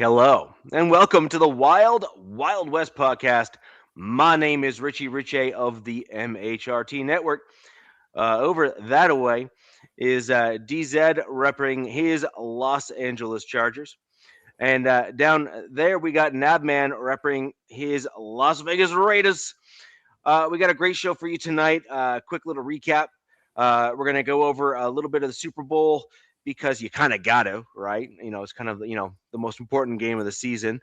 Hello, and welcome to the Wild Wild West podcast. My name is Richie Riche of the MHRT Network. Over that away is DZ repping his Los Angeles Chargers. And down there, we got Nabman repping his Las Vegas Raiders. We got a great show for you tonight. Quick little recap. We're going to go over a little bit of the Super Bowl because you kind of got to, right? It's kind of, the most important game of the season.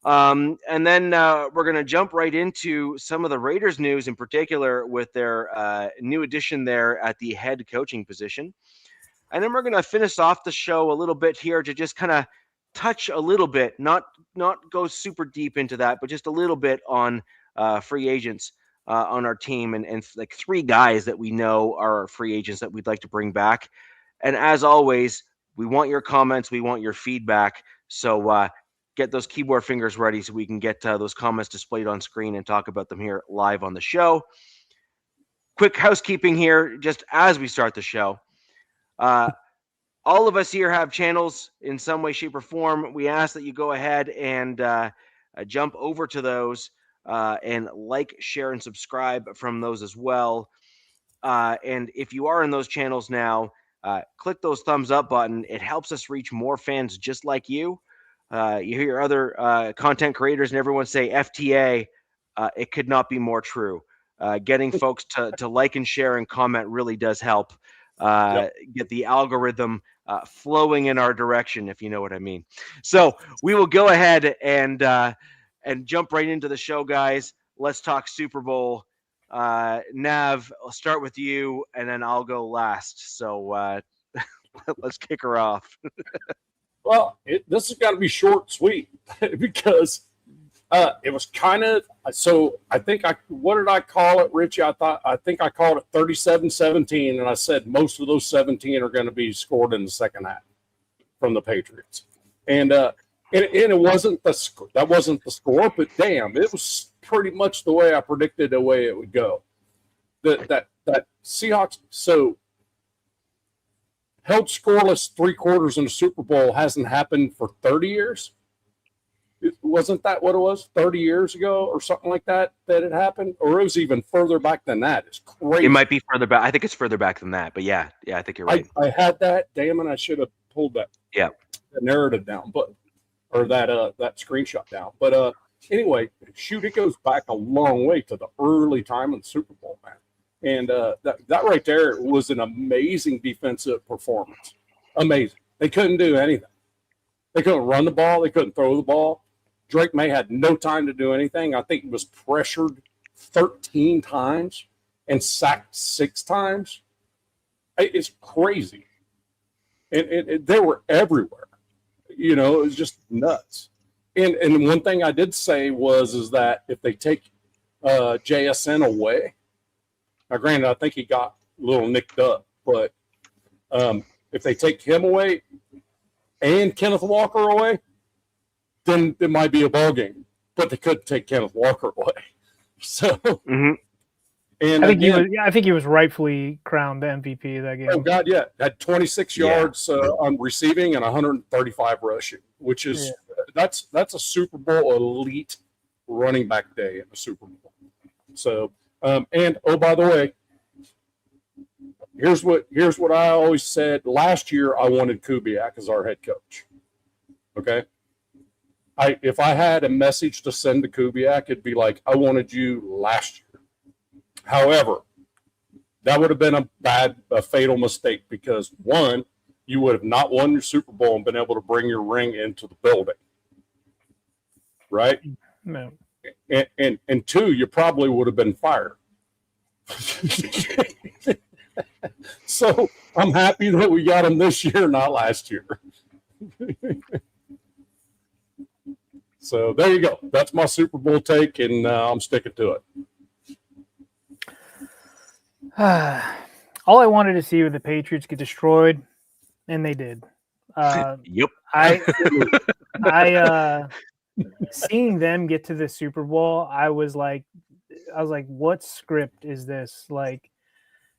And then we're going to jump right into some of the Raiders news, in particular with their new addition there at the head coaching position. And then we're going to finish off the show a little bit here to just kind of touch a little bit, not go super deep into that, but just a little bit on free agents on our team and like three guys that we know are free agents that we'd like to bring back. And as always, we want your comments. We want your feedback. So get those keyboard fingers ready so we can get those comments displayed on screen and talk about them here live on the show. Quick housekeeping here, just as we start the show. All of us here have channels in some way, shape, or form. We ask that you go ahead and jump over to those and like, share, and subscribe from those as well. And if you are in those channels now, click those thumbs up button. It helps us reach more fans just like you. You hear other content creators and everyone say FTA. It could not be more true. Getting folks to like and share and comment really does help get the algorithm flowing in our direction, if you know what I mean. So we will go ahead and jump right into the show, guys. Let's talk Super Bowl. Nav, I'll start with you, and then I'll go last. So let's kick her off. Well, this has got to be short and sweet because it was kind of so. I think what did I call it, Richie? I think I called it 37-17, and I said most of those 17 are going to be scored in the second half from the Patriots, and it wasn't that wasn't the score, but damn, it was pretty much the way I predicted the way it would go. That Seahawks held scoreless 3 quarters in the Super Bowl hasn't happened for 30 years. Wasn't that what it was 30 years ago or something like that it happened? Or it was even further back than that. It's crazy. It might be further back. I think it's further back than that. But yeah, I think you're right. I had that. Damn it, I should have pulled that narrative down, or that screenshot down. But anyway, shoot, it goes back a long way to the early time of the Super Bowl, man. And that right there was an amazing defensive performance. Amazing. They couldn't do anything. They couldn't run the ball. They couldn't throw the ball. Drake May had no time to do anything. I think he was pressured 13 times and sacked 6 times. It's crazy. And they were everywhere. It was just nuts. And one thing I did say is that if they take JSN away, now granted, I think he got a little nicked up, but if they take him away and Kenneth Walker away, then it might be a ball game. But they couldn't take Kenneth Walker away. So, and I think he was rightfully crowned the MVP of that game. Oh God, yeah, had 26 yards on receiving and 135 rushing, which is that's a Super Bowl elite running back day in the Super Bowl. So, and oh, by the way, here's what I always said. Last year, I wanted Kubiak as our head coach. Okay, if I had a message to send to Kubiak, it'd be like, I wanted you last year. However, that would have been a fatal mistake because, one, you would have not won your Super Bowl and been able to bring your ring into the building. Right? No. And two, you probably would have been fired. So I'm happy that we got him this year, not last year. So there you go. That's my Super Bowl take, and I'm sticking to it. All I wanted to see was the Patriots get destroyed, and they did. Yep. I seeing them get to the Super Bowl, I was like, what script is this? Like,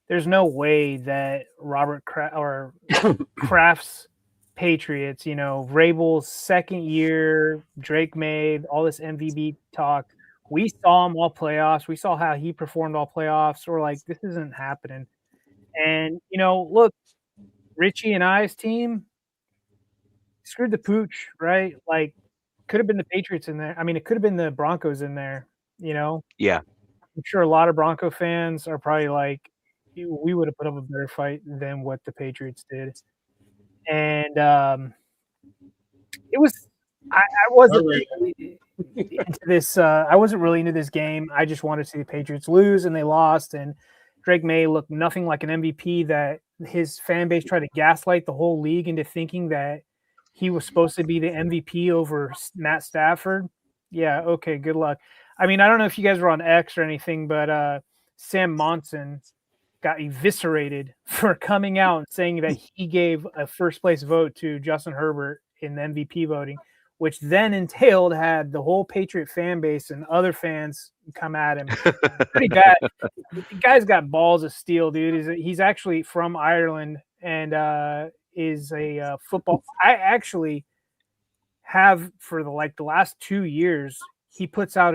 there's no way that Robert Kraft's Patriots, Vrabel's second year, Drake May, all this MVP talk. We saw him all playoffs. We saw how he performed all playoffs. We're like, this isn't happening. And, look, Richie and I's team screwed the pooch, right? Like, could have been the Patriots in there. I mean, it could have been the Broncos in there, Yeah. I'm sure a lot of Bronco fans are probably like, we would have put up a better fight than what the Patriots did. And it was, I wasn't really into this. I wasn't really into this game. I just wanted to see the Patriots lose, and they lost. And Drake May looked nothing like an MVP that his fan base tried to gaslight the whole league into thinking that he was supposed to be the MVP over Matt Stafford. Yeah, okay, good luck. I mean, I don't know if you guys were on X or anything, but Sam Monson got eviscerated for coming out and saying that he gave a first place vote to Justin Herbert in the MVP voting, which then entailed had the whole Patriot fan base and other fans come at him. Pretty bad. The guy's got balls of steel, dude. He's actually from Ireland and is a football. I actually have for the last 2 years. He puts out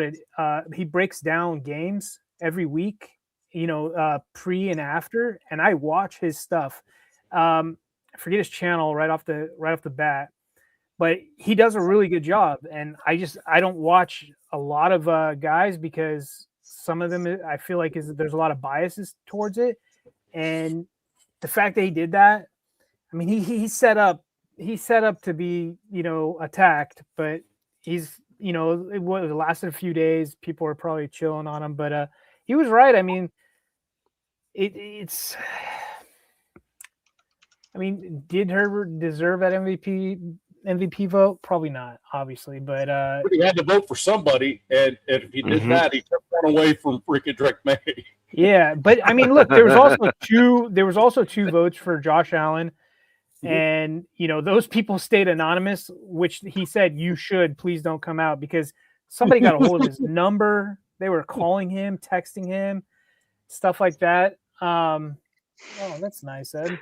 he breaks down games every week, pre and after, and I watch his stuff. I forget his channel right off the bat, but he does a really good job. And I don't watch a lot of guys because some of them I feel like there's a lot of biases towards it. And the fact that he did that, I mean, he set up to be, attacked, but he's, it lasted a few days. People were probably chilling on him, but he was right. I mean, did Herbert deserve that MVP vote? Probably not, obviously, but he had to vote for somebody, and if he did that, he took one away from freaking Drake May. Yeah, but I mean, look, there was also two votes for Josh Allen. And, those people stayed anonymous, which he said, you should please don't come out, because somebody got a hold of his number. They were calling him, texting him, stuff like that. Oh, that's nice, Ed.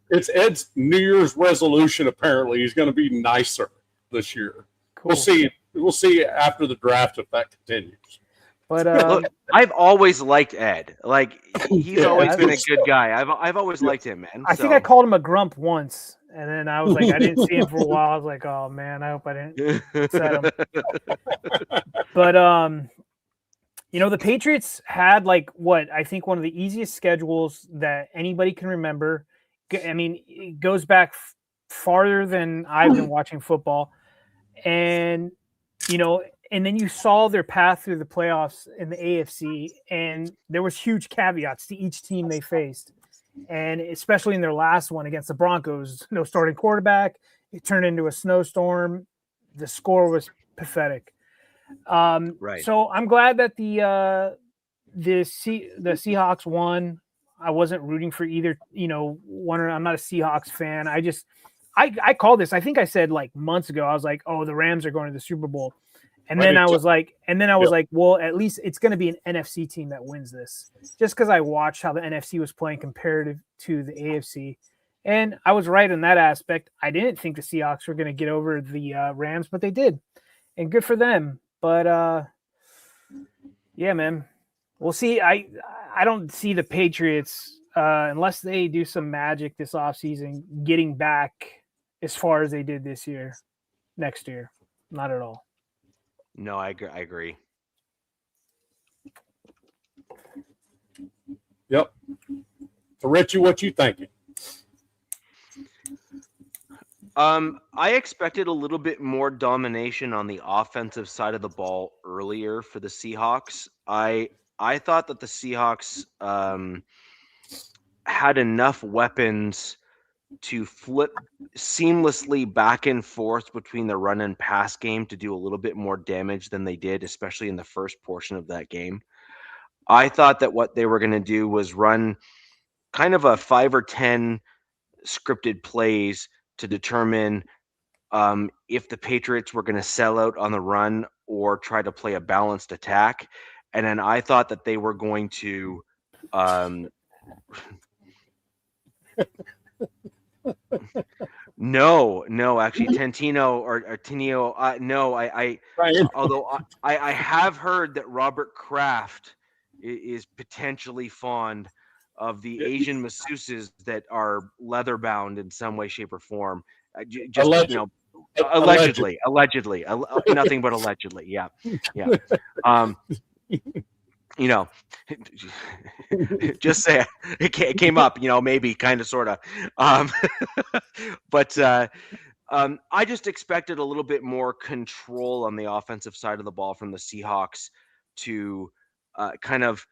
It's Ed's New Year's resolution. Apparently, he's going to be nicer this year. Cool. We'll see after the draft if that continues. But look, I've always liked Ed. Like, he's always been a good guy. I've always liked him, man. I think I called him a grump once, and then I was like, I didn't see him for a while. I was like, oh man, I hope I didn't upset him. But the Patriots had I think one of the easiest schedules that anybody can remember. I mean, it goes back farther than I've been watching football, and and then you saw their path through the playoffs in the AFC, and there was huge caveats to each team they faced. And especially in their last one against the Broncos, no starting quarterback. It turned into a snowstorm. The score was pathetic. Right. So I'm glad that the Seahawks won. I wasn't rooting for either, one. I'm not a Seahawks fan. I called this. I think I said months ago. I was like, oh, the Rams are going to the Super Bowl. And then I was like, well, at least it's going to be an NFC team that wins this, just because I watched how the NFC was playing comparative to the AFC. And I was right in that aspect. I didn't think the Seahawks were going to get over the Rams, but they did. And good for them. But, yeah, man, we'll see. I don't see the Patriots, unless they do some magic this offseason, getting back as far as they did this year, next year. Not at all. No, I agree. Yep. So, Richie, what you thinking? I expected a little bit more domination on the offensive side of the ball earlier for the Seahawks. I thought that the Seahawks had enough weapons to flip seamlessly back and forth between the run and pass game to do a little bit more damage than they did, especially in the first portion of that game. I thought that what they were going to do was run kind of a 5 or 10 scripted plays to determine if the Patriots were going to sell out on the run or try to play a balanced attack. And then I thought that they were going to No, actually, Tantino or Tinio. No, although I have heard that Robert Kraft is potentially fond of the Asian masseuses that are leather bound in some way, shape, or form. Just allegedly, nothing but allegedly. Yeah. Just say it came up, maybe kind of, sort of. But I just expected a little bit more control on the offensive side of the ball from the Seahawks to kind of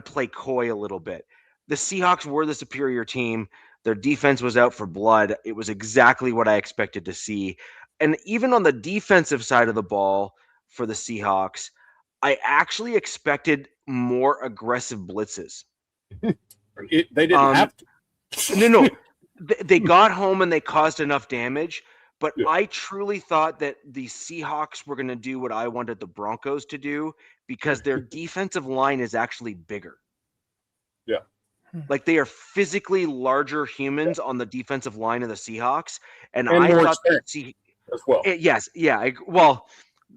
play coy a little bit. The Seahawks were the superior team. Their defense was out for blood. It was exactly what I expected to see. And even on the defensive side of the ball for the Seahawks, I actually expected more aggressive blitzes. They didn't have to. No. They got home and they caused enough damage, but I truly thought that the Seahawks were going to do what I wanted the Broncos to do because their defensive line is actually bigger. Yeah. Like, they are physically larger humans on the defensive line of the Seahawks. And I thought as well. Yes. Yeah. Well,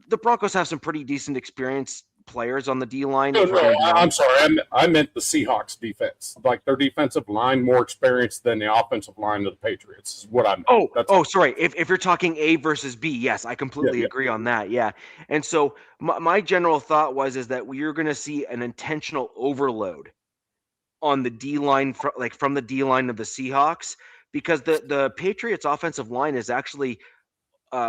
the Broncos have some pretty decent experience players on the D line. No, I'm sorry. I meant the Seahawks defense. Like, their defensive line more experienced than the offensive line of the Patriots is what I meant. Sorry. If you're talking A versus B, yes, I completely agree on that. Yeah. And so my general thought is that we're going to see an intentional overload on the D line, from the D line of the Seahawks, because the Patriots offensive line has actually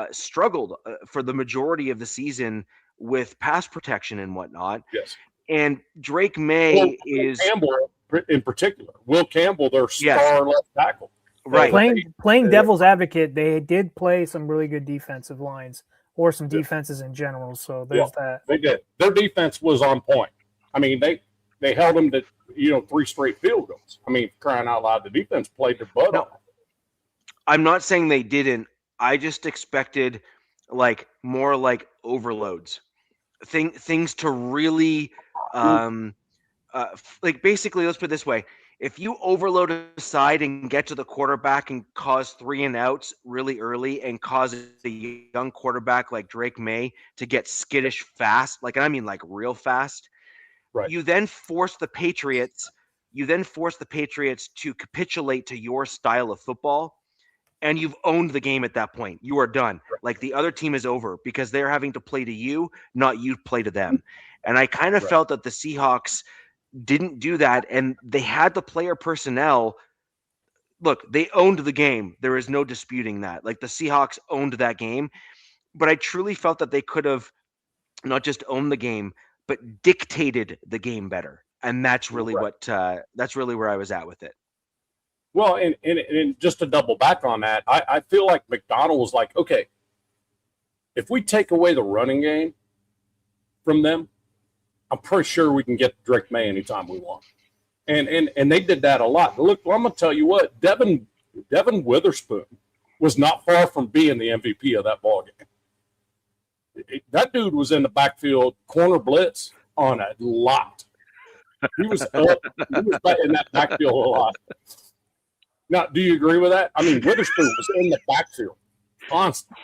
struggled for the majority of the season with pass protection and whatnot. Yes. And Drake May is Campbell in particular. Will Campbell, their star left tackle. Right. Playing devil's advocate, they did play some really good defensive lines or some defenses in general. So there's that. They did. Their defense was on point. I mean, they held them to 3 straight field goals. I mean, crying out loud, the defense played their butt off. I'm not saying they didn't. I just expected more overloads, things to really basically, let's put it this way: if you overload a side and get to the quarterback and cause 3 and outs really early and cause a young quarterback like Drake May to get skittish fast, real fast, right? You then force the Patriots to capitulate to your style of football. And you've owned the game at that point. You are done. Like, the other team is over because they're having to play to you, not you play to them. And I kind of felt that the Seahawks didn't do that, and they had the player personnel. Look, they owned the game. There is no disputing that. Like, the Seahawks owned that game. But I truly felt that they could have not just owned the game, but dictated the game better. And that's really that's really where I was at with it. Well, and just to double back on that, I feel like McDonald was like, okay, if we take away the running game from them, I'm pretty sure we can get Drake May anytime we want. And they did that a lot. Look, I'm going to tell you what, Devin Witherspoon was not far from being the MVP of that ball game. That dude was in the backfield corner blitz on a lot. He was in that backfield a lot. Now, do you agree with that? I mean, Witherspoon was in the backfield constantly.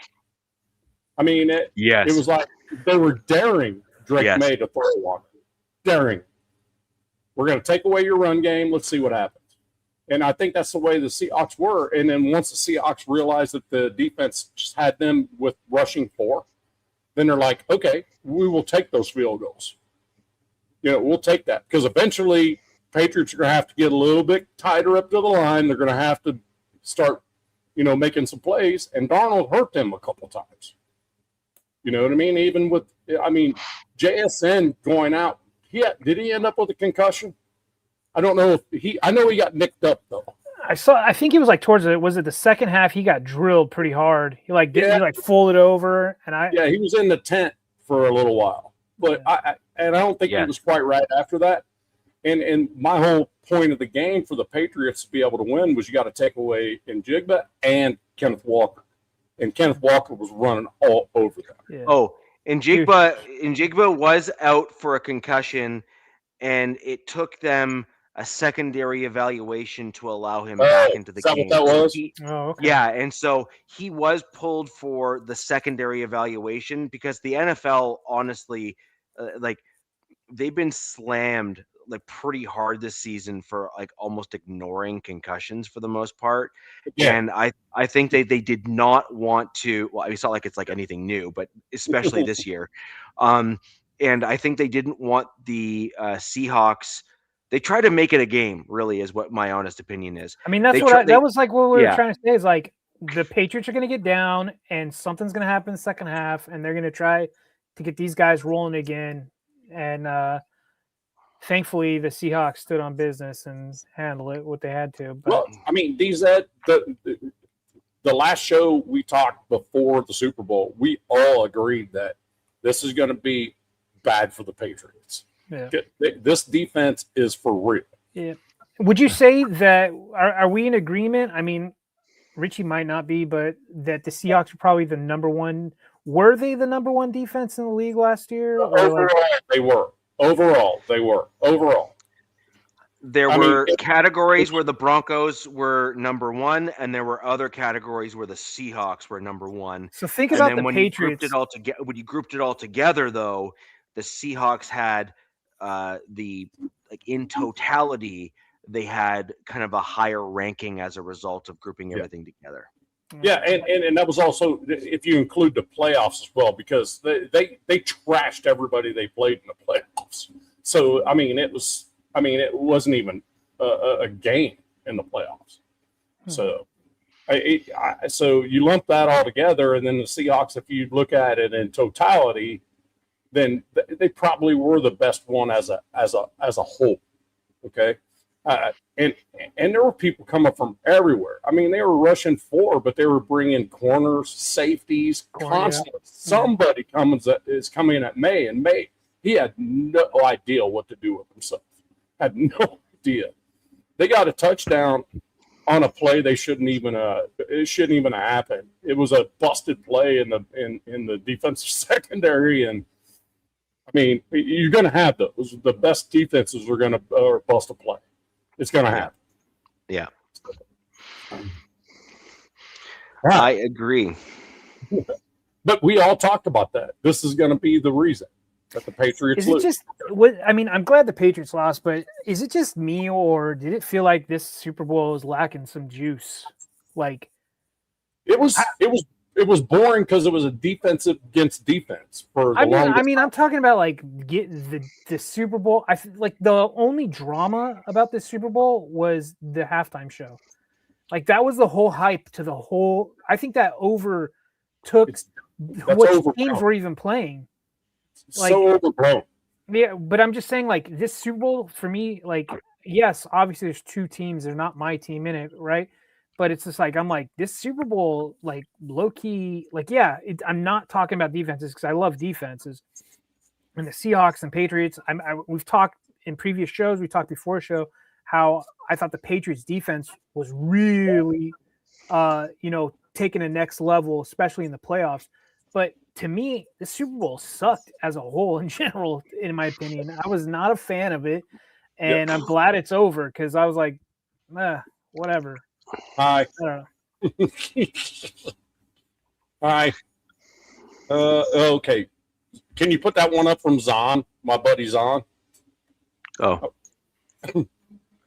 I mean, it was like they were daring Drake May to throw one. Daring. We're going to take away your run game. Let's see what happens. And I think that's the way the Seahawks were. And then once the Seahawks realized that the defense just had them with rushing 4, then they're like, okay, we will take those field goals. We'll take that. Because eventually – Patriots are going to have to get a little bit tighter up to the line. They're going to have to start, making some plays. And Darnold hurt them a couple times. You know what I mean? Even with, JSN going out. Did he end up with a concussion? I don't know I know he got nicked up though. I think he was towards it. Was it the second half? He got drilled pretty hard. He folded over he was in the tent for a little while, but I don't think he was quite right after that. And my whole point of the game for the Patriots to be able to win was you got to take away Njigba and Kenneth Walker. And Kenneth Walker was running all over them. Yeah. Oh, Njigba was out for a concussion, and it took them a secondary evaluation to allow him back into the game. Is that what that was? Okay. Yeah, and so he was pulled for the secondary evaluation because the NFL, honestly, like they've been slammed like pretty hard this season for like almost ignoring concussions for the most part. Yeah. And I think they did not want to. Well, it's not like it's like anything new, but especially this year. And I think they didn't want the Seahawks. They tried to make it a game, really, is what my honest opinion is. I mean, that's that was like what we were trying to say is like the Patriots are going to get down and something's going to happen in the second half, and they're going to try to get these guys rolling again. And thankfully, the Seahawks stood on business and handled it what they had to. But, well, I mean, the last show we talked before the Super Bowl, we all agreed that this is going to be bad for the Patriots. Yeah. This defense is for real. Yeah. Would you say that are we in agreement? I mean, Richie might not be, but that the Seahawks are probably the number one. Were they the number one defense in the league last year? They were. Overall, they were. Overall. There were categories where the Broncos were number one, and there were other categories where the Seahawks were number one. So think about the when Patriots. When you grouped it all together, though, the Seahawks had in totality, they had kind of a higher ranking as a result of grouping everything together. Yeah, and that was also if you include the playoffs as well, because they trashed everybody they played in the playoffs. So I mean, it wasn't even a game in the playoffs. So so you lump that all together, and then the Seahawks, if you look at it in totality, then they probably were the best one as a whole. Okay. And there were people coming from everywhere. I mean, they were rushing four, but they were bringing corners, safeties, constantly. Yeah. Somebody is coming at May, and May, he had no idea what to do with himself. Had no idea. They got a touchdown on a play they shouldn't even. It shouldn't even have happened. It was a busted play in the defensive secondary, and I mean, you're going to have those. The best defenses are going to bust a play. It's going to happen. Yeah. I agree. But we all talked about that. This is going to be the reason that the Patriots lose. I mean, I'm glad the Patriots lost, but is it just me, or did it feel like this Super Bowl was lacking some juice? Like it was boring because it was a defensive against defense for the longest time. I'm talking about like get the Super Bowl. I like the only drama about this Super Bowl was the halftime show. Like that was the whole hype to the whole. I think that overtook what teams were even playing. Like, so overblown. Yeah, but I'm just saying, like this Super Bowl for me, like yes, obviously there's two teams. They're not my team in it, right? But it's just like, I'm like, this Super Bowl, like, low-key, like, yeah, I'm not talking about defenses because I love defenses. And the Seahawks and Patriots, we've talked in previous shows, we talked before the show, how I thought the Patriots defense was really, taking a next level, especially in the playoffs. But to me, the Super Bowl sucked as a whole in general, in my opinion. I was not a fan of it. And I'm glad it's over because I was like, whatever. Hi. Hi. Okay. Can you put that one up from Zahn, my buddy Zahn? Oh.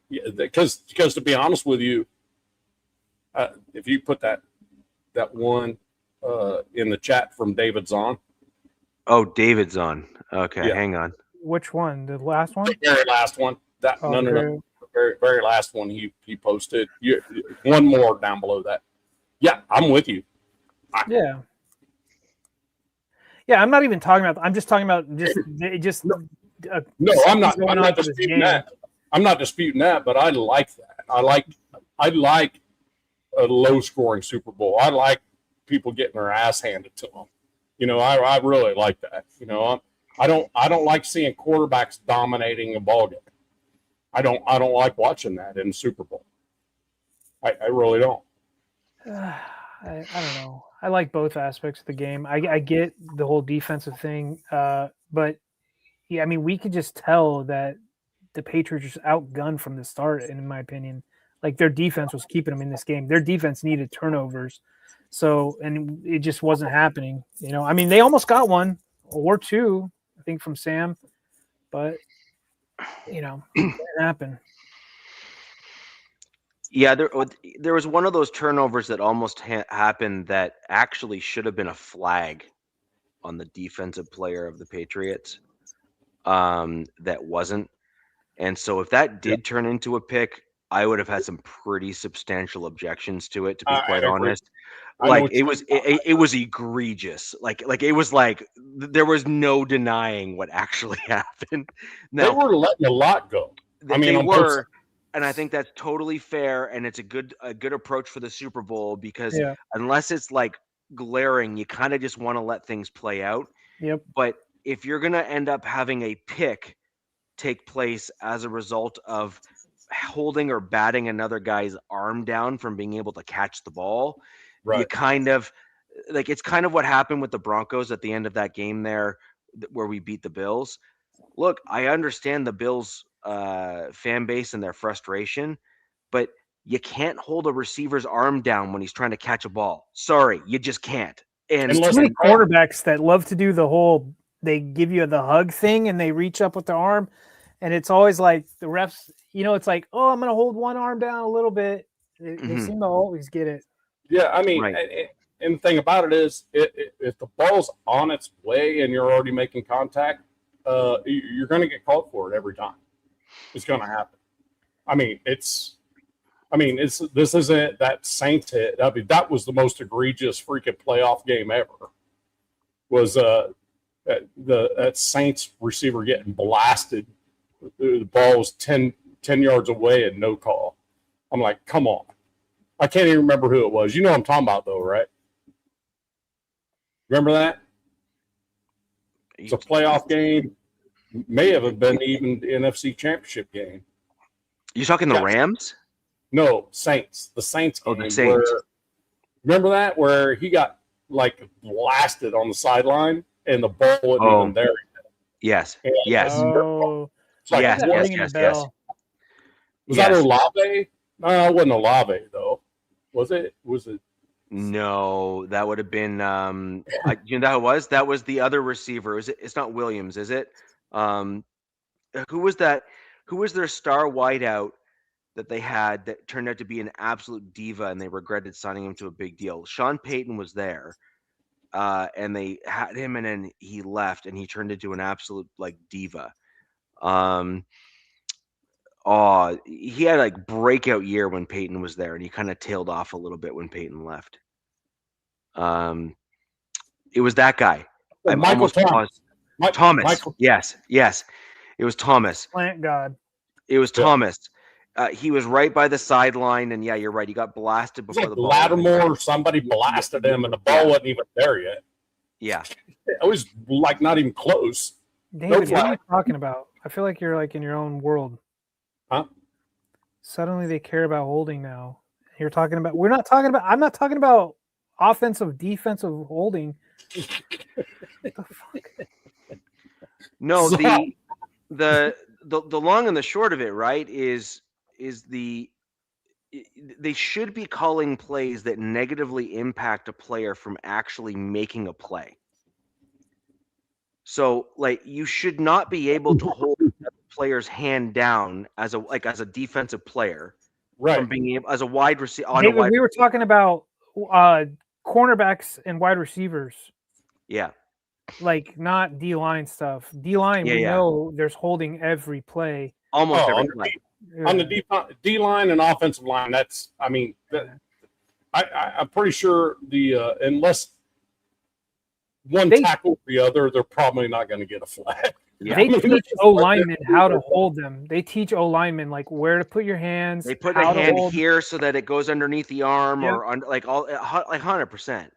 Yeah, because to be honest with you, if you put that one in the chat from David Zahn. Oh, David Zahn. Okay, hang on. Which one? The last one? The very last one. No. Very, very last one he posted. One more down below that. Yeah, I'm with you. Yeah, I'm not even talking about. I'm just talking about just. No, I'm not disputing that. I'm not disputing that, but I like that. I like a low-scoring Super Bowl. I like people getting their ass handed to them. I really like that. I don't like seeing quarterbacks dominating a ball game. I don't like watching that in the Super Bowl. I really don't. I don't know. I like both aspects of the game. I get the whole defensive thing, but yeah, I mean, we could just tell that the Patriots just outgunned from the start, in my opinion. Like their defense was keeping them in this game. Their defense needed turnovers. So, and it just wasn't happening. I mean, they almost got one or two, I think, from Sam, but it didn't happen. Yeah, there was one of those turnovers that almost happened that actually should have been a flag on the defensive player of the Patriots. That wasn't. And so if that did turn into a pick, I would have had some pretty substantial objections to it, to be quite honest. Like it was egregious. Like it was like there was no denying what actually happened. Now, they were letting a lot go. They were, and I think that's totally fair, and it's a good approach for the Super Bowl, because unless it's like glaring, you kind of just want to let things play out. Yep. But if you're gonna end up having a pick take place as a result of holding or batting another guy's arm down from being able to catch the ball, you kind of like, it's kind of what happened with the Broncos at the end of that game there, where we beat the Bills. Look, I understand the Bills fan base and their frustration, but you can't hold a receiver's arm down when he's trying to catch a ball. Sorry, you just can't. And too many quarterbacks that love to do the whole, they give you the hug thing and they reach up with their arm, and it's always like the refs, it's like, oh, I'm going to hold one arm down a little bit. They seem to always get it. Yeah, I mean, and the thing about it is, if the ball's on its way and you're already making contact, you're going to get called for it every time. It's going to happen. This isn't that Saints hit. I mean, that was the most egregious freaking playoff game ever. Was that Saints receiver getting blasted? The ball was 10 yards away and no call. I'm like, come on. I can't even remember who it was. You know what I'm talking about, though, right? Remember that? It's a playoff game. May have been even the NFC Championship game. You talking the Rams? No, Saints. The Saints game. Oh, the Saints. Remember that? Where he got, like, blasted on the sideline and the ball wasn't even there. Yes. And yes. Oh. Like, yes. Was that Olave? No, it wasn't Olave, though. Was it? No, that would have been. You know who it was? That was the other receiver. It's not Williams, is it? Who was that? Who was their star wideout that they had that turned out to be an absolute diva, and they regretted signing him to a big deal? Sean Payton was there, and they had him, and then he left, and he turned into an absolute diva. He had like breakout year when Peyton was there, and he kind of tailed off a little bit when Peyton left. It was that guy. Michael Thomas. Thomas. Michael. Yes. It was Thomas. Plant God. It was Thomas. He was right by the sideline, and yeah, you're right. He got blasted before the ball. Lattimore, somebody blasted him, and the ball wasn't even there yet. Yeah. It was like not even close. David, what are you talking about? I feel like you're like in your own world. Huh? Suddenly they care about holding now. You're talking about. I'm not talking about offensive, defensive holding. What the fuck? No, the long and the short of it, right, is they should be calling plays that negatively impact a player from actually making a play. So, you should not be able to hold a player's hand down as a defensive player, right? From being able, as a wide receiver. David, we were talking about cornerbacks and wide receivers. Yeah. Not D-line stuff. D-line, we know there's holding every play. Almost every play. On the D-line and offensive line, I'm pretty sure unless one tackles the other, they're probably not going to get a flag. Yeah. They teach O-linemen how to hold them. They teach O-linemen where to put your hands. They put the hand here so that it goes underneath the arm, or under, 100%,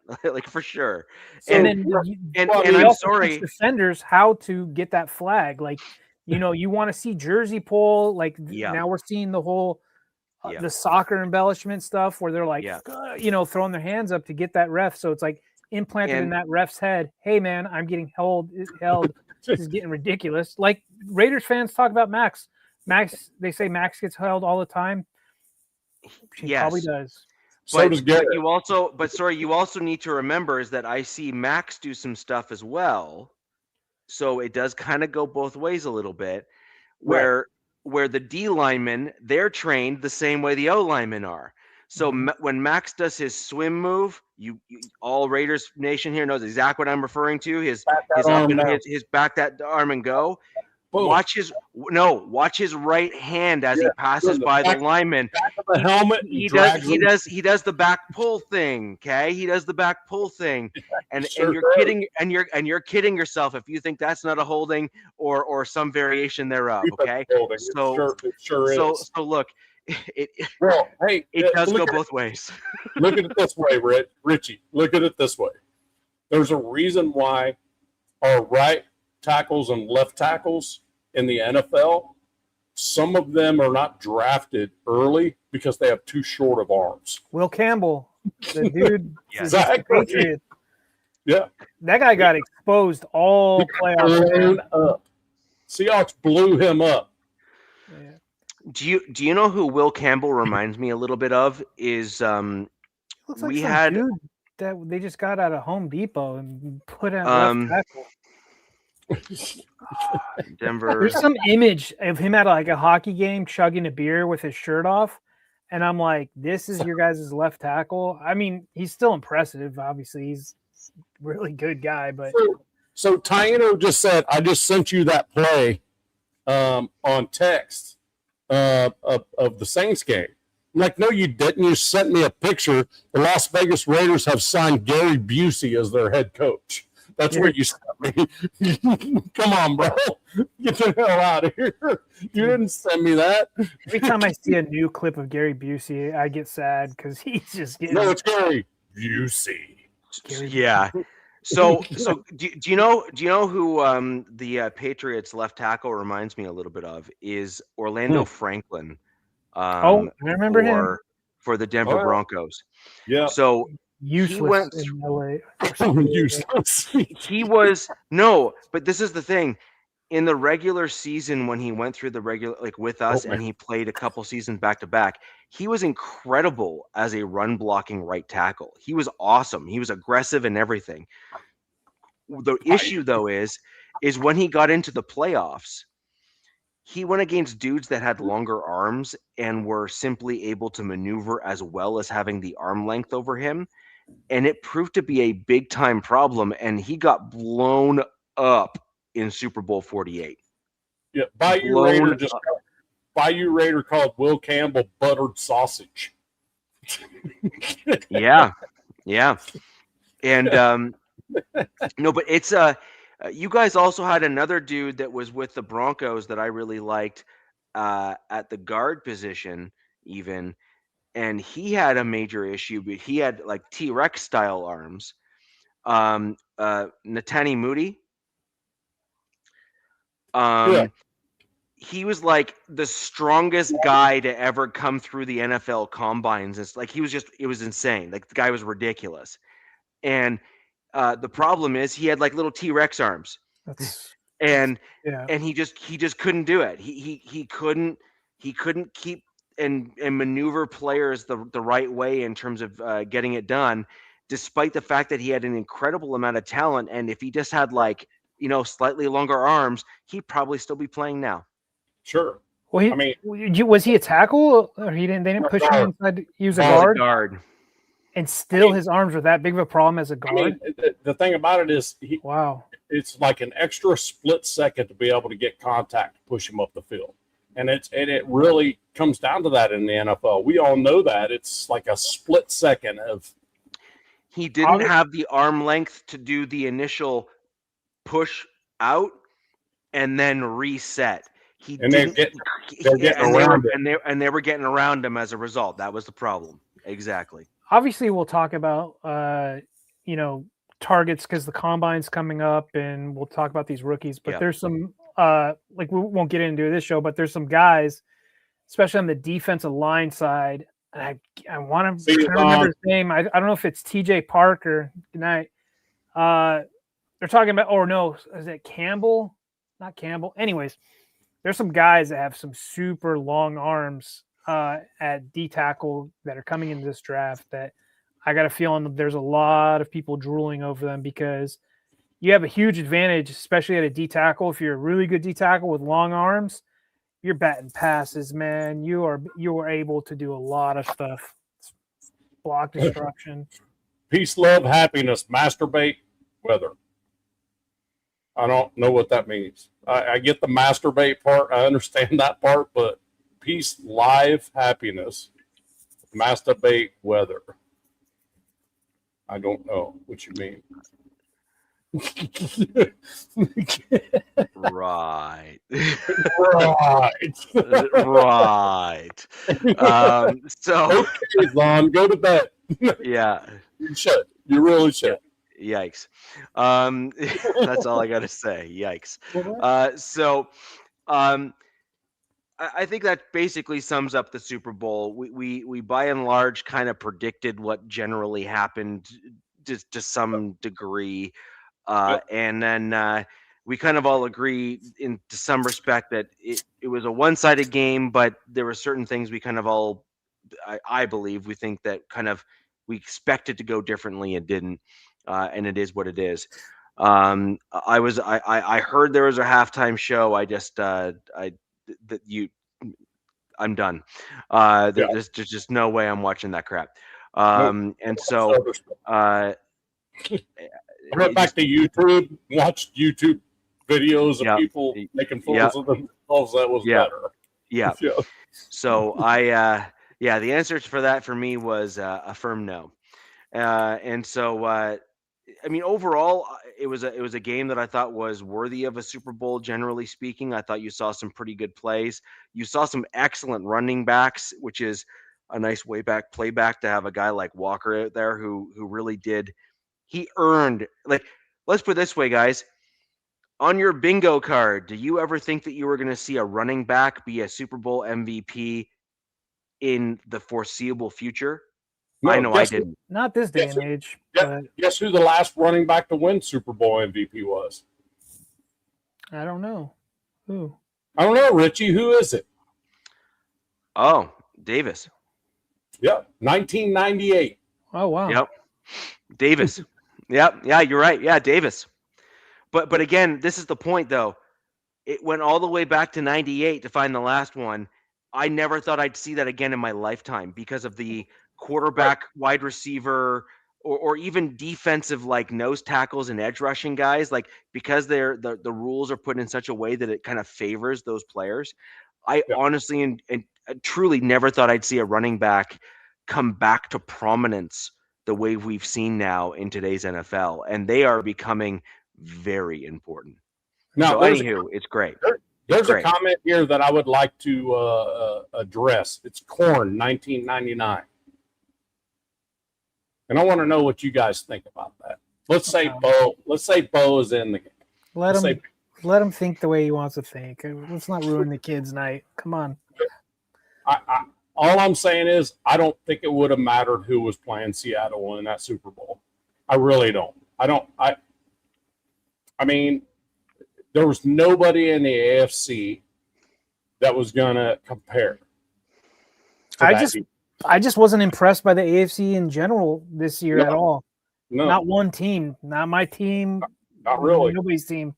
for sure. So and I'm sorry, defenders how to get that flag. You want to see jersey pull. Now we're seeing the whole the soccer embellishment stuff where they're throwing their hands up to get that ref. So it's implanted in that ref's head. Hey man, I'm getting held. This is getting ridiculous. Raiders fans talk about Max. Max, they say Max gets held all the time. She probably does. So does Garrett. You also need to remember is that I see Max do some stuff as well. So it does kind of go both ways a little bit, where the D linemen, they're trained the same way the O linemen are. So when Max does his swim move, you all Raiders Nation here knows exactly what I'm referring to. His back that arm and go. Boom. Watch his right hand as he passes by the lineman. The helmet. He does the back pull thing. Okay, he does the back pull thing, and you're kidding yourself if you think that's not a holding or some variation thereof. Okay, so look, it does go both ways. Look at it this way, Richie. Look at it this way. There's a reason why our right tackles and left tackles in the NFL, some of them are not drafted early because they have too short of arms. Will Campbell, the dude, exactly. Yeah, that guy got exposed all playoffs. Seahawks blew him up. Yeah. Do you know who Will Campbell reminds me a little bit of? Is looks like dude that they just got out of Home Depot and put out left tackle. Denver. There's some image of him at like a hockey game chugging a beer with his shirt off, and I'm like, this is your guys' left tackle. I mean, he's still impressive. Obviously, he's a really good guy, but so Taino just said, I just sent you that play on text of the Saints game. I'm like, no, you didn't. You sent me a picture. The Las Vegas Raiders have signed Gary Busey as their head coach. That's where you sent me. Come on, bro. Get the hell out of here. You didn't send me that. Every time I see a new clip of Gary Busey, I get sad because he's just getting. No, it's Gary Busey. Yeah. So do you know who the Patriots left tackle reminds me a little bit of is Orlando Franklin. I remember him for the Denver Broncos. Yeah. So useless in LA. Useless. But this is the thing. In the regular season, when he went through the regular with us, and he played a couple seasons back to back, he was incredible as a run blocking right tackle. He was awesome. He was aggressive and everything. The issue though is when he got into the playoffs, he went against dudes that had longer arms and were simply able to maneuver as well as having the arm length over him. And it proved to be a big time problem. And he got blown up in Super Bowl 48. Yeah. Bayou Raider called Will Campbell buttered sausage. Yeah. And no, but it's you guys also had another dude that was with the Broncos that I really liked at the guard position even, and he had a major issue, but he had like T-Rex style arms. Netani Moody. He was like the strongest guy to ever come through the NFL combines. It's like it was insane. Like the guy was ridiculous. And the problem is he had like little T-Rex arms, and he just couldn't do it. He couldn't keep and maneuver players the right way in terms of getting it done, despite the fact that he had an incredible amount of talent. And if he just had slightly longer arms, he'd probably still be playing now. Sure. Well, was he a tackle, or they didn't push him inside to use a guard? And still his arms were that big of a problem as a guard? The thing about it is it's like an extra split second to be able to get contact to push him up the field. And it really comes down to that in the NFL. We all know that. It's like a split second of he didn't have the arm length to do the initial push out and then reset. They were getting around him as a result. That was the problem. Exactly. Obviously, we'll talk about targets because the combine's coming up, and we'll talk about these rookies. But there's some we won't get into this show, but there's some guys, especially on the defensive line side. And I want to remember his name. I don't know if it's TJ Parker. Good night. They're talking about, is it Campbell? Not Campbell. Anyways, there's some guys that have some super long arms at D tackle that are coming into this draft that I got a feeling that there's a lot of people drooling over them because you have a huge advantage, especially at a D tackle. If you're a really good D tackle with long arms, you're batting passes, man. You are able to do a lot of stuff. Block destruction. Peace, love, happiness, masturbate, weather. I don't know what that means. I get the masturbate part. I understand that part, but peace, live, happiness, masturbate, weather. I don't know what you mean. Right. Right. So okay, Lon, go to bed. Yeah. You should. You really should. Yikes. That's all I got to say. Yikes. I think that basically sums up the Super Bowl. We by and large kind of predicted what generally happened to some degree. And then we kind of all agree to some respect that it was a one-sided game, but there were certain things we kind of all, I believe, we think that kind of we expected to go differently and didn't. And it is what it is. I heard there was a halftime show. I'm done. There's just no way I'm watching that crap. And so I went back to YouTube, watched YouTube videos of people making fools of themselves. That was better. Yeah. So the answer for that for me was a firm no. And so I mean, overall, it was a game that I thought was worthy of a Super Bowl. Generally speaking, I thought you saw some pretty good plays. You saw some excellent running backs, which is a nice playback to have a guy like Walker out there who really did. He earned, like, let's put it this way, guys. On your bingo card, do you ever think that you were going to see a running back be a Super Bowl MVP in the foreseeable future? No, I know I didn't. Not this day and age. Guess who the last running back to win Super Bowl MVP was? I don't know. Who? I don't know, Richie. Who is it? Oh, Davis. Yep, 1998. Oh, wow. Yep, Davis. Yep, yeah, you're right. Yeah, Davis. But again, this is the point, though. It went all the way back to 98 to find the last one. I never thought I'd see that again in my lifetime because of the quarterback, wide receiver, or even defensive like nose tackles and edge rushing guys, like because the rules are put in such a way that it kind of favors those players. I honestly and truly never thought I'd see a running back come back to prominence the way we've seen now in today's NFL, and they are becoming very important. Now, so anywho, it's great. There's a comment here that I would like to address. It's Corn 1999. And I want to know what you guys think about that. Let's say Bo is in the game. Let him think the way he wants to think. Let's not ruin the kid's night. Come on. All I'm saying is I don't think it would have mattered who was playing Seattle in that Super Bowl. I really don't. I mean, there was nobody in the AFC that was going to compare. I just wasn't impressed by the AFC in general this year at all. No. Not one team. Not my team. Not really. Nobody's team.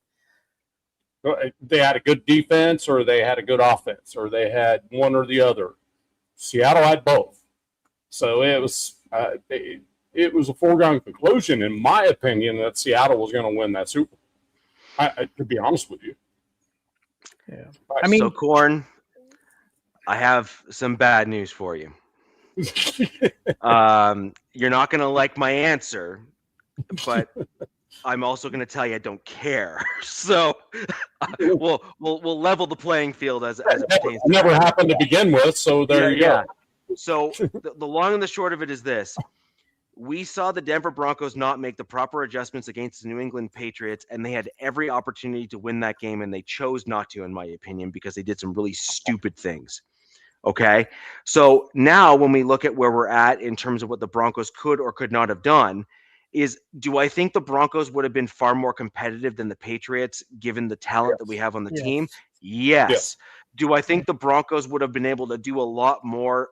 They had a good defense or they had a good offense or they had one or the other. Seattle had both. So it was a foregone conclusion, in my opinion, that Seattle was going to win that Super Bowl. To be honest with you. Yeah. I mean, so Corn, I have some bad news for you. You're not going to like my answer, but I'm also going to tell you I don't care. So we'll level the playing field as it pertains. It never happened to begin with, so there you go. So the long and the short of it is this. We saw the Denver Broncos not make the proper adjustments against the New England Patriots, and they had every opportunity to win that game, and they chose not to, in my opinion, because they did some really stupid things. Okay, so now when we look at where we're at in terms of what the Broncos could or could not have done, do I think the Broncos would have been far more competitive than the Patriots given the talent that we have on the team? Yes. Do I think the Broncos would have been able to do a lot more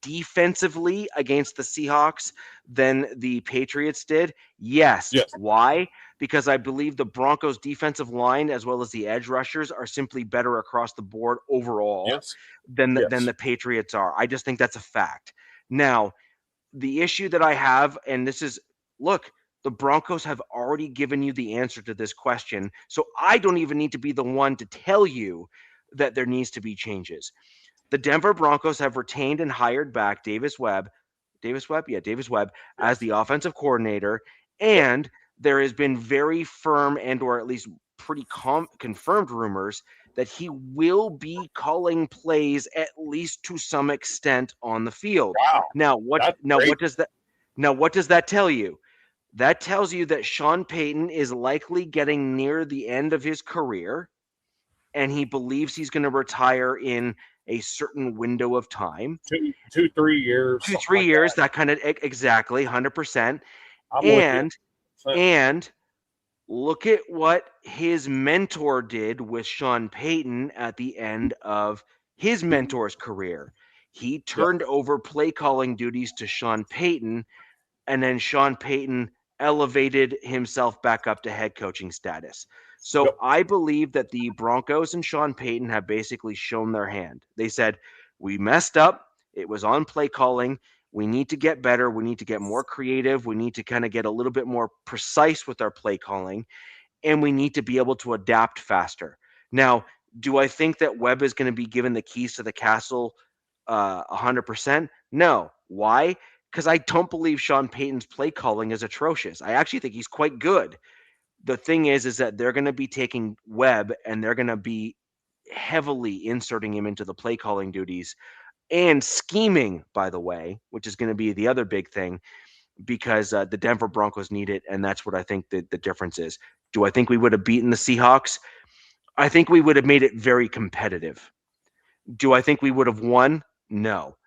defensively against the Seahawks than the Patriots did? Yes. Why? Because I believe the Broncos defensive line as well as the edge rushers are simply better across the board overall than the Patriots are. I just think that's a fact. Now, the issue that I have, and this is, look, the Broncos have already given you the answer to this question, so I don't even need to be the one to tell you that there needs to be changes. The Denver Broncos have retained and hired back Davis Webb as the offensive coordinator, and there has been very firm and or at least pretty confirmed rumors that he will be calling plays at least to some extent on the field. Wow. What does that tell you? That tells you that Sean Payton is likely getting near the end of his career, and he believes he's going to retire in a certain window of time. 3 years. 2-3 years, that kind of, exactly, 100%. And look at what his mentor did with Sean Payton at the end of his mentor's career. He turned over play calling duties to Sean Payton, and then Sean Payton elevated himself back up to head coaching status. So I believe that the Broncos and Sean Payton have basically shown their hand. They said, we messed up. It was on play calling. We need to get better. We need to get more creative. We need to kind of get a little bit more precise with our play calling, and we need to be able to adapt faster. Now, do I think that Webb is going to be given the keys to the castle 100%? No. Why? Because I don't believe Sean Payton's play calling is atrocious. I actually think he's quite good. The thing is that they're going to be taking Webb and they're going to be heavily inserting him into the play calling duties and scheming, by the way, which is going to be the other big thing, because the Denver Broncos need it, and that's what I think the difference is. Do I think we would have beaten the Seahawks? I think we would have made it very competitive. Do I think we would have won? No.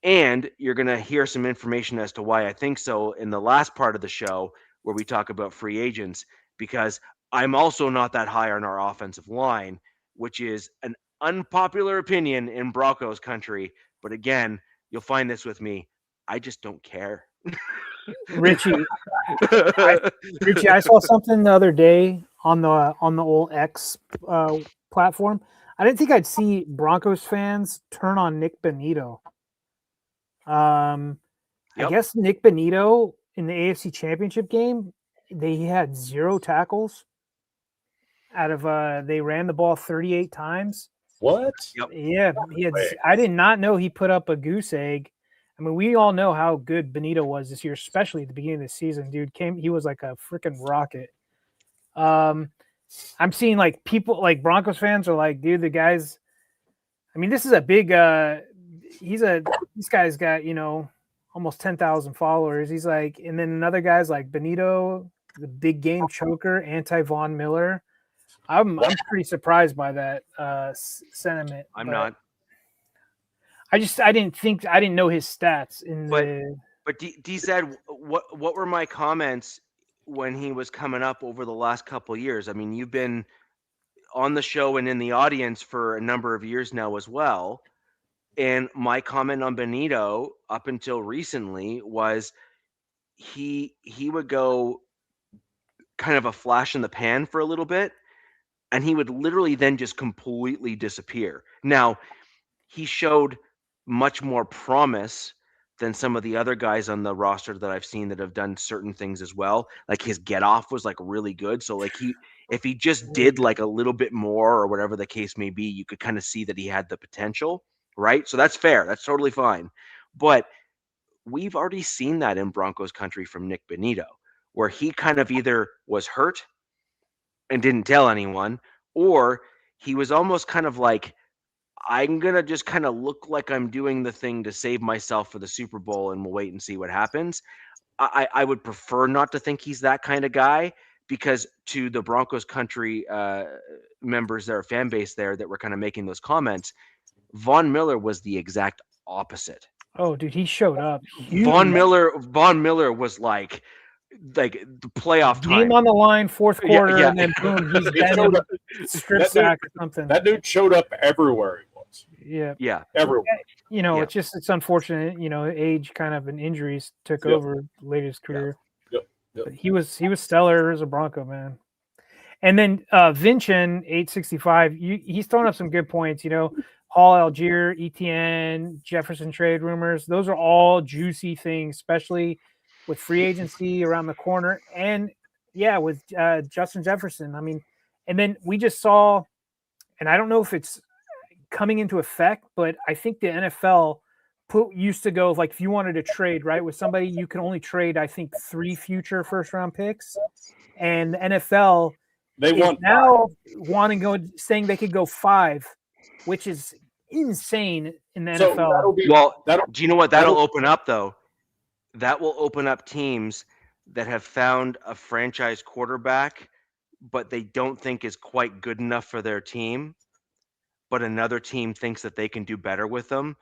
And you're going to hear some information as to why I think so in the last part of the show where we talk about free agents, because I'm also not that high on our offensive line, which is an unpopular opinion in Broncos country. But again, you'll find this with me. I just don't care. Richie, I saw something the other day on the old X platform. I didn't think I'd see Broncos fans turn on Nick Bonito. I guess Nick Bonito in the AFC Championship game, he had 0 tackles out of they ran the ball 38 times. What? Yeah, I did not know he put up a goose egg. I mean, we all know how good Bonito was this year, especially at the beginning of the season. Dude he was like a freaking rocket. I'm seeing like people like Broncos fans are like, dude, the guys. I mean, this is a big. This guy's got, almost 10,000 followers. He's like, and then another guy's like Bonito, the big game choker, anti-Von Miller. I'm pretty surprised by that sentiment. I'm not. I didn't know his stats But D said, what were my comments when he was coming up over the last couple of years? I mean, you've been on the show and in the audience for a number of years now as well. And my comment on Bonito up until recently was he would go kind of a flash in the pan for a little bit, and he would literally then just completely disappear. Now, he showed much more promise than some of the other guys on the roster that I've seen that have done certain things as well. Like his get off was like really good. So like if he just did like a little bit more or whatever the case may be, you could kind of see that he had the potential. Right? So that's fair. That's totally fine. But we've already seen that in Broncos country from Nick Bonito, where he kind of either was hurt and didn't tell anyone, or he was almost kind of like, I'm going to just kind of look like I'm doing the thing to save myself for the Super Bowl, and we'll wait and see what happens. I would prefer not to think he's that kind of guy, because to the Broncos country members, their fan base there that were kind of making those comments, Von Miller was the exact opposite. Oh, dude, he showed up. Von Miller was like, like the playoff time. Game on the line, fourth quarter, and then boom, he's been strip sack or something. That dude showed up everywhere he was. Yeah, everywhere. You know, it's unfortunate. You know, age kind of and injuries took over later his career. Yep. But he was stellar as a Bronco, man. And then Vincent 865, he's throwing up some good points. You know, Hall, Algier, ETN, Jefferson trade rumors. Those are all juicy things, especially with free agency around the corner. And with Justin Jefferson. I mean, and then we just saw, and I don't know if it's coming into effect, but I think the NFL used to go, like, if you wanted to trade, right, with somebody, you can only trade, I think, 3 future first-round picks. And the NFL saying they could go 5, which is insane in the NFL. Do you know what that'll open up, though? That will open up teams that have found a franchise quarterback, but they don't think is quite good enough for their team, but another team thinks that they can do better with them.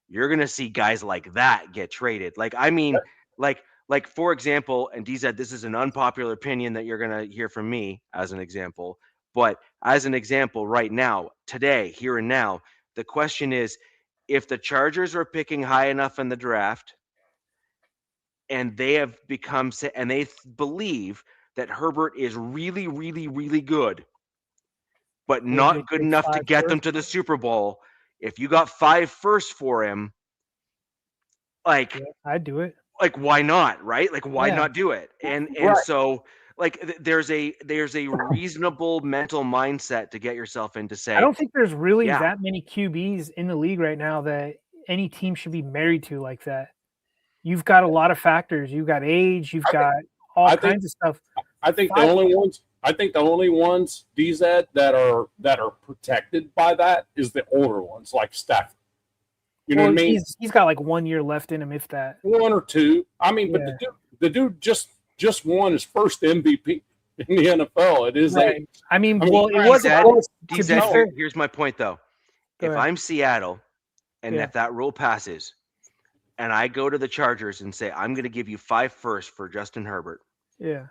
You're going to see guys like that get traded. Like, I mean, like for example, and DZ, this is an unpopular opinion that you're going to hear from me as an example, but as an example right now, today, here and now, the question is, if the Chargers are picking high enough in the draft and they have become, and they believe that Herbert is really, really, really good, but not good enough to get them to the Super Bowl, if you got 5 firsts for him, like, I'd do it. Like, why not, right? Like, why not do it? And so, like, there's a reasonable mental mindset to get yourself in to say. I don't think there's really that many QBs in the league right now that any team should be married to like that. You've got a lot of factors. You've got age. You've got all kinds of stuff. I think the only ones DZ that are protected by that is the older ones, like Steph. You know what I mean? He's got like 1 year left in him, if that. 1 or 2. I mean, but the dude just won his first MVP in the NFL. It is right. I mean, it wasn't close to be fair. Here's my point, though. If I'm Seattle, and if that rule passes, and I go to the Chargers and say, I'm going to give you 5 firsts for Justin Herbert. Yeah.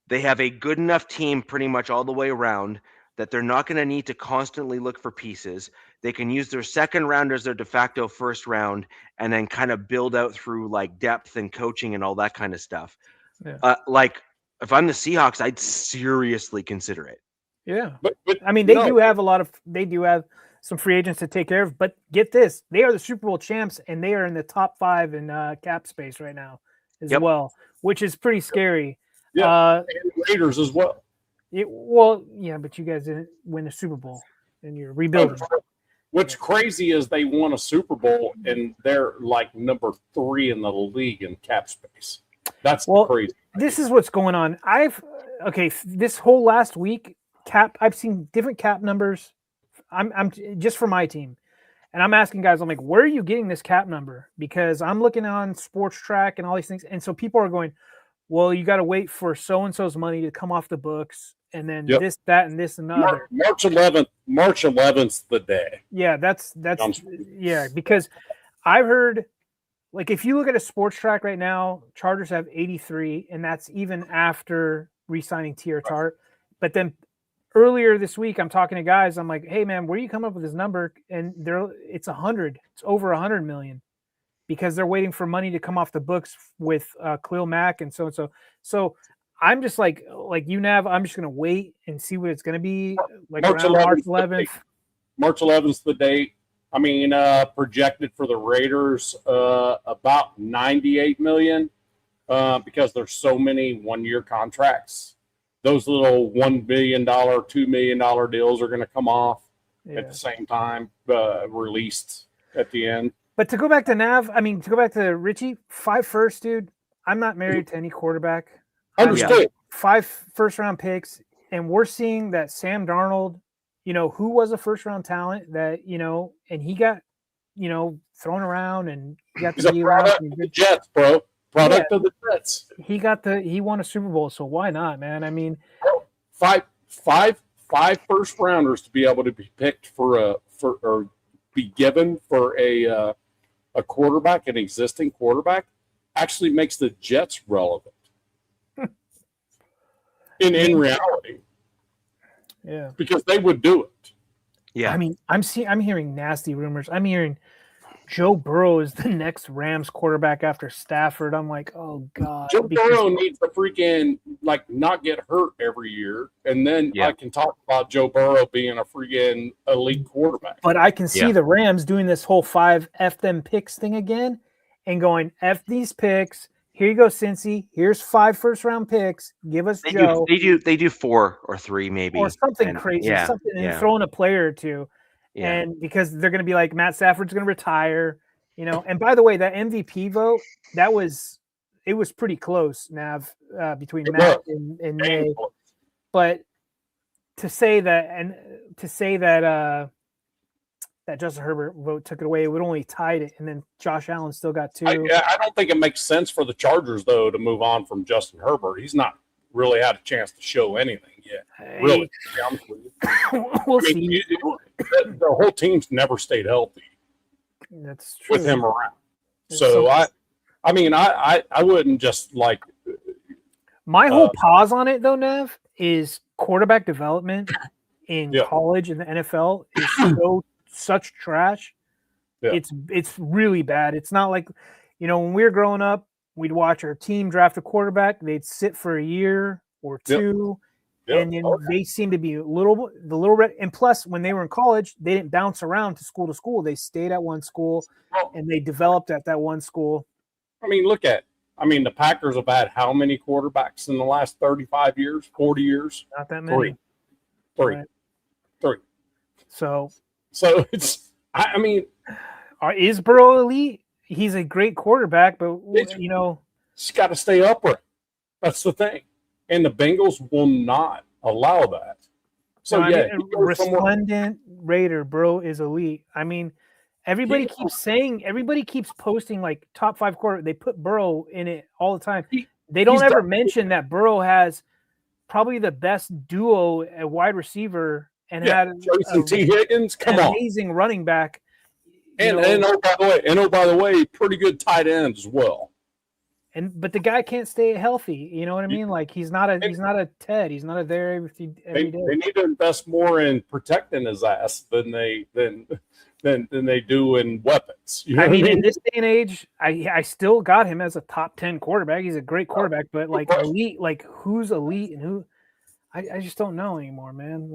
They have a good enough team pretty much all the way around that they're not going to need to constantly look for pieces. They can use their second round as their de facto first round and then kind of build out through like depth and coaching and all that kind of stuff. Yeah. Like if I'm the Seahawks, I'd seriously consider it. Yeah. But I mean, they do have some free agents to take care of, but get this, they are the Super Bowl champs and they are in the top 5 in cap space right now as well, which is pretty scary. Yeah. And Raiders as well. But you guys didn't win the Super Bowl and you're rebuilding. What's crazy is they won a Super Bowl and they're like number 3 in the league in cap space. That's crazy. This is what's going on. This whole last week, I've seen different cap numbers. I'm just for my team. And I'm asking guys, I'm like, where are you getting this cap number? Because I'm looking on Sports Track and all these things. And so people are going, well, you got to wait for so-and-so's money to come off the books. And then this, that, and this, and the other. March 11th's the day. Yeah, that's because I've heard, like, if you look at a Sports Track right now, Chargers have 83, and that's even after re-signing T.R. Tart. But then earlier this week, I'm talking to guys. I'm like, hey, man, where do you come up with this number? And it's 100. It's over 100 million because they're waiting for money to come off the books with Khalil Mack and so and so. So I'm just like you, Nav, I'm just going to wait and see what it's going to be like March 11th. March 11th the date. I mean, projected for the Raiders about 98 million because there's so many 1-year contracts. Those little $1 billion, $2 million deals are going to come off at the same time, released at the end. But to go back to Richie, 5 firsts, dude. I'm not married to any quarterback. Understood. 5 first-round picks, and we're seeing that Sam Darnold, who was a first-round talent that, and he got, thrown around and he got to be around. The Jets, bro. Product of the Jets. He won a Super Bowl, so why not, man? I mean, five first rounders to be able to be picked or be given for a quarterback, an existing quarterback, actually makes the Jets relevant. in reality. Yeah. Because they would do it. Yeah. I mean, I'm hearing nasty rumors. I'm hearing Joe Burrow is the next Rams quarterback after Stafford. I'm like, oh God. Joe Burrow needs to freaking not get hurt every year, and then I can talk about Joe Burrow being a freaking elite quarterback. But I can see the Rams doing this whole 5 F them picks thing again, and going F these picks. Here you go, Cincy. Here's 5 first-round picks. Give us Joe. They do 4 or 3 maybe, or something crazy, and throw in a player or two. Yeah. And because they're going to be like Matt Stafford's going to retire, And by the way, that MVP vote, it was pretty close, Nav, between Matt and May. But to say that that Justin Herbert vote took it away, it would only tied it, and then Josh Allen still got 2. I don't think it makes sense for the Chargers though to move on from Justin Herbert. He's not really had a chance to show anything yet. Really, we'll see. The whole team's never stayed healthy. That's true. With him around. So I wouldn't just My whole pause on it though, Nev, is quarterback development in college and the NFL is such trash. Yeah. It's really bad. It's not like, when we were growing up, we'd watch our team draft a quarterback. They'd sit for a year or 2, and then they seem to be a little bit. And plus, when they were in college, they didn't bounce around to school. They stayed at one school, and they developed at that one school. I mean, the Packers have had how many quarterbacks in the last 35 years, 40 years? Not that many. 3. So it's. I mean, is Burrow elite? He's a great quarterback, but he's got to stay upright. That's the thing, and the Bengals will not allow that. So resplendent Raider, Burrow is elite. I mean, everybody keeps posting top 5 quarter. They put Burrow in it all the time. They don't ever mention that Burrow has probably the best duo at wide receiver and had Jason T. Higgins, amazing running back. And by the way, pretty good tight end as well. But the guy can't stay healthy. You know what I mean? He's not a Ted. He's not a there every day. They need to invest more in protecting his ass than they do in weapons. I mean, in this day and age, I still got him as a top 10 quarterback. He's a great quarterback, but elite, who's elite and who? I just don't know anymore, man.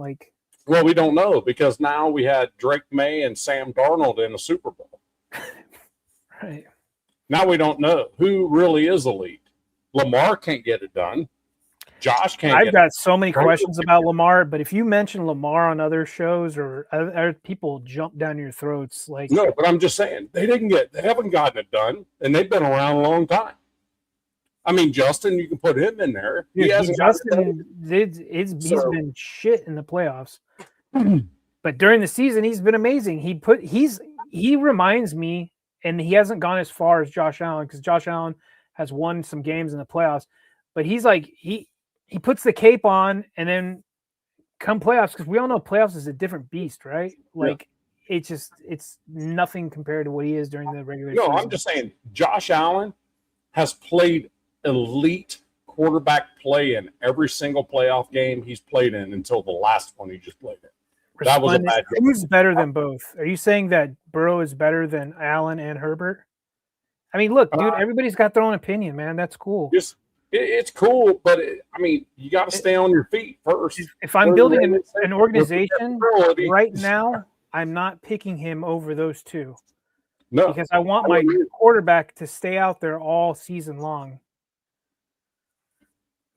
Well, we don't know because now we had Drake May and Sam Darnold in the Super Bowl. Right. Now we don't know who really is elite. Lamar can't get it done. Josh can't. I've got so many questions about Lamar, but if you mention Lamar on other shows or other people jump down your throats, no. But I'm just saying they haven't gotten it done, and they've been around a long time. I mean, Justin, you can put him in there. He's been shit in the playoffs, but during the season, he's been amazing. He reminds me, and he hasn't gone as far as Josh Allen because Josh Allen has won some games in the playoffs, but he's he puts the cape on, and then come playoffs, because we all know playoffs is a different beast, right? It's nothing compared to what he is during the regular season. No, I'm just saying Josh Allen has played elite quarterback play in every single playoff game he's played in until the last one he just played in. That was a bad game. Who's better than both? Are you saying that Burrow is better than Allen and Herbert? I mean, look, dude, everybody's got their own opinion, man. That's cool. It's cool, but you got to stay on your feet first. If I'm building an organization right now, I'm not picking him over those two. No, because I want my quarterback to stay out there all season long.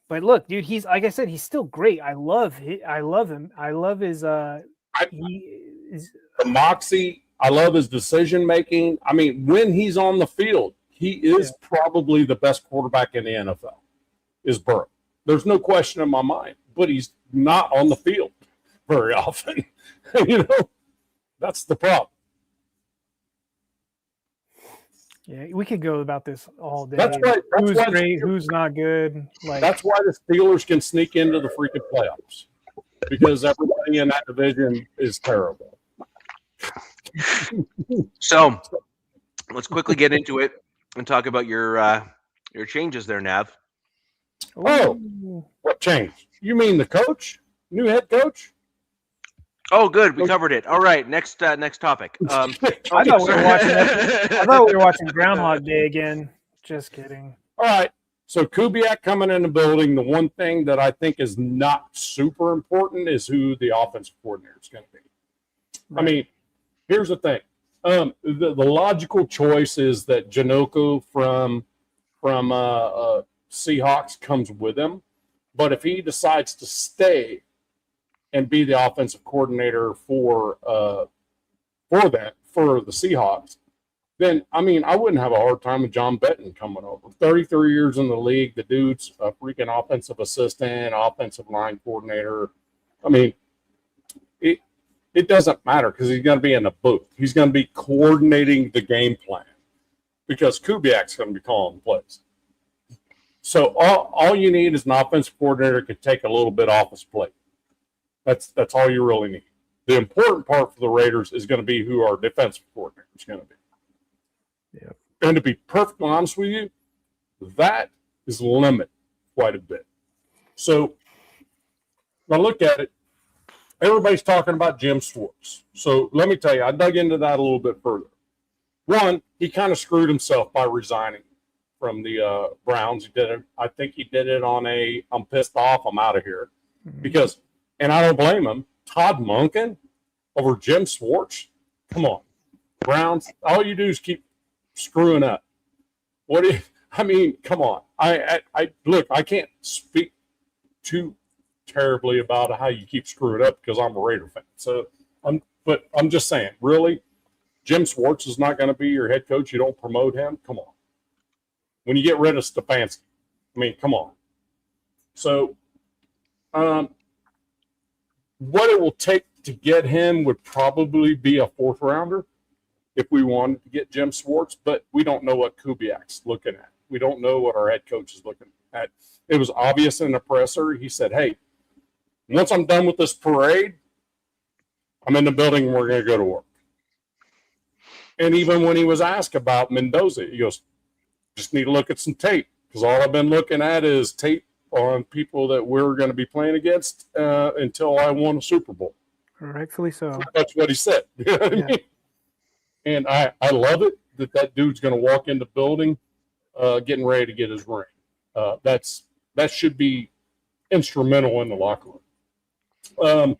But look, dude, he's like I said, he's still great. I love him. I love his the moxie. I love his decision making. I mean, when he's on the field, he is probably the best quarterback in the NFL. Is Burrow. There's no question in my mind. But he's not on the field very often. That's the problem. Yeah, we could go about this all day. That's why, who's great, who's not good. That's why the Steelers can sneak into the freaking playoffs, because everybody in that division is terrible. So let's quickly get into it and talk about your changes there, Nav. Oh, what change? You mean the coach? New head coach? Oh, good. We covered it. All right. Next topic. I thought we were watching Groundhog Day again. Just kidding. All right. So Kubiak coming in the building. The one thing that I think is not super important is who the offensive coordinator is going to be. Right. I mean, here's the thing. The logical choice is that Janoko from Seahawks comes with him. But if he decides to stay and be the offensive coordinator for the Seahawks, then, I mean, I wouldn't have a hard time with John Benton coming over. 33 years in the league, the dude's a freaking offensive assistant, offensive line coordinator. I mean, it doesn't matter because he's going to be in the booth. He's going to be coordinating the game plan because Kubiak's going to be calling plays. So all you need is an offensive coordinator who can take a little bit off his plate. That's all you really need. The important part for the Raiders is going to be who our defensive coordinator is going to be. Yeah. And to be perfectly honest with you, that is limited quite a bit. So when I look at it, everybody's talking about Jim Schwartz. So let me tell you, I dug into that a little bit further. One, he kind of screwed himself by resigning from the Browns. He did it. I think he did it on I'm pissed off, I'm out of here. Because, and I don't blame him, Todd Monken over Jim Schwartz? Come on. Browns, all you do is keep screwing up. I mean, come on. I look, I can't speak too terribly about how you keep screwing up because I'm a Raider fan. So but I'm just saying, really, Jim Schwartz is not going to be your head coach. You don't promote him. Come on. When you get rid of Stefanski, I mean, come on. So, what it will take to get him would probably be a fourth rounder if we wanted to get Jim Schwartz, but we don't know what Kubiak's looking at. We don't know what our head coach is looking at. It was obvious in the presser. He said, hey, once I'm done with this parade, I'm in the building and we're going to go to work. And even when he was asked about Mendoza, he goes, just need to look at some tape because all I've been looking at is tape on people that we're going to be playing against until I won a Super Bowl. Rightfully so. That's what he said. You know what I mean? And I love it that dude's going to walk in the building getting ready to get his ring. That should be instrumental in the locker room.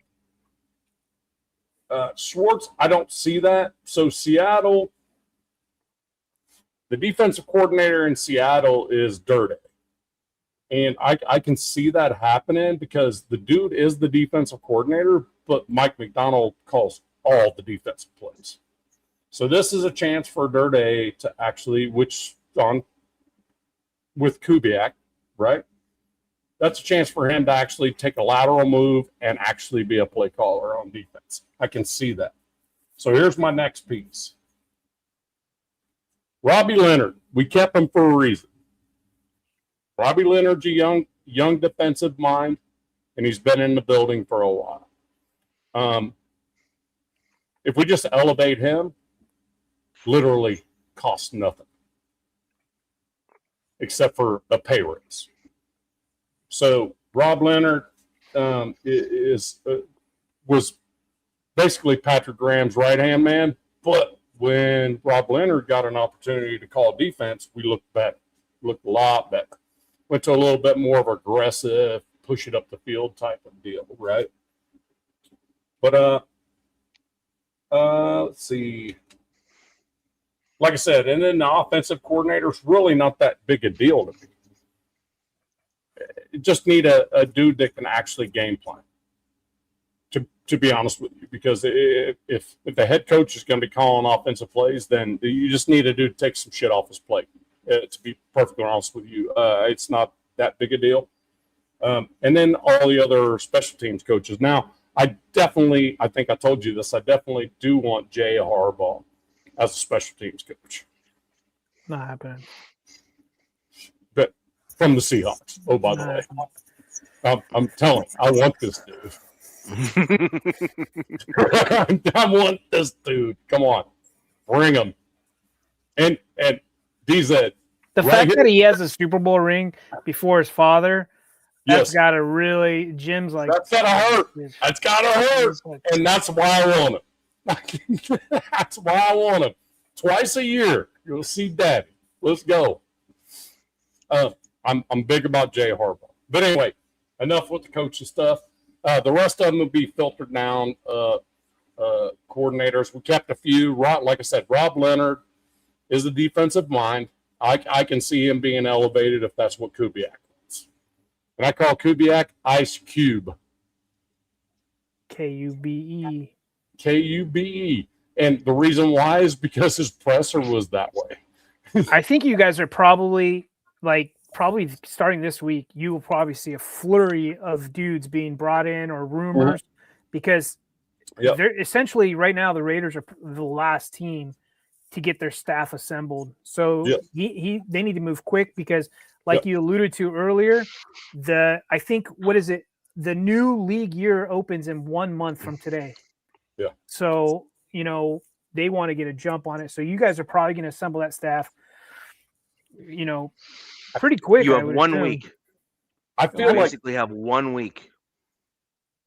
Schwartz, I don't see that. So Seattle, the defensive coordinator in Seattle is dirty. And I can see that happening because the dude is the defensive coordinator, but Mike McDonald calls all the defensive plays. So this is a chance for Dirty to actually, with Kubiak, right? That's a chance for him to actually take a lateral move and actually be a play caller on defense. I can see that. So here's my next piece. Robbie Leonard, we kept him for a reason. Robbie Leonard's a young defensive mind, and he's been in the building for a while. If we just elevate him, literally costs nothing except for a pay raise. So Rob Leonard was basically Patrick Graham's right-hand man, but when Rob Leonard got an opportunity to call defense, we looked a lot better. Went to a little bit more of aggressive, push it up the field type of deal, right? But let's see. Like I said, and then the offensive coordinator is really not that big a deal to me. You just need a dude that can actually game plan, to be honest with you, because if the head coach is going to be calling offensive plays, then you just need a dude to take some shit off his plate. To be perfectly honest with you, it's not that big a deal. And then all the other special teams coaches. Now, I think I told you this, I definitely do want Jay Harbaugh as a special teams coach. Not happening. But from the Seahawks. Oh, by the way. I'm telling you, I want this dude. I want this dude. Come on. Bring him. And DZ. The fact that he has a Super Bowl ring before his father, That's got to really, Jim's like. That's got to hurt. That's got to hurt. And that's why I want him. That's why I want him. Twice a year, you'll see Daddy. Let's go. I'm big about Jay Harbaugh. But anyway, enough with the coaching stuff. The rest of them will be filtered down. Coordinators. We kept a few. Like I said, Rob Leonard is the defensive mind. I can see him being elevated if that's what Kubiak wants. And I call Kubiak Ice Cube. Kube. Kube. And the reason why is because his presser was that way. I think you guys are probably starting this week, you will probably see a flurry of dudes being brought in or rumors because they're essentially right now the Raiders are the last team to get their staff assembled. So they need to move quick because like you alluded to earlier, I think the new league year opens in 1 month from today. Yeah. So, they want to get a jump on it. So you guys are probably going to assemble that staff, pretty quick. You have 1 week. I feel basically have 1 week.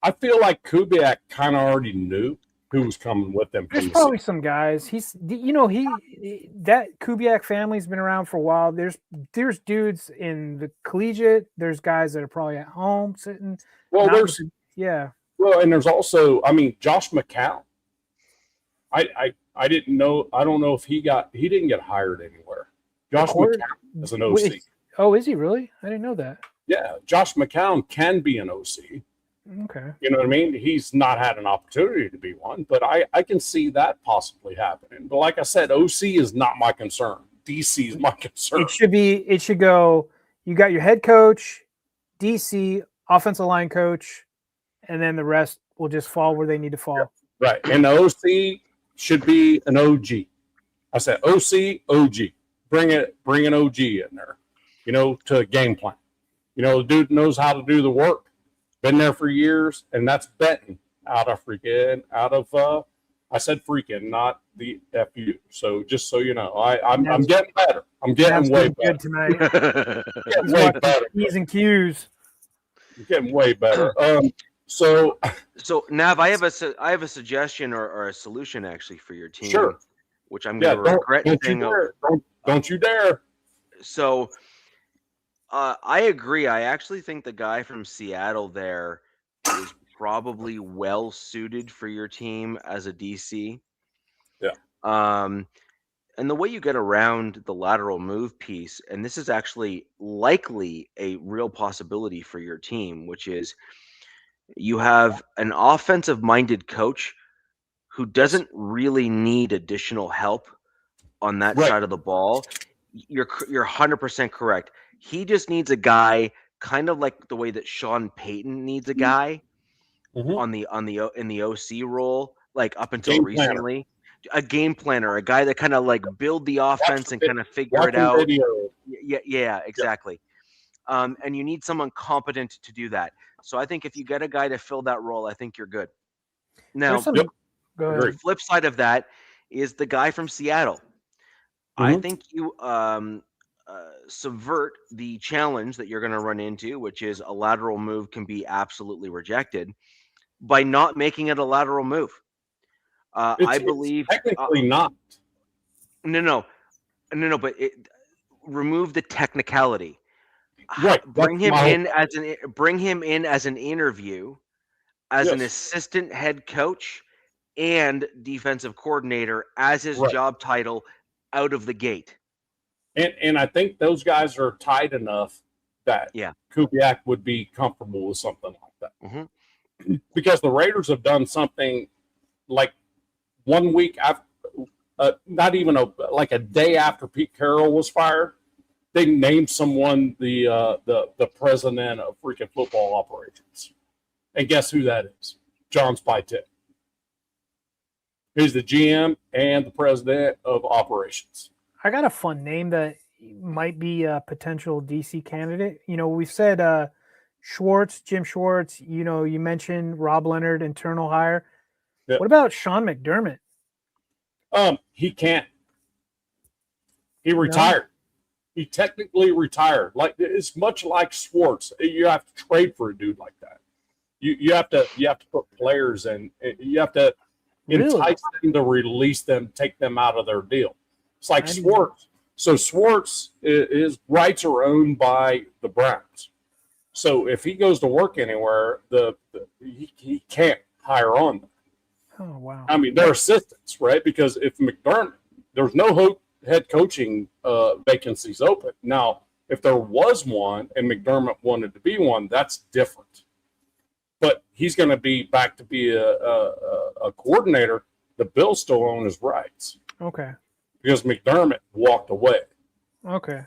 I feel like Kubiak kind of already knew who was coming with them. There's probably some guys. That Kubiak family's been around for a while. There's dudes in the collegiate. There's guys that are probably at home sitting. Well, Well, and there's also, Josh McCown. I didn't know. I don't know if he didn't get hired anywhere. Josh McCown is an OC. Oh, is he really? I didn't know that. Yeah, Josh McCown can be an OC. Okay. You know what I mean? He's not had an opportunity to be one, but I can see that possibly happening. But like I said, OC is not my concern. DC is my concern. It should go, you got your head coach, DC, offensive line coach, and then the rest will just fall where they need to fall. Right. And the OC should be an OG. I said OC, OG. Bring an OG in there, to a game plan. The dude knows how to do the work. Been there for years, and that's Benton out of I said freaking, not the FU. So just so you know, I'm getting better. I'm getting way better. Good tonight. Getting way better. P's and Q's. I'm getting way better. So Nav, I have a suggestion or a solution actually for your team. Sure. Which I'm going to regret saying. Don't you dare. So I agree. I actually think the guy from Seattle there is probably well suited for your team as a DC. Yeah. And the way you get around the lateral move piece, and this is actually likely a real possibility for your team, which is you have an offensive-minded coach who doesn't really need additional help on that side of the ball. You're 100% correct. He just needs a guy, kind of like the way that Sean Payton needs a guy in the OC role, like up until recently. A game planner, a guy that kind of like build the offense and kind of figure it out. Yeah, exactly. And you need someone competent to do that. So I think if you get a guy to fill that role, I think you're good. Now, the flip side of that is the guy from Seattle. I think you subvert the challenge that you're going to run into, which is a lateral move can be absolutely rejected, by not making it a lateral move. I believe technically not. No. But remove the technicality. Right. Bring him in as an interview, as an assistant head coach and defensive coordinator as his job title out of the gate. And I think those guys are tight enough that Kubiak would be comfortable with something like that. Because the Raiders have done something like 1 week after, not even like a day after Pete Carroll was fired, they named someone the president of freaking football operations. And guess who that is? John Spytek. He's the GM and the president of operations. I got a fun name that might be a potential DC candidate. We said Jim Schwartz. You mentioned Rob Leonard, internal hire. Yep. What about Sean McDermott? He can't. He retired. He technically retired. Like it's much like Schwartz. You have to trade for a dude like that. You have to put players in. You have to entice them to release them, take them out of their deal. It's like Schwartz. So Schwartz, his rights are owned by the Browns. So if he goes to work anywhere, he can't hire on them. Oh wow! I mean, they're assistants, right? Because if McDermott, there's no head coaching vacancies open. Now, if there was one and McDermott wanted to be one, that's different. But he's going to be back to be a coordinator. The Bills still own his rights. Okay. Because McDermott walked away. Okay.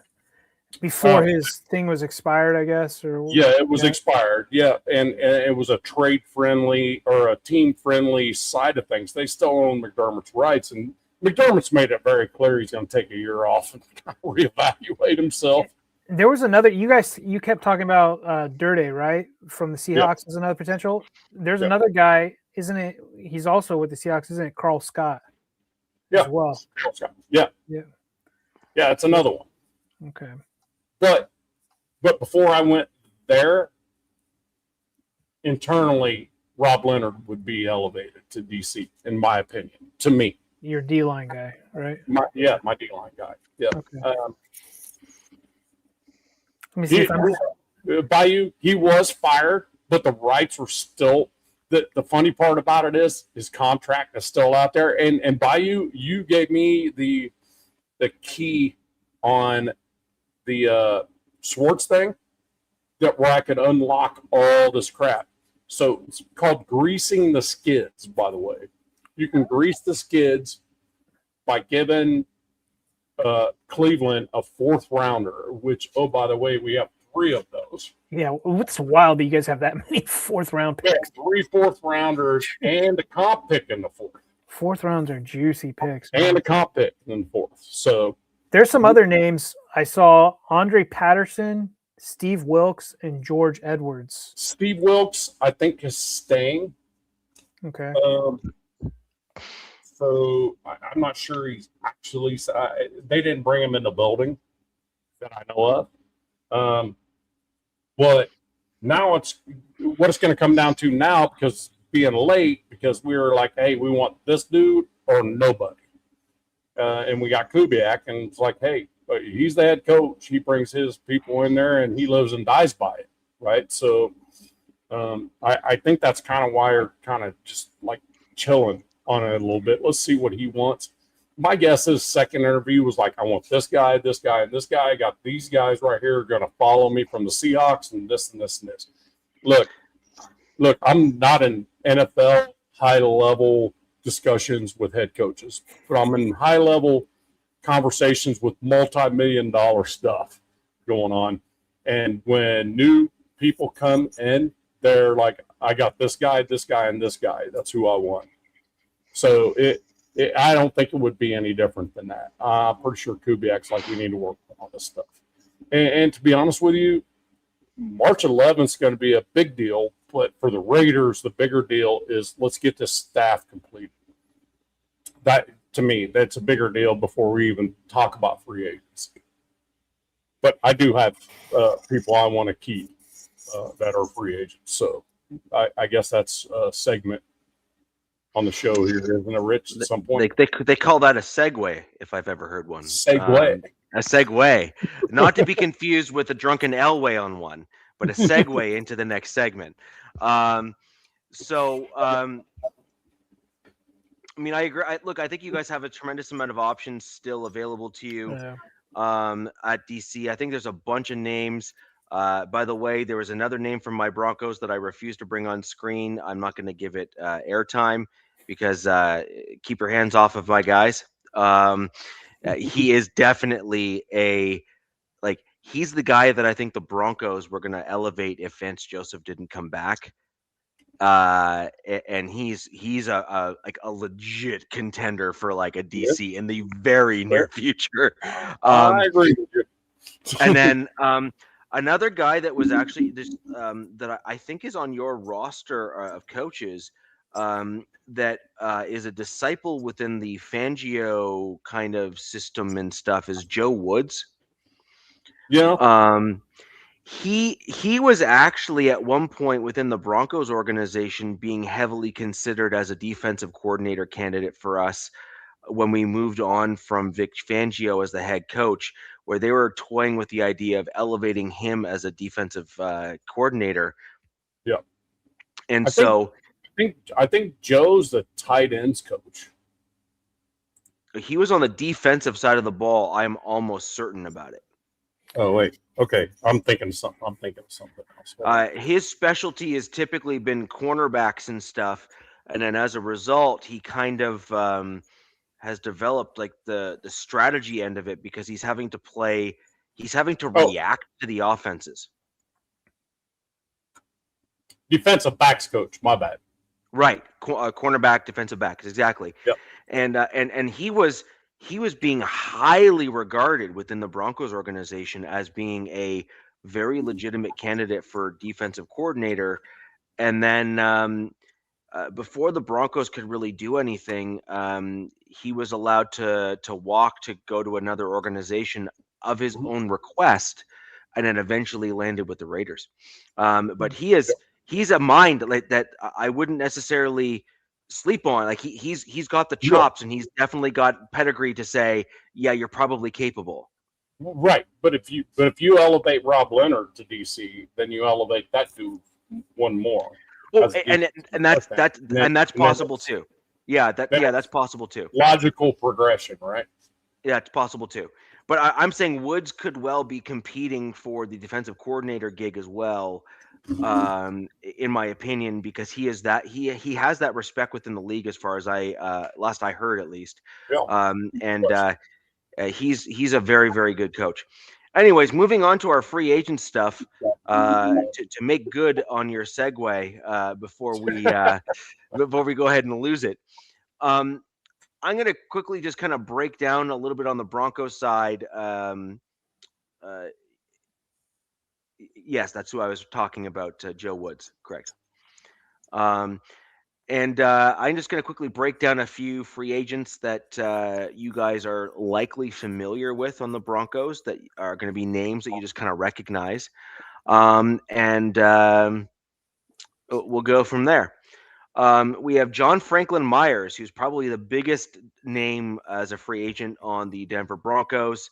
Before his thing was expired, I guess, or yeah, it was expired. Yeah, and it was a trade friendly or a team friendly side of things. They still own McDermott's rights, and McDermott's made it very clear he's going to take a year off and reevaluate himself. There was another. You kept talking about Durde, right? From the Seahawks is another potential. There's another guy, isn't it? He's also with the Seahawks, isn't it? Carl Scott. Yeah. As well. Carl Scott. Yeah. Yeah. Yeah, it's another one. Okay. But before I went there, internally, Rob Leonard would be elevated to DC, in my opinion. To me, your D-line guy, right? My D-line guy. Yeah. Okay. Let me see Bayou, he was fired, but the rights were still. The funny part about it is his contract is still out there. And Bayou, you gave me the key on the Schwartz thing where I could unlock all this crap. So it's called greasing the skids, by the way. You can grease the skids by giving Cleveland a 4th rounder, which, oh, by the way, we have 3 of those. Yeah, what's wild that you guys have that many 4th round picks? Yeah, 3 4th rounders and a comp pick in the 4th. 4th rounds are juicy picks. And a comp pick in the 4th. So there's some other names. I saw Andre Patterson, Steve Wilkes, and George Edwards. Steve Wilkes, I think, is staying. Okay. So I'm not sure he's actually. They didn't bring him in the building that I know of. But now it's what it's going to come down to now, because being late, because we were like, hey, we want this dude or nobody. And we got Kubiak, and it's like, hey, he's the head coach. He brings his people in there, and he lives and dies by it, right? So I think that's kind of why we're kind of just like chilling on it a little bit. Let's see what he wants. My guess is second interview was like, I want this guy, and this guy. I got these guys right here going to follow me from the Seahawks and this and this and this. Look, I'm not in NFL high-level discussions with head coaches, but I'm in high-level conversations with multi-million-dollar stuff going on. And when new people come in, they're like, I got this guy, and this guy. That's who I want. So I don't think it would be any different than that. I'm pretty sure Kubiak's like, we need to work on all this stuff. And to be honest with you, March 11th is going to be a big deal. But for the Raiders, the bigger deal is let's get this staff complete. That, to me, that's a bigger deal before we even talk about free agency. But I do have people I want to keep that are free agents. So I guess that's a segment on the show here, isn't it, Rich, at some point? They call that a segue, if I've ever heard one. Segue. A segue. Not to be confused with a drunken Elway on one, but a segue into the next segment. I mean, I agree. I think you guys have a tremendous amount of options still available to you at DC. I think there's a bunch of names. By the way, there was another name from my Broncos that I refused to bring on screen. I'm not going to give it airtime because keep your hands off of my guys. He is definitely he's the guy that I think the Broncos were going to elevate if Vance Joseph didn't come back. And he's a legit contender for like a DC in the very near future. I agree with you. And then another guy that was actually that I think is on your roster of coaches that is a disciple within the Fangio kind of system and stuff is Joe Woods. Yeah. He was actually at one point within the Broncos organization being heavily considered as a defensive coordinator candidate for us when we moved on from Vic Fangio as the head coach, where they were toying with the idea of elevating him as a defensive coordinator. Yeah. And I think Joe's the tight ends coach. He was on the defensive side of the ball. I'm almost certain about it. Oh, wait. Okay. I'm thinking of something else. His specialty has typically been cornerbacks and stuff. And then as a result, he kind of has developed like the strategy end of it because he's having to react to the offenses. Defensive backs coach, my bad. Right. Cornerback, defensive backs, exactly. Yep. And he was being highly regarded within the Broncos organization as being a very legitimate candidate for defensive coordinator. And then before the Broncos could really do anything, he was allowed to walk to go to another organization of his own request, and then eventually landed with the Raiders. But he's a mind that I wouldn't necessarily sleep on. Like he's got the chops, and he's definitely got pedigree to say, yeah, you're probably capable. Right, but if you elevate Rob Leonard to DC, then you elevate that dude one more. Well, and that's possible too. Yeah, that's possible too. Logical progression, right? Yeah, it's possible too. But I'm saying Woods could well be competing for the defensive coordinator gig as well, in my opinion, because he has that respect within the league as far as last I heard at least. Yeah. He's a very, very good coach. Anyways, moving on to our free agent stuff, to make good on your segue before we go ahead and lose it. I'm going to quickly just kind of break down a little bit on the Broncos side. Yes, that's who I was talking about, Joe Woods, correct. And I'm just going to quickly break down a few free agents that you guys are likely familiar with on the Broncos that are going to be names that you just kind of recognize. And we'll go from there. We have John Franklin Myers, who's probably the biggest name as a free agent on the Denver Broncos.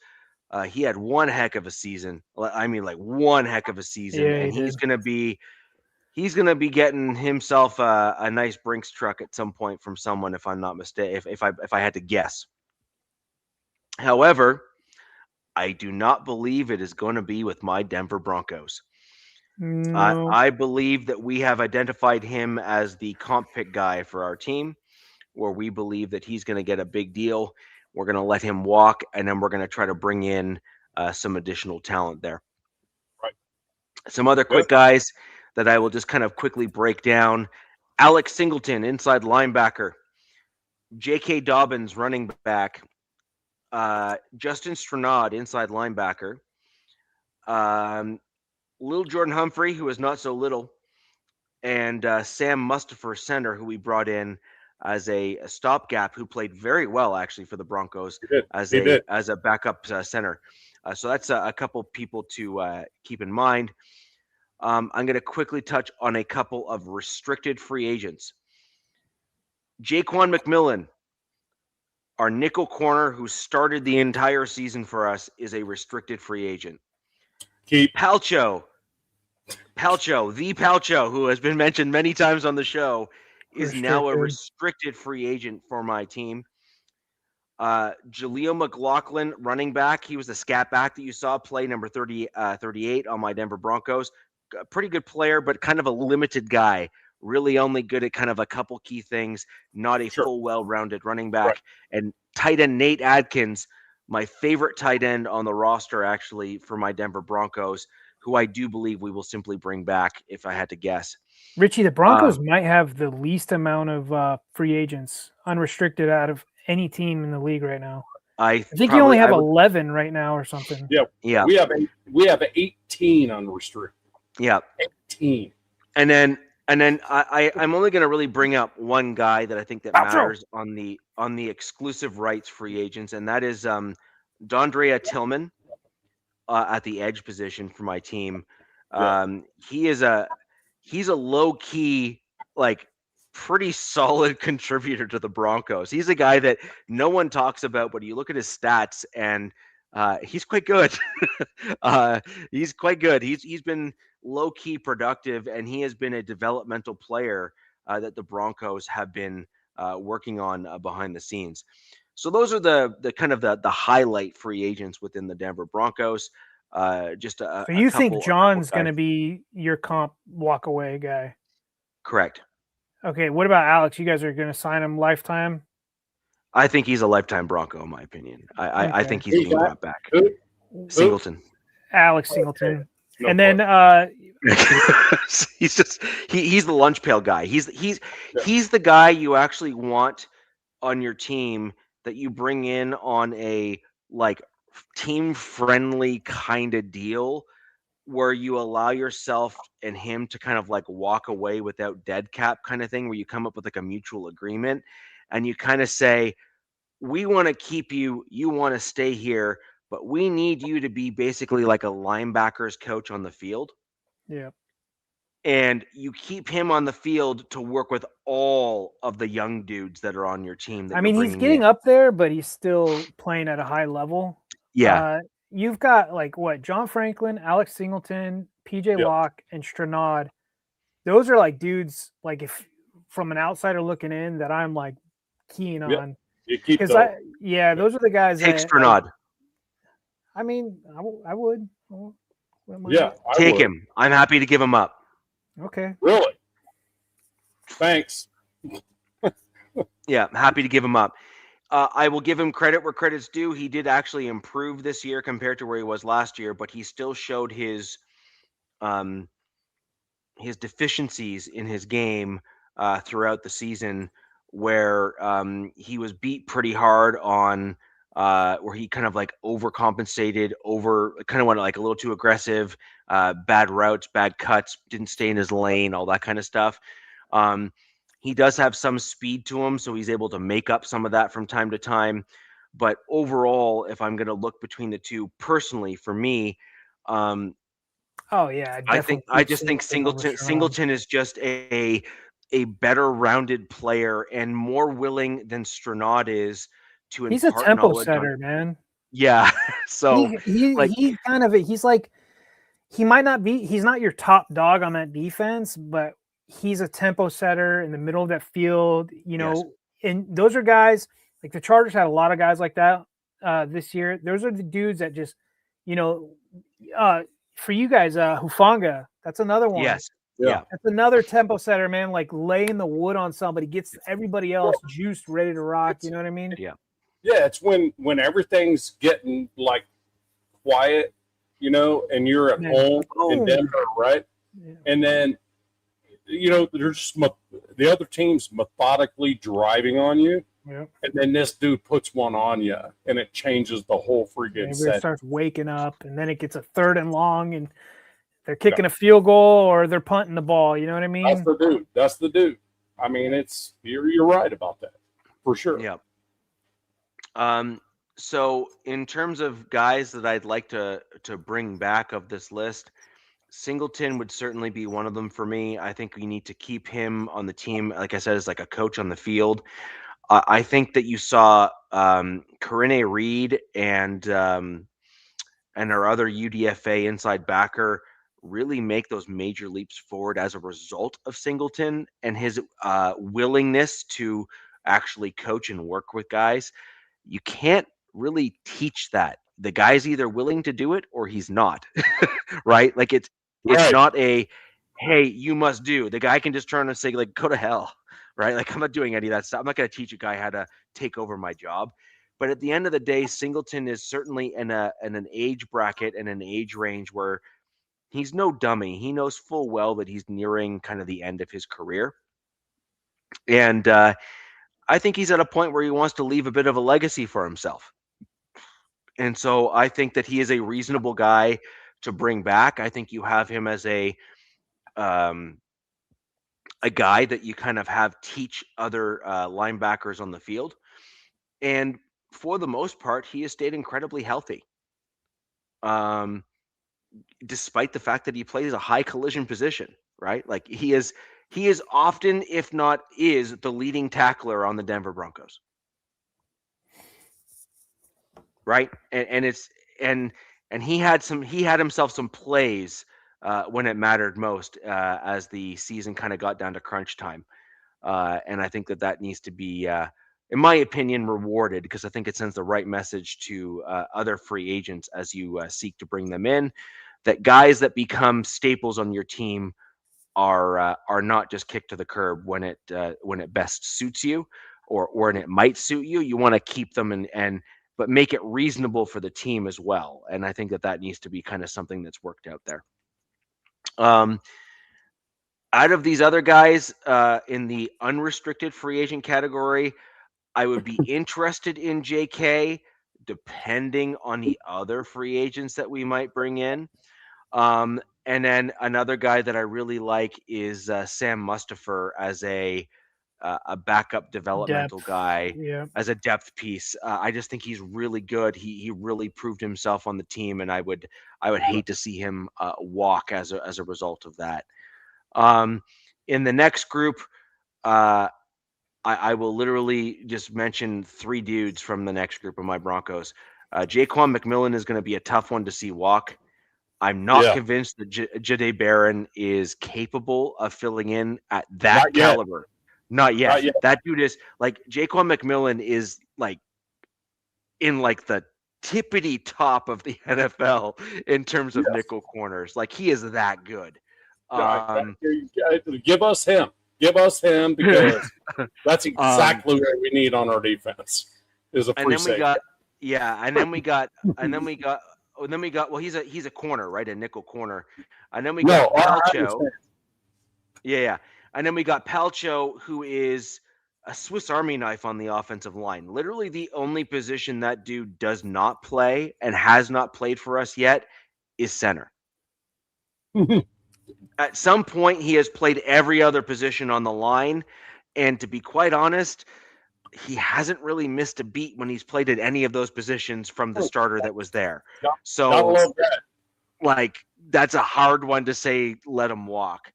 He had one heck of a season. I mean, like one heck of a season, and he's going to be getting himself a nice Brinks truck at some point from someone, if I'm not mistaken. If I had to guess. However, I do not believe it is going to be with my Denver Broncos. No. I believe that we have identified him as the comp pick guy for our team, where we believe that he's going to get a big deal. We're going to let him walk, and then we're going to try to bring in some additional talent there. Right. Some other quick guys that I will just kind of quickly break down. Alex Singleton, inside linebacker. J.K. Dobbins, running back. Justin Stranad, inside linebacker. Little Jordan Humphrey, who is not so little. And Sam Mustipher, center, who we brought in as a stopgap, who played very well, actually, for the Broncos as a backup center. So that's a couple people to keep in mind. I'm going to quickly touch on a couple of restricted free agents. Jaquan McMillan, our nickel corner who started the entire season for us, is a restricted free agent. Palcho, who has been mentioned many times on the show, is now a restricted free agent for my team. Jaleel McLaughlin, running back. He was the scat back that you saw play number 38 on my Denver Broncos. A pretty good player, but kind of a limited guy. Really only good at kind of a couple key things, not a full, well-rounded running back. Right. And tight end Nate Adkins, my favorite tight end on the roster, actually, for my Denver Broncos, who I do believe we will simply bring back if I had to guess. Richie, the Broncos might have the least amount of free agents unrestricted out of any team in the league right now. I think you only have 11 right now or something. Yeah. We have 18 unrestricted. Yeah. 18. And then I'm only going to really bring up one guy that I think that matters on the exclusive rights free agents, and that is Dondrea Tillman. at the edge position for my team. He's a low key, like, pretty solid contributor to the Broncos. He's a guy that no one talks about, but you look at his stats and he's quite good. He's quite good. He's been low key productive, and he has been a developmental player that the Broncos have been working on behind the scenes. So those are the kind of the highlight free agents within the Denver Broncos. Just so you think John's going to be your comp walk away guy? Correct. Okay, what about Alex? You guys are going to sign him lifetime? I think he's a lifetime Bronco, in my opinion. I think he's being brought back. Singleton. Alex Singleton. No, and then he's the lunch pail guy. He's the guy you actually want on your team, that you bring in on a like team friendly kind of deal, where you allow yourself and him to kind of like walk away without dead cap kind of thing, where you come up with like a mutual agreement and you kind of say, we want to keep you, you want to stay here, but we need you to be basically like a linebackers coach on the field. Yeah. And you keep him on the field to work with all of the young dudes that are on your team. I mean, he's getting up there, but he's still playing at a high level. Yeah. You've got like what? John Franklin, Alex Singleton, PJ Locke, and Stranad. Those are like dudes, like if from an outsider looking in, that I'm like keen on. Because those are the guys. Take Stranad. I mean, I would. Take him. I'm happy to give him up. Okay. Really? Thanks. Yeah, happy to give him up. I will give him credit where credit's due. He did actually improve this year compared to where he was last year, but he still showed his deficiencies in his game throughout the season, where he was beat pretty hard on where he kind of like overcompensated, kind of went like a little too aggressive, bad routes, bad cuts, didn't stay in his lane, all that kind of stuff. He does have some speed to him, so he's able to make up some of that from time to time. But overall, if I'm going to look between the two, personally, for me, I just think Singleton is just a better rounded player and more willing than Stranad is to impart. He's a tempo setter, man. Yeah. So he's not your top dog on that defense, but he's a tempo setter in the middle of that field, and those are guys like the Chargers had a lot of guys like that this year. Those are the dudes that just, for you guys, Hufanga, that's another one. Yes. Yeah. That's another tempo setter, man, like laying the wood on somebody, gets everybody else juiced, ready to rock. You know what I mean? Yeah. Yeah, it's when everything's getting like quiet, and you're at home in Denver, right? Yeah. And then there's the other team's methodically driving on you, and then this dude puts one on you, and it changes the whole freaking set. Everybody starts waking up, and then it gets a 3rd and long, and they're kicking a field goal or they're punting the ball. You know what I mean? That's the dude. I mean, you're right about that for sure. Yeah. So in terms of guys that I'd like to bring back of this list, Singleton would certainly be one of them for me. I think we need to keep him on the team, like I said, as like a coach on the field. I think that you saw Corinne Reed and our other UDFA inside backer really make those major leaps forward as a result of Singleton and his willingness to actually coach and work with guys. You can't really teach that. The guy's either willing to do it or he's not, right? Like it's not a, hey, you must do. The guy can just turn and say, like, go to hell, right? Like, I'm not doing any of that stuff. I'm not going to teach a guy how to take over my job. But at the end of the day, Singleton is certainly in an age bracket and an age range where he's no dummy. He knows full well that he's nearing kind of the end of his career. And I think he's at a point where he wants to leave a bit of a legacy for himself. And so I think that he is a reasonable guy to bring back. I think you have him as a guy that you kind of have teach other linebackers on the field. And for the most part, he has stayed incredibly healthy. despite the fact that he plays a high collision position, right? Like he is often, if not is, the leading tackler on the Denver Broncos. Right? And he had himself some plays when it mattered most as the season kind of got down to crunch time. And I think that needs to be, in my opinion, rewarded, because I think it sends the right message to other free agents as you seek to bring them in, that guys that become staples on your team are not just kicked to the curb when it best suits you, or when it might suit you. You want to keep them but make it reasonable for the team as well. And I think that needs to be kind of something that's worked out there. Out of these other guys in the unrestricted free agent category, I would be interested in JK, depending on the other free agents that we might bring in. And then another guy that I really like is Sam Mustipher as a backup developmental guy, as a depth piece. I just think he's really good. He really proved himself on the team, and I would hate to see him walk as a result of that. In the next group, I will literally just mention 3 dudes from the next group of my Broncos. Jaquan McMillan is going to be a tough one to see walk. I'm not convinced that Jahdae Barron is capable of filling in at that caliber. Not yet. That dude is like, Jaquan McMillan is like in like the tippity top of the NFL in terms of nickel corners. Like, he is that good. Give us him. Give us him, because that's exactly what we need on our defense. Is a free safety. And then we got well, he's a corner, right? A nickel corner. And then we got Palcho. Yeah. And then we got Palcho, who is a Swiss Army knife on the offensive line. Literally the only position that dude does not play and has not played for us yet is center. At some point, he has played every other position on the line. And to be quite honest, he hasn't really missed a beat when he's played at any of those positions from the starter that was there. So, like, that's a hard one to say, let him walk.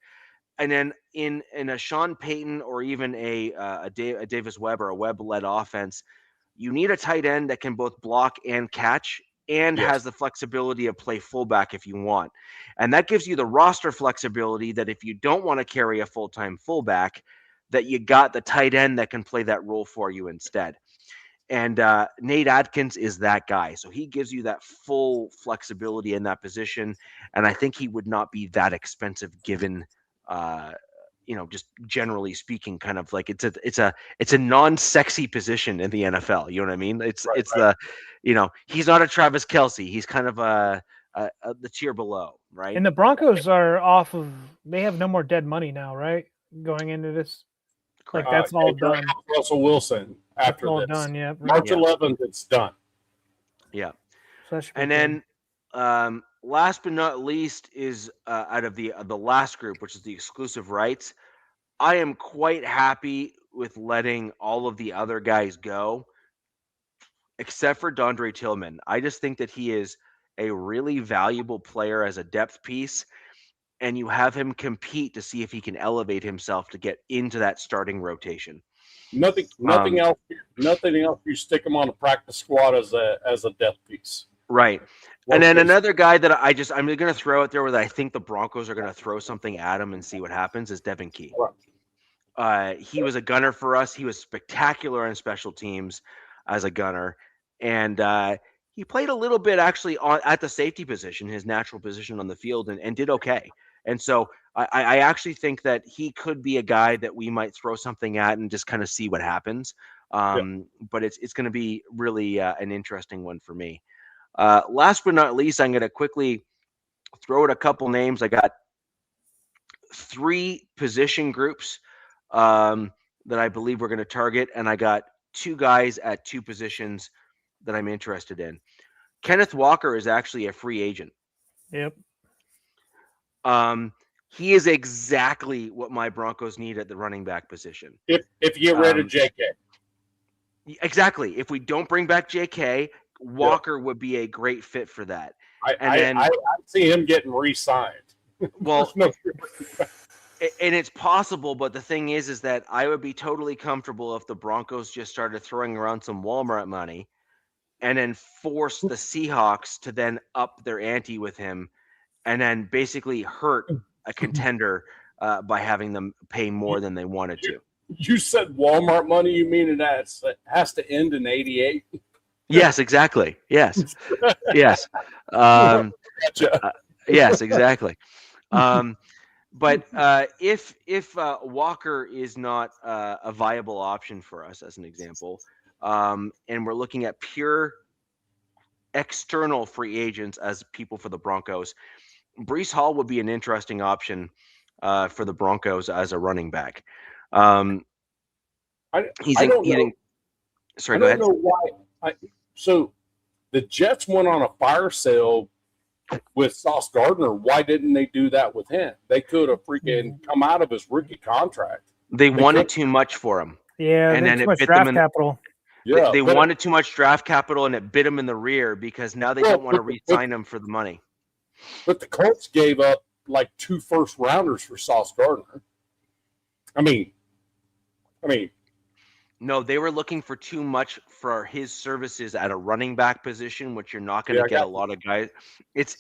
And then in a Sean Payton or even a Davis Webb or a Webb-led offense, you need a tight end that can both block and catch, and has the flexibility of play fullback if you want. And that gives you the roster flexibility that if you don't want to carry a full-time fullback, that you got the tight end that can play that role for you instead. And Nate Adkins is that guy. So he gives you that full flexibility in that position. And I think he would not be that expensive given just generally speaking, kind of like it's a non-sexy position in the NFL. You know what I mean? It's he's not a Travis Kelce. He's kind of the tier below, right? And the Broncos are they have no more dead money now, right? Going into this, like that's all done. Russell Wilson after all this. Done, yeah. March 11th, it's done. Yeah, and then last but not least is out of the last group, which is the exclusive rights. I am quite happy with letting all of the other guys go, except for Dondre Tillman. I just think that he is a really valuable player as a depth piece, and you have him compete to see if he can elevate himself to get into that starting rotation. Nothing else. Nothing else. You stick him on a practice squad as a depth piece. Right. And then another guy that I'm going to throw out there where I think the Broncos are going to throw something at him and see what happens is Devin Key. He was a gunner for us. He was spectacular on special teams as a gunner. And he played a little bit actually at the safety position, his natural position on the field, and did okay. And so I actually think that he could be a guy that we might throw something at and just kind of see what happens. But it's going to be really an interesting one for me. Last but not least, I'm going to quickly throw out a couple names. I got 3 position groups that I believe we're going to target, and I got 2 guys at 2 positions that I'm interested in. Kenneth Walker is actually a free agent. Yep. He is exactly what my Broncos need at the running back position. If you get rid of JK. Exactly. If we don't bring back JK, Walker would be a great fit for that. I see him getting re-signed. Well, and it's possible, but the thing is that I would be totally comfortable if the Broncos just started throwing around some Walmart money and then force the Seahawks to then up their ante with him and then basically hurt a contender by having them pay more than they wanted to. You said Walmart money. You mean it has to end in 88? Yes, exactly. Yes. Yes. Yes, exactly. But if Walker is not a viable option for us, as an example, and we're looking at pure external free agents as people for the Broncos, Breece Hall would be an interesting option for the Broncos as a running back. I don't know. Sorry, go ahead. I don't know why. So the Jets went on a fire sale with Sauce Gardner. Why didn't they do that with him? They could have freaking come out of his rookie contract. They wanted too much for him. Yeah, and then too much draft capital. Yeah, they wanted too much draft capital, and it bit them in the rear because now they don't want to re-sign him for the money. But the Colts gave up like 2 first-rounders for Sauce Gardner. I mean, no, they were looking for too much for his services at a running back position, which you're not going to get a lot of guys. It's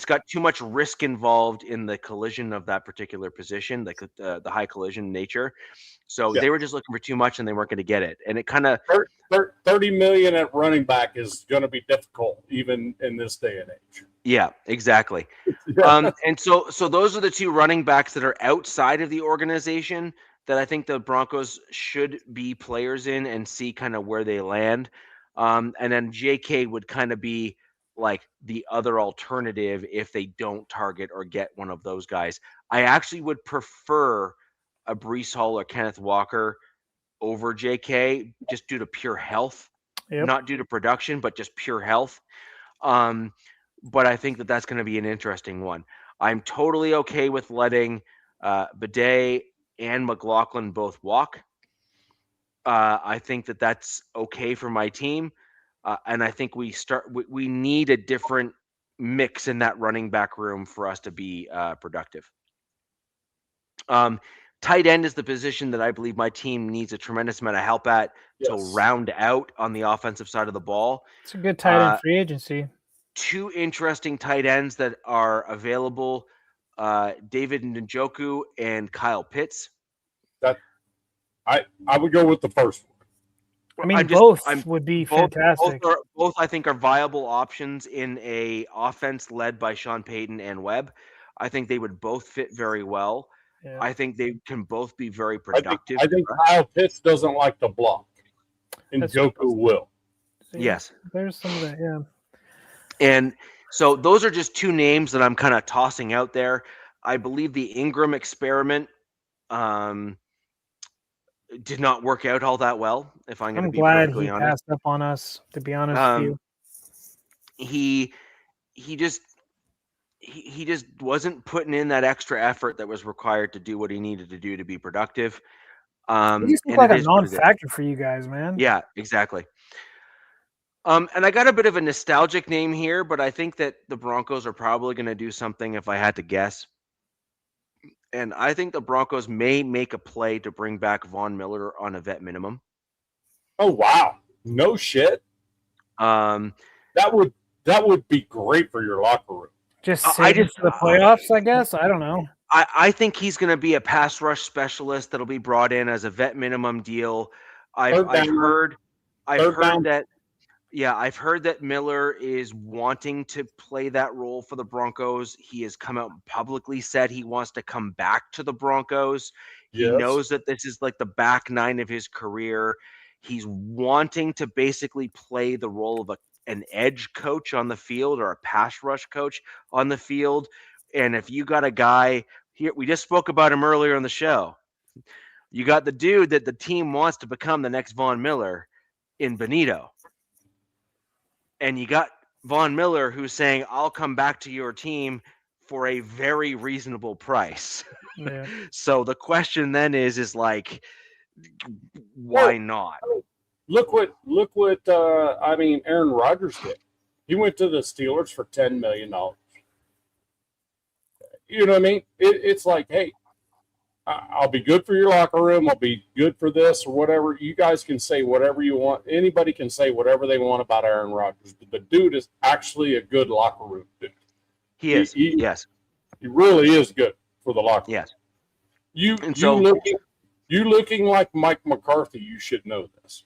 got too much risk involved in the collision of that particular position, like the high collision nature. So they were just looking for too much, and they weren't going to get it. And it kind of $30 million at running back is going to be difficult, even in this day and age. Yeah, exactly. And so those are the 2 running backs that are outside of the organization that I think the Broncos should be players in and see kind of where they land. And then JK would kind of be like the other alternative if they don't target or get one of those guys. I actually would prefer a Breece Hall or Kenneth Walker over JK just due to pure health, not due to production, but just pure health. But I think that that's going to be an interesting one. I'm totally okay with letting Bidet and McLaughlin both walk. I think that that's okay for my team. And I think we need a different mix in that running back room for us to be productive. Tight end is the position that I believe my team needs a tremendous amount of help at to round out on the offensive side of the ball. It's a good tight end free agency. 2 interesting tight ends that are available, David Njoku and Kyle Pitts. I would go with the first one. I mean, both would be fantastic. Both I think are viable options in a offense led by Sean Payton and Webb. I think they would both fit very well. Yeah. I think they can both be very productive. I think Kyle Pitts doesn't like to block, and Njoku will. Yes. There's some of that, yeah. And so those are just 2 names that I'm kind of tossing out there. I believe the Ingram experiment did not work out all that well, if I'm going to be perfectly honest. I'm glad he passed up on us, to be honest with you. He just wasn't putting in that extra effort that was required to do what he needed to do to be productive. He's like a non-factor for you guys, man. Yeah, exactly. And I got a bit of a nostalgic name here, but I think that the Broncos are probably going to do something if I had to guess. And I think the Broncos may make a play to bring back Von Miller on a vet minimum. Oh, wow. No shit. That would be great for your locker room. Just save it to the playoffs, I guess. I don't know. I think he's going to be a pass rush specialist that'll be brought in as a vet minimum deal. I've heard that Miller is wanting to play that role for the Broncos. He has come out and publicly said he wants to come back to the Broncos. He knows that this is like the back 9 of his career. He's wanting to basically play the role of an edge coach on the field or a pass rush coach on the field. And if you got a guy here, we just spoke about him earlier on the show. You got the dude that the team wants to become the next Von Miller in Benito. And you got Von Miller who's saying, I'll come back to your team for a very reasonable price. Yeah. So the question then is like, why not? look what Aaron Rodgers did. He went to the Steelers for $10 million. You know what I mean? It's like, hey, I'll be good for your locker room. I'll be good for this or whatever. You guys can say whatever you want. Anybody can say whatever they want about Aaron Rodgers. But the dude is actually a good locker room dude. He is. Yes. He really is good for the locker room. Yes. You looking like Mike McCarthy, you should know this.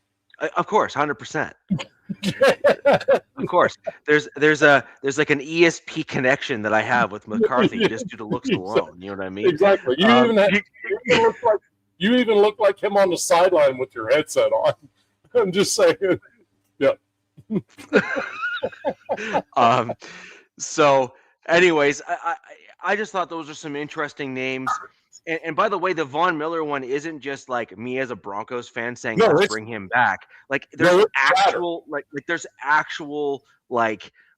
Of course, 100%. Of course, there's like an ESP connection that I have with McCarthy just due to looks alone. You know what I mean? Exactly. You even look like him on the sideline with your headset on. I'm just saying. Yeah. So, anyways, I just thought those are some interesting names. And by the way, the Von Miller one isn't just like me as a Broncos fan saying let's bring him back. Like there's actual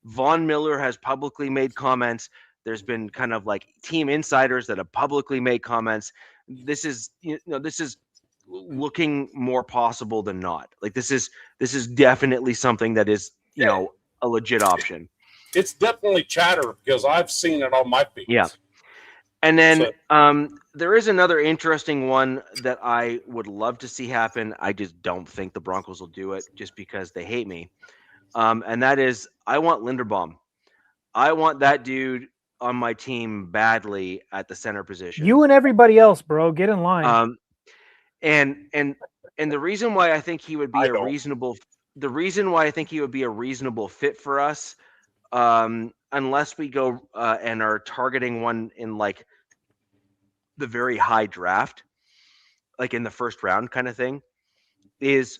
Von Miller has publicly made comments. There's been kind of like team insiders that have publicly made comments. This is looking more possible than not. Like this is definitely something that is a legit option. It's definitely chatter because I've seen it on my feed. Yeah. And then there is another interesting one that I would love to see happen. I just don't think the Broncos will do it just because they hate me. And that is, I want Linderbaum. I want that dude on my team badly at the center position. You and everybody else, bro, get in line. And the reason why I think he would be a reasonable fit for us, unless we go and are targeting one in like the very high draft, like in the first round kind of thing, is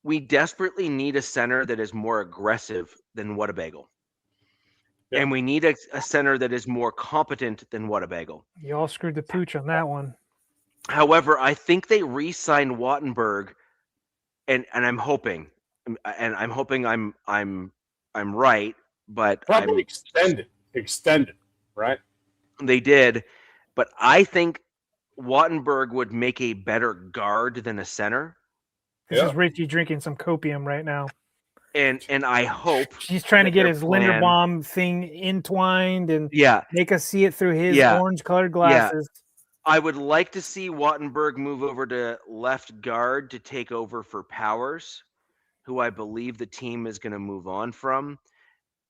we desperately need a center that is more aggressive than Whataburger. Yeah. And we need a center that is more competent than Whataburger. You all screwed the pooch on that one. However, I think they re-signed Wattenberg, and I'm hoping I'm right, but probably extended, right? They did, but I think Wattenberg would make a better guard than a center. This is Richie drinking some copium right now. And I hope he's trying to get his Linderbaum thing entwined and make us see it through his orange-colored glasses. Yeah. I would like to see Wattenberg move over to left guard to take over for Powers, who I believe the team is going to move on from.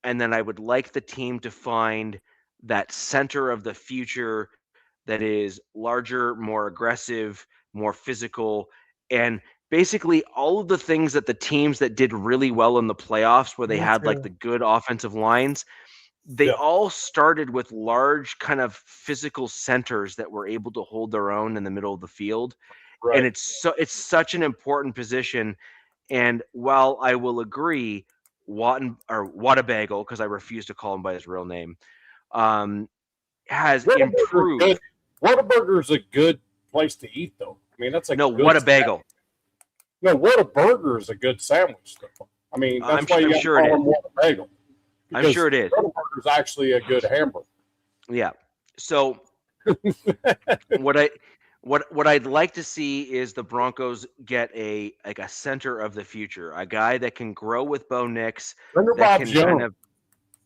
And then I would like the team to find that center of the future that is larger, more aggressive, more physical, and basically all of the things that the teams that did really well in the playoffs where they had like the good offensive lines, they all started with large kind of physical centers that were able to hold their own in the middle of the field. Right. And it's such an important position. And while I will agree, Whataburger, because I refuse to call him by his real name, has improved. Whataburger's a good place to eat, though. I mean, that's Whataburger. No, Whataburger is a good sandwich, though. I mean, that's why you sure call him Whataburger. I'm sure it is. Whataburger is actually a good hamburger. Yeah. So what I'd like to see is the Broncos get a center of the future, a guy that can grow with Bo Nix. Bob Jones.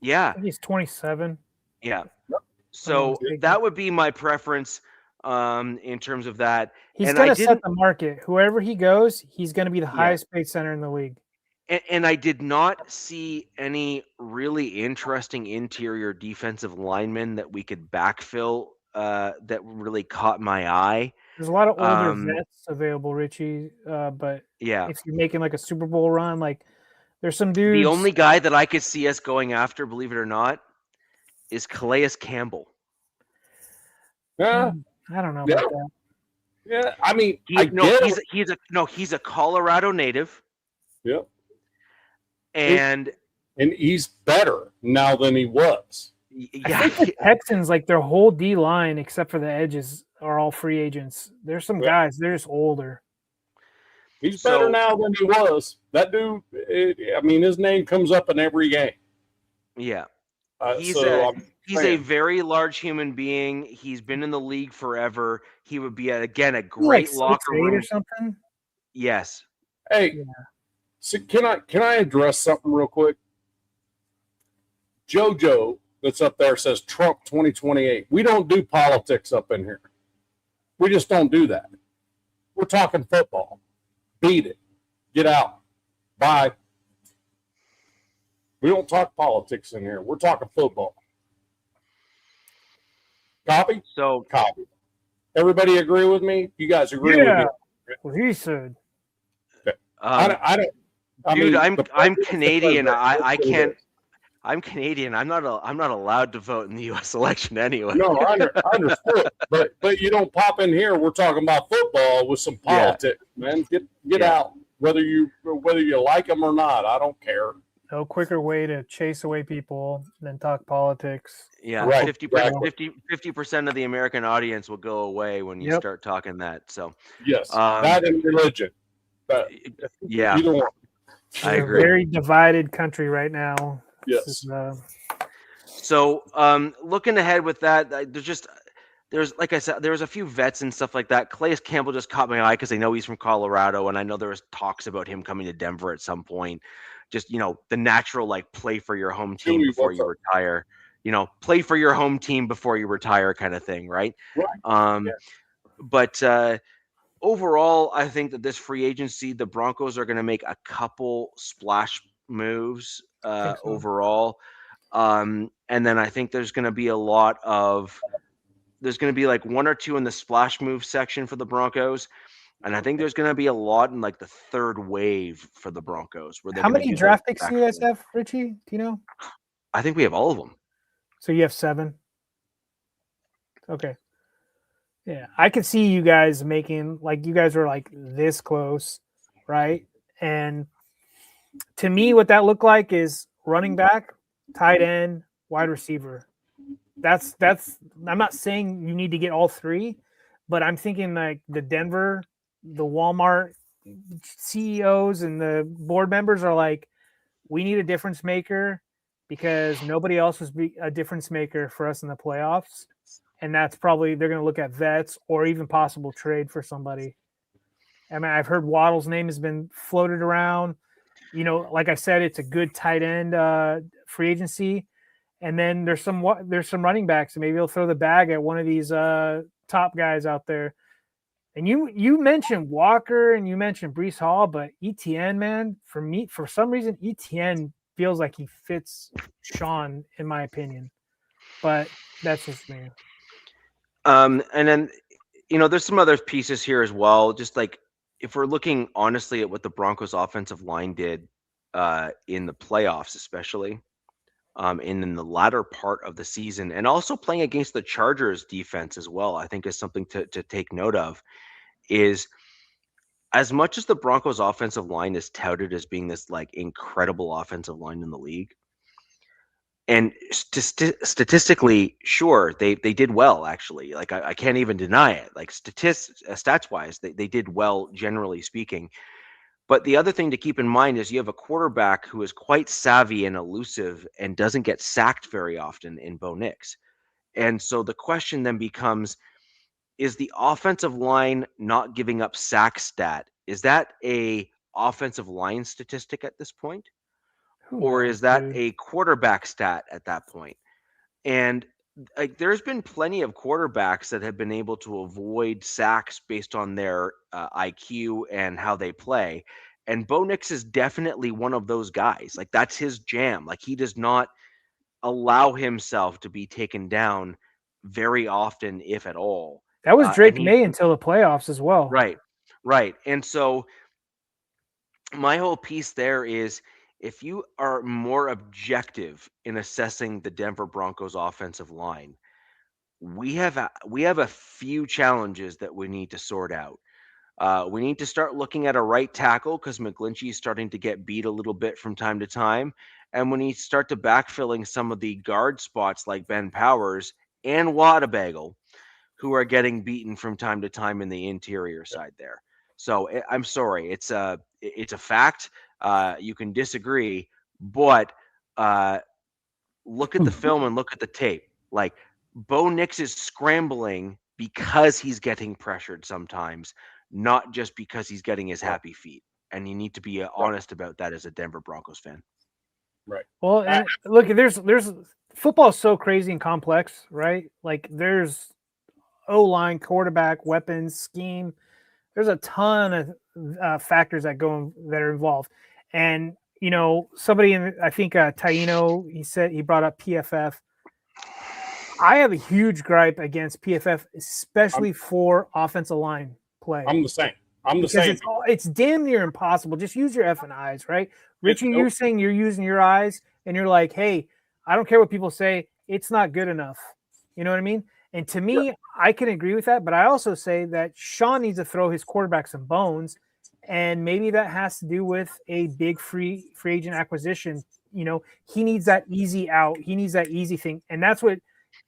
I think he's 27. Yeah. So that would be my preference in terms of that. He's going to set the market. Whoever he goes, he's going to be the highest paid center in the league. And I did not see any really interesting interior defensive linemen that we could backfill that really caught my eye. There's a lot of older vets available, Richie. But if you're making like a Super Bowl run, like there's some dudes. The only guy that I could see us going after, believe it or not, is Calais Campbell. Yeah, I don't know about that. Yeah, I mean, he's a Colorado native. Yep. And he's better now than he was. Yeah. I think the Texans, like their whole D line, except for the edges, are all free agents. There's some guys, they're just older. He's better now than he was. That dude, his name comes up in every game. Yeah. He's a very large human being. He's been in the league forever. He would be, again, a great locker room. Or something? Yes. Hey, yeah. So can I address something real quick? JoJo that's up there says Trump 2028. We don't do politics up in here. We just don't do that. We're talking football. Beat it. Get out. Bye. We don't talk politics in here. We're talking football. Copy? So copy. Everybody agree with me? You guys agree with me? What he said. Okay. I don't. Dude, I'm Canadian. I can't. I'm Canadian. I'm not allowed to vote in the U.S. election anyway. No, I understood. But you don't pop in here. We're talking about football with some politics, man. Get out. Whether you like them or not, I don't care. No quicker way to chase away people than talk politics. Yeah, right. 50% of the American audience will go away when you start talking that. So yes, that and religion. Yeah, either one. I agree. A very divided country right now. Yes. So looking ahead with that, there's like I said, there's a few vets and stuff like that. Calais Campbell just caught my eye because I know he's from Colorado, and I know there was talks about him coming to Denver at some point. Just the natural play for your home team before you retire. Play for your home team before you retire kind of thing, right? Right. But overall, I think that this free agency, the Broncos are going to make a couple splash moves overall. And then I think there's going to be like one or two in the splash move section for the Broncos. And I think there's going to be a lot in the third wave for the Broncos. How many draft picks do you guys have, Richie? Do you know? I think we have all of them. So you have 7? Okay. Yeah. I could see you guys making, you guys are this close, right? And to me, what that looked like is running back, tight end, wide receiver. That's I'm not saying you need to get all 3, but I'm thinking the Denver, the Walmart CEOs and the board members are we need a difference maker because nobody else was a difference maker for us in the playoffs. And that's probably, they're going to look at vets or even possible trade for somebody. I mean, I've heard Waddle's name has been floated around. Like I said, it's a good tight end free agency. And then there's some running backs. And maybe he'll throw the bag at one of these top guys out there. And you mentioned Walker and you mentioned Breece Hall, but ETN, man, for some reason, ETN feels like he fits Sean, in my opinion. But that's just me. And then, there's some other pieces here as well. Just if we're looking honestly at what the Broncos offensive line did in the playoffs, especially in the latter part of the season, and also playing against the Chargers defense as well, I think is something to take note of. Is as much as the Broncos offensive line is touted as being this incredible offensive line in the league, and statistically, sure, they did well, actually. I can't even deny it. Stats wise, they did well, generally speaking. But the other thing to keep in mind is you have a quarterback who is quite savvy and elusive and doesn't get sacked very often in Bo Nix. And so the question then becomes, is the offensive line not giving up sack stat, is that a offensive line statistic at this point? Or is that a quarterback stat at that point? And there's been plenty of quarterbacks that have been able to avoid sacks based on their IQ and how they play. And Bo Nix is definitely one of those guys. That's his jam. He does not allow himself to be taken down very often, if at all. That was Drake May until the playoffs as well. Right. And so my whole piece there is, if you are more objective in assessing the Denver Broncos offensive line, we have a few challenges that we need to sort out. We need to start looking at a right tackle because McGlinchey is starting to get beat a little bit from time to time. And we need to start to backfilling some of the guard spots like Ben Powers and Wadabagle, who are getting beaten from time to time in the interior side there. So I'm sorry, it's a fact. You can disagree, but look at the film and look at the tape. Bo Nix is scrambling because he's getting pressured sometimes, not just because he's getting his happy feet. And you need to be honest about that as a Denver Broncos fan. Right. Well, and look, there's football is so crazy and complex, right? Like there's O-line, quarterback, weapons, scheme. There's a ton of factors that are involved. And somebody I think Taino, he brought up PFF. I have a huge gripe against PFF, especially for offensive line play. I'm the same. It's damn near impossible. Just use your effing eyes, right? Richie, you're saying you're using your eyes, and you're like, hey, I don't care what people say. It's not good enough. You know what I mean? And to me, I can agree with that. But I also say that Sean needs to throw his quarterback some bones, and maybe that has to do with a big free agent acquisition. He needs that easy out. He needs that easy thing. And that's what,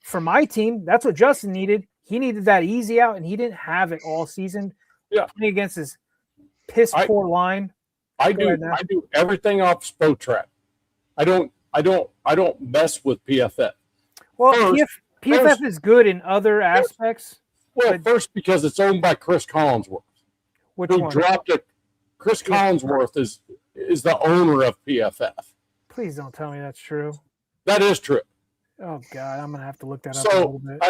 for my team, that's what Justin needed. He needed that easy out, and he didn't have it all season. Yeah, against his piss poor line. I do everything off SpoTrack. I don't mess with PFF. Well, PFF is good in other aspects. Well, first because it's owned by Chris Collinsworth. Which who one? Dropped it. Chris Collinsworth is the owner of PFF. Please don't tell me that's true. That is true. Oh God, I'm gonna have to look that up a little bit.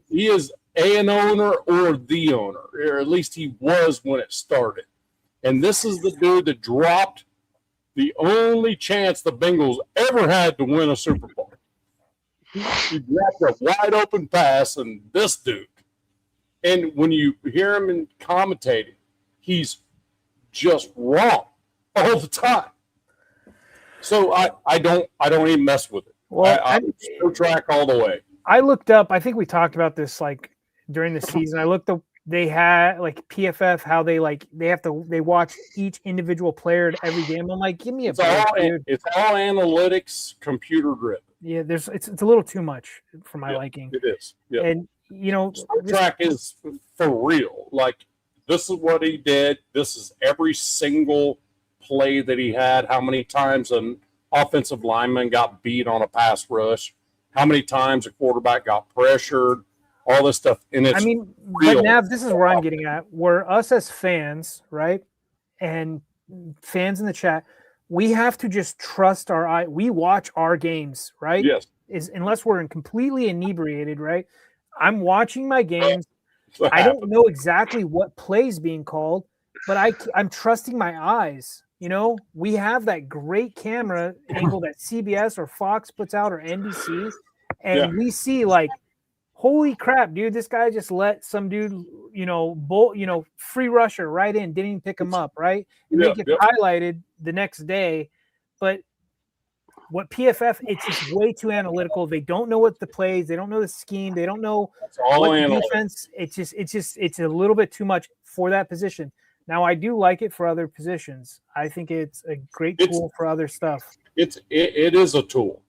He is an owner or the owner, or at least he was when it started. And this is the dude that dropped the only chance the Bengals ever had to win a Super Bowl. He dropped a wide open pass, and this dude. And when you hear him in commentating, he's just wrong all the time. So I don't even mess with it. Well, I go track all the way. I looked up. I think we talked about this during the season. I looked up. They had PFF, how they watch each individual player at every game. I'm like, give me a break, it's all analytics, computer driven. Yeah, it's a little too much for my liking. It is. Yeah. And track is for real. Like, this is what he did. This is every single play that he had. How many times an offensive lineman got beat on a pass rush? How many times a quarterback got pressured? All this stuff. And it's but Nav, this is where I'm getting at. Where us as fans, right, and fans in the chat, we have to just trust our eye. We watch our games, right? Yes. Unless we're completely inebriated, right? I'm watching my games. I don't know exactly what play is being called, but I'm trusting my eyes. We have that great camera angle that CBS or Fox puts out, or NBC, and we see holy crap, dude, this guy just let some dude, free rusher right in, didn't even pick him up, right? And they get highlighted the next day. But what PFF, it's just way too analytical. They don't know what the plays, they don't know the scheme, they don't know what the defense. It's a little bit too much for that position. Now, I do like it for other positions. I think it's a great tool for other stuff. It is a tool.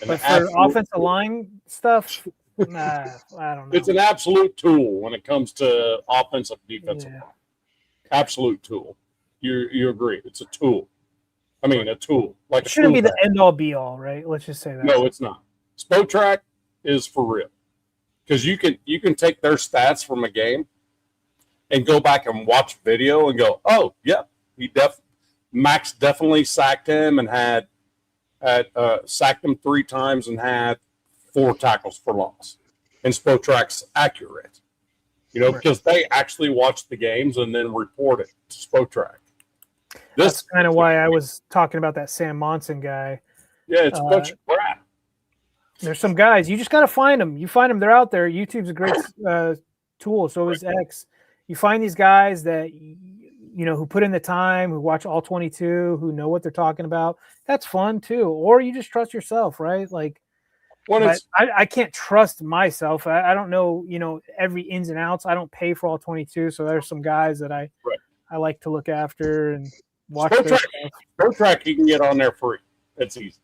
But for offensive line stuff, I don't know. It's an absolute tool when it comes to offensive, defensive line. Absolute tool. You agree? It's a tool. I mean, a tool. It shouldn't be the end-all, be-all, right? Let's just say that. No, it's not. SpoTrack is for real. Because you can take their stats from a game and go back and watch video and go, oh, yeah, Max definitely sacked him and had sacked him 3 times and had 4 tackles for loss. And SpoTrack's accurate, because they actually watch the games and then report it to SpoTrack. That's kind of why I was talking about that Sam Monson guy. Yeah, it's a bunch of crap. There's some guys, you just got to find them. You find them, they're out there. YouTube's a great tool. So is X. You find these guys that, who put in the time, who watch all 22, who know what they're talking about. That's fun too. Or you just trust yourself, right? I can't trust myself. I don't know, every ins and outs. I don't pay for all 22. So there's some guys that I like to look after and watch. SpoTrack, you can get on there free. It's easy.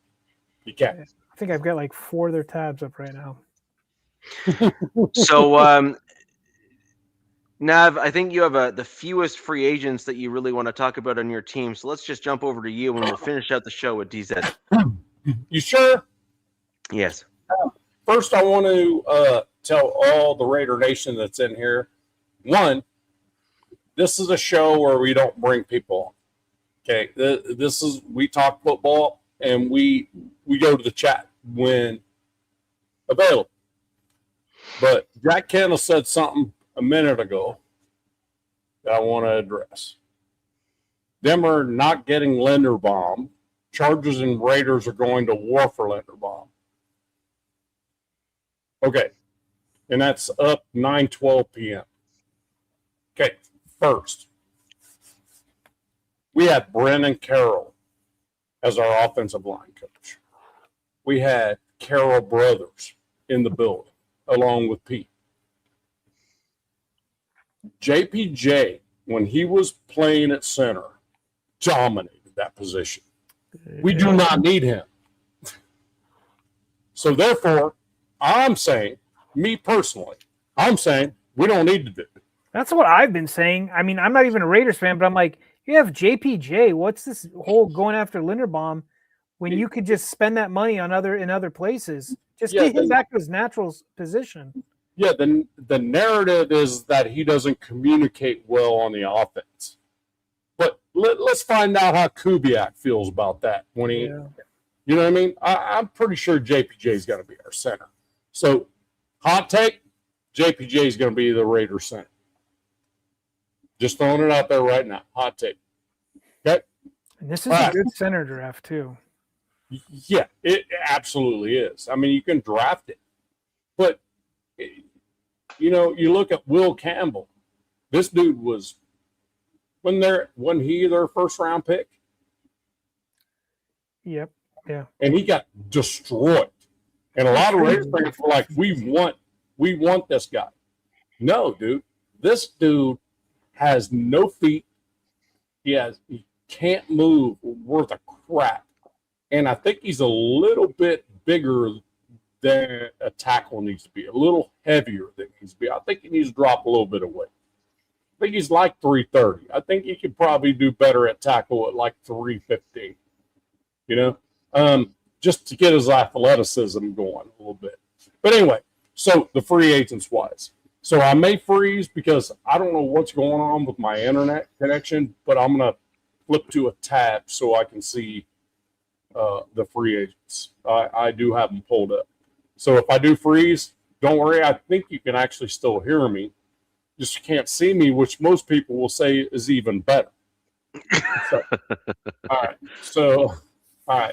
You can. I think I've got 4 of their tabs up right now. So, Nav, I think you have the fewest free agents that you really want to talk about on your team. So let's just jump over to you and we'll finish out the show with DZ. You sure? Yes. First, I want to tell all the Raider Nation that's in here, one, this is a show where we don't bring people on. Okay, we talk football and we go to the chat when available. But Jack Kendall said something a minute ago that I want to address. Them are not getting Linderbaum. Chargers and Raiders are going to war for Linderbaum. Okay, and that's up 9:12 p.m. Okay, first, we had Brennan Carroll as our offensive line coach. We had Carroll brothers in the building, along with Pete. JPJ, when he was playing at center, dominated that position. We do not need him. So therefore, I'm saying, me personally, I'm saying we don't need to do it. That's what I've been saying. I mean, I'm not even a Raiders fan, but I'm like, you have JPJ. What's this whole going after Linderbaum when you could just spend that money on other places? Just get him back to his natural position. Yeah, the narrative is that he doesn't communicate well on the offense. But let's find out how Kubiak feels about that when he, you know what I mean? I'm pretty sure JPJ is going to be our center. So, hot take, JPJ is going to be the Raiders center. Just throwing it out there right now. Hot take. Okay? And this is a good center draft, too. Yeah, it absolutely is. I mean, you can draft it. But, you know, you look at Will Campbell. This dude was, wasn't he their first-round pick? Yep, yeah. And he got destroyed. And a lot of Raiders fans were like, we want this guy. No, dude. This dude has no feet. He can't move worth a crap. And I think he's a little bit bigger than a tackle needs to be, a little heavier than he needs to be. I think he needs to drop a little bit of weight. I think he's like 330. I think he could probably do better at tackle at like 315. You know? Just to get his athleticism going a little bit. But anyway, so the free agents wise. So I may freeze because I don't know what's going on with my internet connection, but I'm going to flip to a tab so I can see the free agents. I do have them pulled up. So if I do freeze, don't worry. I think you can actually still hear me. Just can't see me, which most people will say is even better. So, all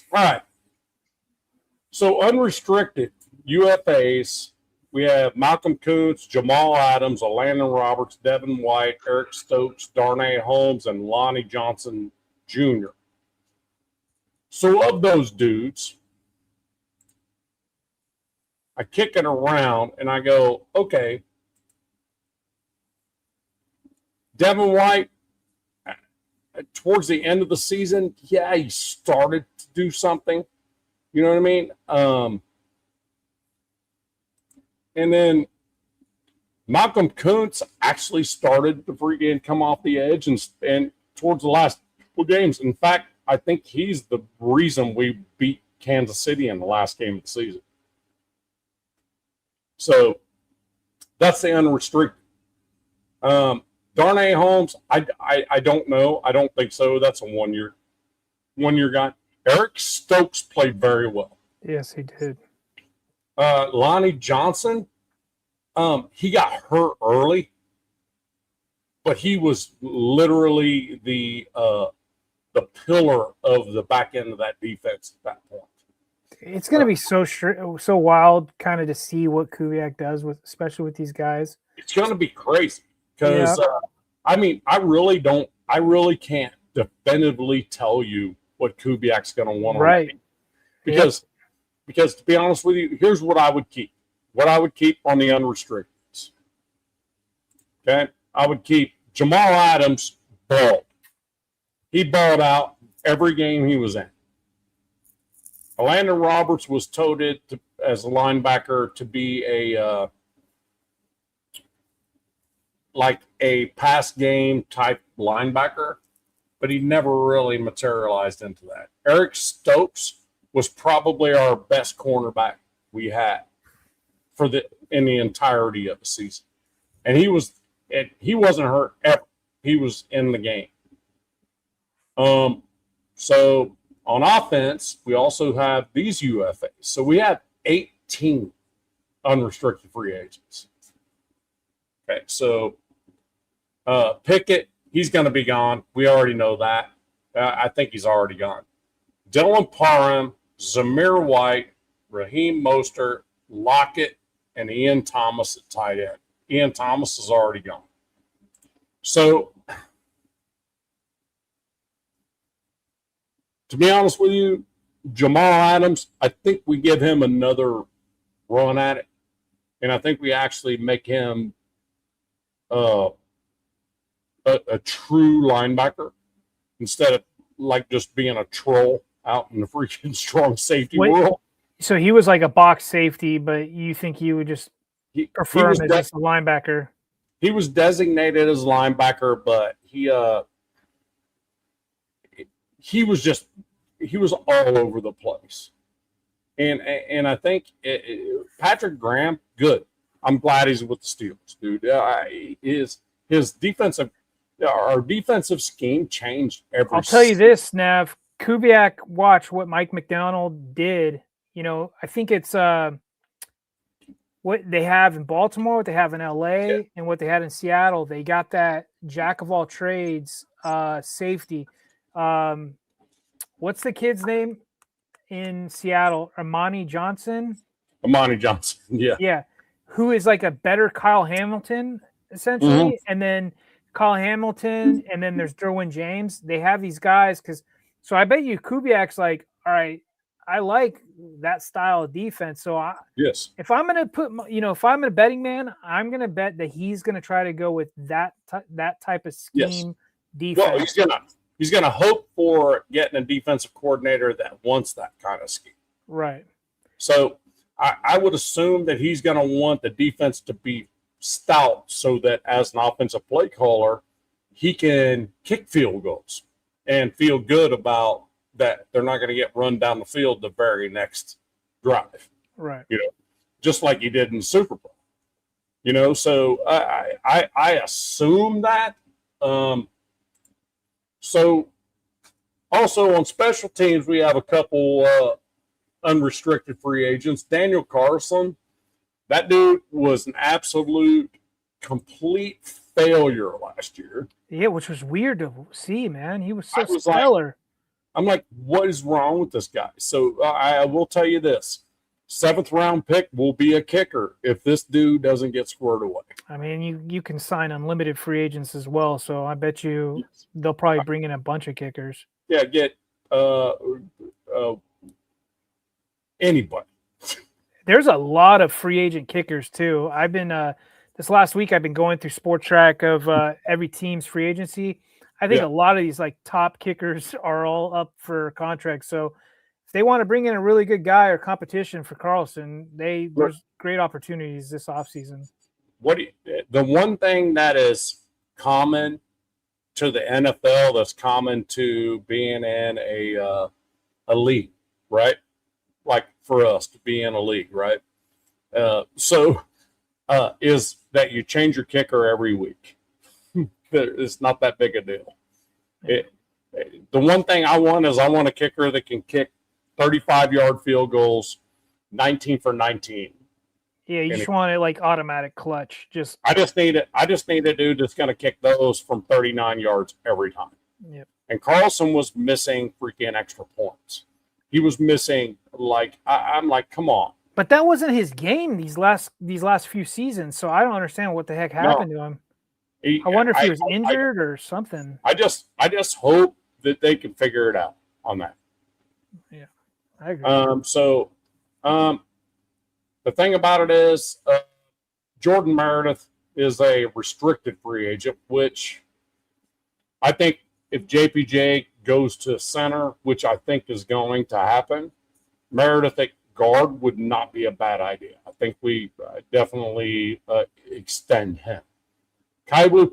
right. So unrestricted UFAs, we have Malcolm Kuntz, Jamal Adams, Landon Roberts, Devin White, Eric Stokes, Darnay Holmes, and Lonnie Johnson Jr. So of those dudes, I kick it around and I go, okay, Devin White, towards the end of the season, yeah, he started to do something. You know what I mean? And then Malcolm Kuntz actually started to freaking come off the edge and towards the last couple games. In fact, I think he's the reason we beat Kansas City in the last game of the season. So that's the unrestricted. Darnay Holmes, I don't know. I don't think so. That's a one-year guy. Eric Stokes played very well. Yes, he did. Lonnie Johnson, he got hurt early, but he was literally the pillar of the back end of that defense at that point. It's going to be so wild, kind of to see what Kubiak does especially with these guys. It's going to be crazy because I mean, I really can't definitively tell you what Kubiak's going to want to right. Because to be honest with you, here's what I would keep. What I would keep on the unrestricteds. Okay? I would keep Jamal Adams balled. He balled out every game he was in. Landon Roberts was touted as a linebacker to be like a pass game type linebacker, but he never really materialized into that. Eric Stokes was probably our best cornerback we had in the entirety of the season. And he was he wasn't hurt ever. He was in the game. So on offense, we also have these UFAs. So we have 18 unrestricted free agents. Okay, so Pickett, he's going to be gone. We already know that. I think he's already gone. Dylan Parham, Zamir White, Raheem Mostert, Lockett, and Ian Thomas at tight end. Ian Thomas is already gone. So, to be honest with you, Jamal Adams, I think we give him another run at it. And I think we actually make him a true linebacker instead of like just being a troll out in the freaking strong safety world. So he was like a box safety, but you think he would just prefer him as a linebacker? He was designated as linebacker, but he was all over the place. And I think Patrick Graham, good. I'm glad he's with the Steelers, dude. Our defensive scheme changed every. I'll tell you this, Nav. Kubiak, watch what Mike McDonald did. You know, I think it's what they have in Baltimore, what they have in LA, and what they had in Seattle. They got that jack of all trades safety. What's the kid's name in Seattle? Amani Johnson, yeah. Yeah. Who is like a better Kyle Hamilton, essentially. Mm-hmm. And then Kyle Hamilton, and then there's Derwin James. They have these guys so I bet you Kubiak's like, all right, I like that style of defense. So yes, if I'm going to put, if I'm a betting man, I'm going to bet that he's going to try to go with that type of scheme defense. Well, he's gonna hope for getting a defensive coordinator that wants that kind of scheme. Right. So I would assume that he's going to want the defense to be stout so that as an offensive play caller, he can kick field goals and feel good about that they're not going to get run down the field the very next drive. Right. Just like he did in the Super Bowl. So I assume that. So also on special teams, we have a couple unrestricted free agents. Daniel Carlson, that dude was an absolute complete failure last year. Yeah, which was weird to see, man. He was so stellar. I'm like, what is wrong with this guy? So I will tell you this. 7th round pick will be a kicker if this dude doesn't get squared away. I mean, you can sign unlimited free agents as well, so I bet you they'll probably bring in a bunch of kickers. Yeah, get anybody. There's a lot of free agent kickers too. I've been this last week I've been going through Sport Track of every team's free agency. I think a lot of these like top kickers are all up for contracts. So if they want to bring in a really good guy or competition for Carlson, there's great opportunities this offseason. The one thing that is common to the NFL, that's common to being in a league, right? Like for us to be in a league, right? Is that you change your kicker every week. It's not that big a deal. The one thing I want is I want a kicker that can kick 35-yard field goals, 19 for 19. Yeah, you just want it like automatic clutch. I just need a dude that's going to kick those from 39 yards every time. Yep. And Carlson was missing freaking extra points. He was missing I'm like, come on. But that wasn't his game these last few seasons. So I don't understand what the heck happened to him. I wonder if he was injured or something. I just hope that they can figure it out on that. Yeah, I agree. The thing about it is Jordan Meredith is a restricted free agent, which I think if JPJ goes to center, which I think is going to happen, Meredith at guard would not be a bad idea. I think we definitely extend him. Kai Blue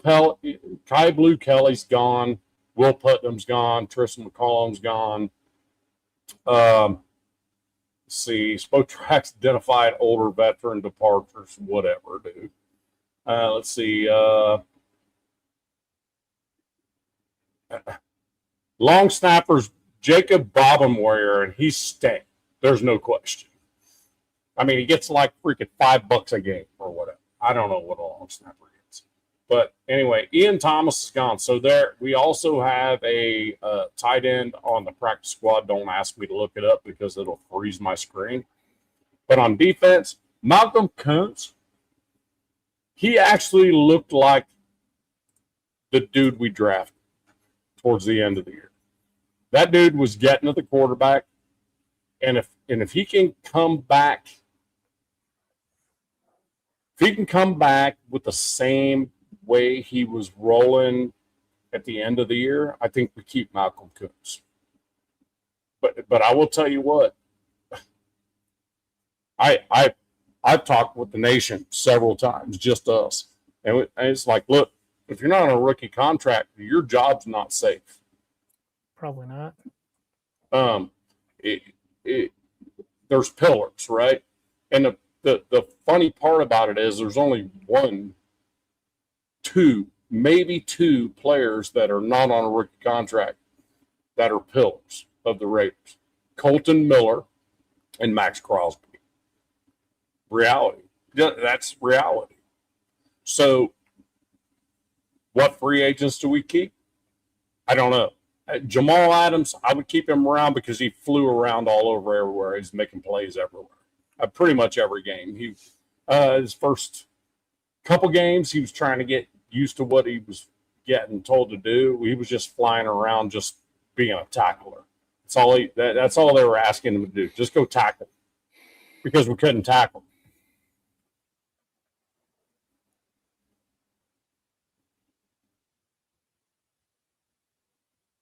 Kelly's gone. Will Putnam's gone. Tristan McCollum's gone. Spotrack's identified older veteran departures, whatever, dude. Let's see. Long snappers, Jacob Bobenware, and he's staying. There's no question. I mean, he gets like freaking $5 a game or whatever. I don't know what a long snapper gets. But anyway, Ian Thomas is gone. So there, we also have a tight end on the practice squad. Don't ask me to look it up because it'll freeze my screen. But on defense, Malcolm Kuntz, he actually looked like the dude we drafted towards the end of the year. That dude was getting to the quarterback, and if he can come back, with the same way he was rolling at the end of the year, I think we keep Malcolm Kuntz. But I will tell you what, I've talked with the nation several times, just us, and it's like, look, if you're not on a rookie contract, your job's not safe. Probably not. There's pillars, right? And the funny part about it is there's only maybe two players that are not on a rookie contract that are pillars of the Raiders. Colton Miller and Max Crosby. Reality. That's reality. So what free agents do we keep? I don't know. Jamal Adams, I would keep him around because he flew around all over everywhere. He's making plays everywhere. Pretty much every game. His first couple games, he was trying to get used to what he was getting told to do. He was just flying around, just being a tackler. That's all they were asking him to do. Just go tackle, because we couldn't tackle.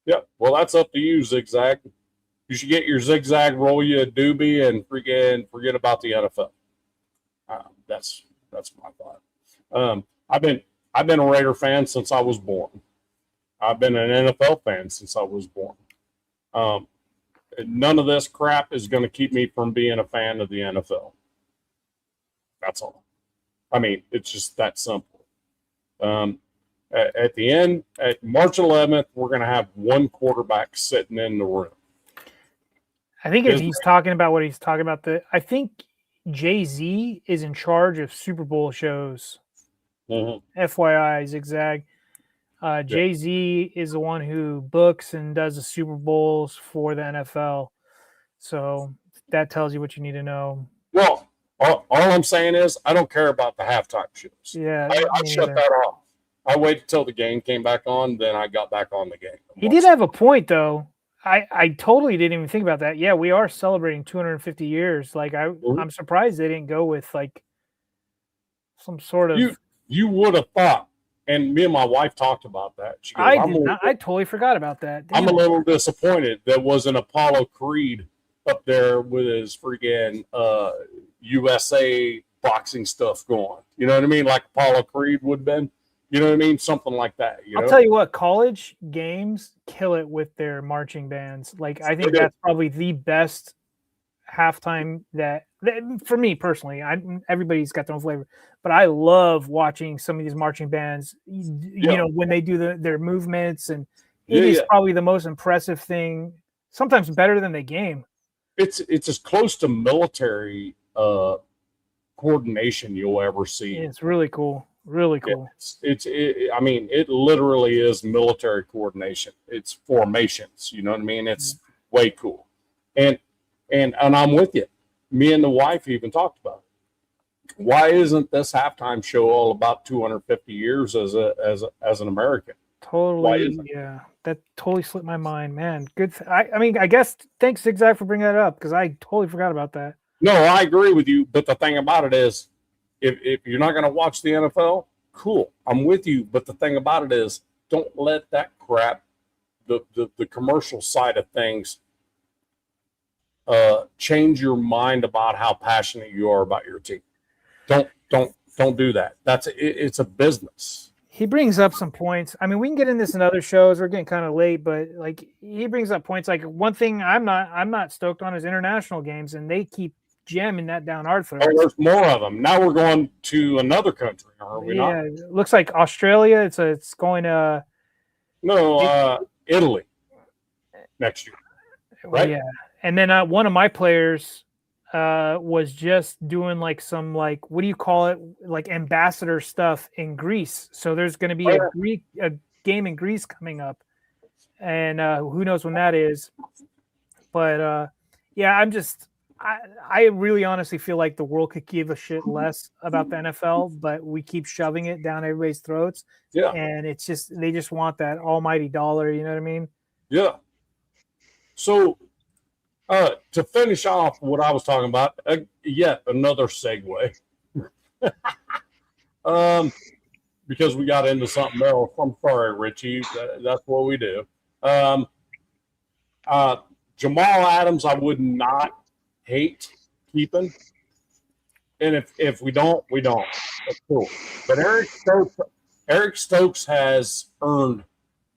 Yep. Well, that's up to you, Zigzag. You should get your Zigzag, roll you a doobie, and forget about the NFL. That's my thought. I've been a Raider fan since I was born. I've been an NFL fan since I was born. None of this crap is going to keep me from being a fan of the NFL. That's all. I mean, it's just that simple. At the end, at March 11th, we're going to have one quarterback sitting in the room. I think if he's talking about what he's talking about, I think Jay-Z is in charge of Super Bowl shows. Mm-hmm. FYI, Zigzag. Jay-Z is the one who books and does the Super Bowls for the NFL. So that tells you what you need to know. Well, all I'm saying is I don't care about the halftime shows. Yeah, I shut that off. I waited until the game came back on, then I got back on the game. He did have a point, though. I totally didn't even think about that. Yeah, we are celebrating 250 years. Like, I'm surprised they didn't go with, like, some sort of... You would have thought, and me and my wife talked about that. She goes, I totally forgot about that. Damn. I'm a little disappointed there wasn't Apollo Creed up there with his freaking USA boxing stuff going. You know what I mean? Like Apollo Creed would have been. You know what I mean? Something like that. I'll tell you what, college games kill it with their marching bands. Like, I think that's probably the best halftime that for me personally. Everybody's got their own flavor, but I love watching some of these marching bands. You know, when they do their movements, and it is probably the most impressive thing. Sometimes better than the game. It's as close to military coordination you'll ever see. It's really cool. Really cool. I mean, it literally is military coordination. It's formations. You know what I mean? It's way cool. And I'm with you. Me and the wife even talked about it. Why isn't this halftime show all about 250 years as an American? Totally. Yeah, that totally slipped my mind, man. Good. I mean, I guess thanks Zigzag for bringing that up, because I totally forgot about that. No, I agree with you. But the thing about it is, if you're not going to watch the NFL, cool, I'm with you. But the thing about it is, don't let that crap, the commercial side of things, change your mind about how passionate you are about your team. Don't do that. It's a business. He brings up some points. I mean, we can get in this in other shows. We're getting kind of late, but like he brings up points. Like, one thing I'm not stoked on is international games, and they keep gem in that down our throats. Oh, there's more of them. Now we're going to another country, are we not? Yeah, it looks like Australia. It's going to Italy next year. Right? Yeah, and then one of my players was just doing like some like what do you call it, like ambassador stuff in Greece. So there's going to be a game in Greece coming up, and who knows when that is. But yeah, I really honestly feel like the world could give a shit less about the NFL, but we keep shoving it down everybody's throats. Yeah, and it's just they just want that almighty dollar. You know what I mean? Yeah. So, to finish off what I was talking about, yet another segue. Because we got into something else. I'm sorry, Richie. That's what we do. Jamal Adams, I would not hate keeping. And if we don't, we don't. That's cool. But Eric Stokes has earned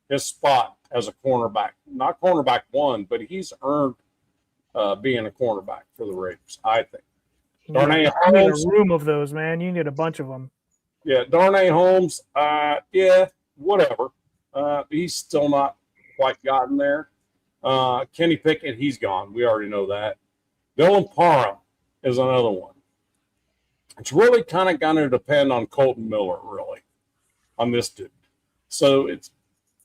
his spot as a cornerback. Not cornerback one, but he's earned being a cornerback for the Raiders, I think. You need a room of those, man. You need a bunch of them. Yeah, Darnay Holmes, yeah, whatever. He's still not quite gotten there. Kenny Pickett, he's gone. We already know that. Dylan Parham is another one. It's really kind of going to depend on Colton Miller, really, on this dude. So it's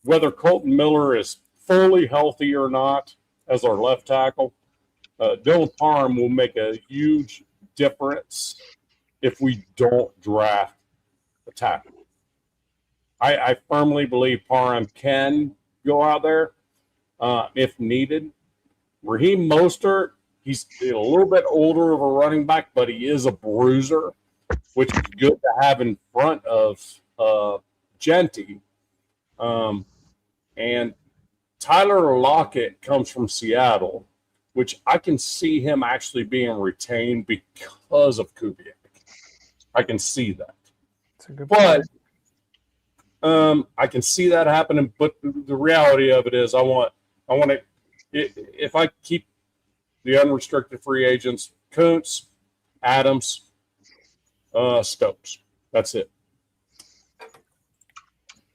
whether Colton Miller is fully healthy or not as our left tackle. Dylan Parham will make a huge difference if we don't draft a tackle. I firmly believe Parham can go out there if needed. Raheem Mostert, he's a little bit older of a running back, but he is a bruiser, which is good to have in front of Genty. And Tyler Lockett comes from Seattle, which I can see him actually being retained because of Kubiak. I can see that. That's a good point. But I can see that happening. But the reality of it is, I want to. If I keep the unrestricted free agents, Kuntz, Adams, Stokes. That's it.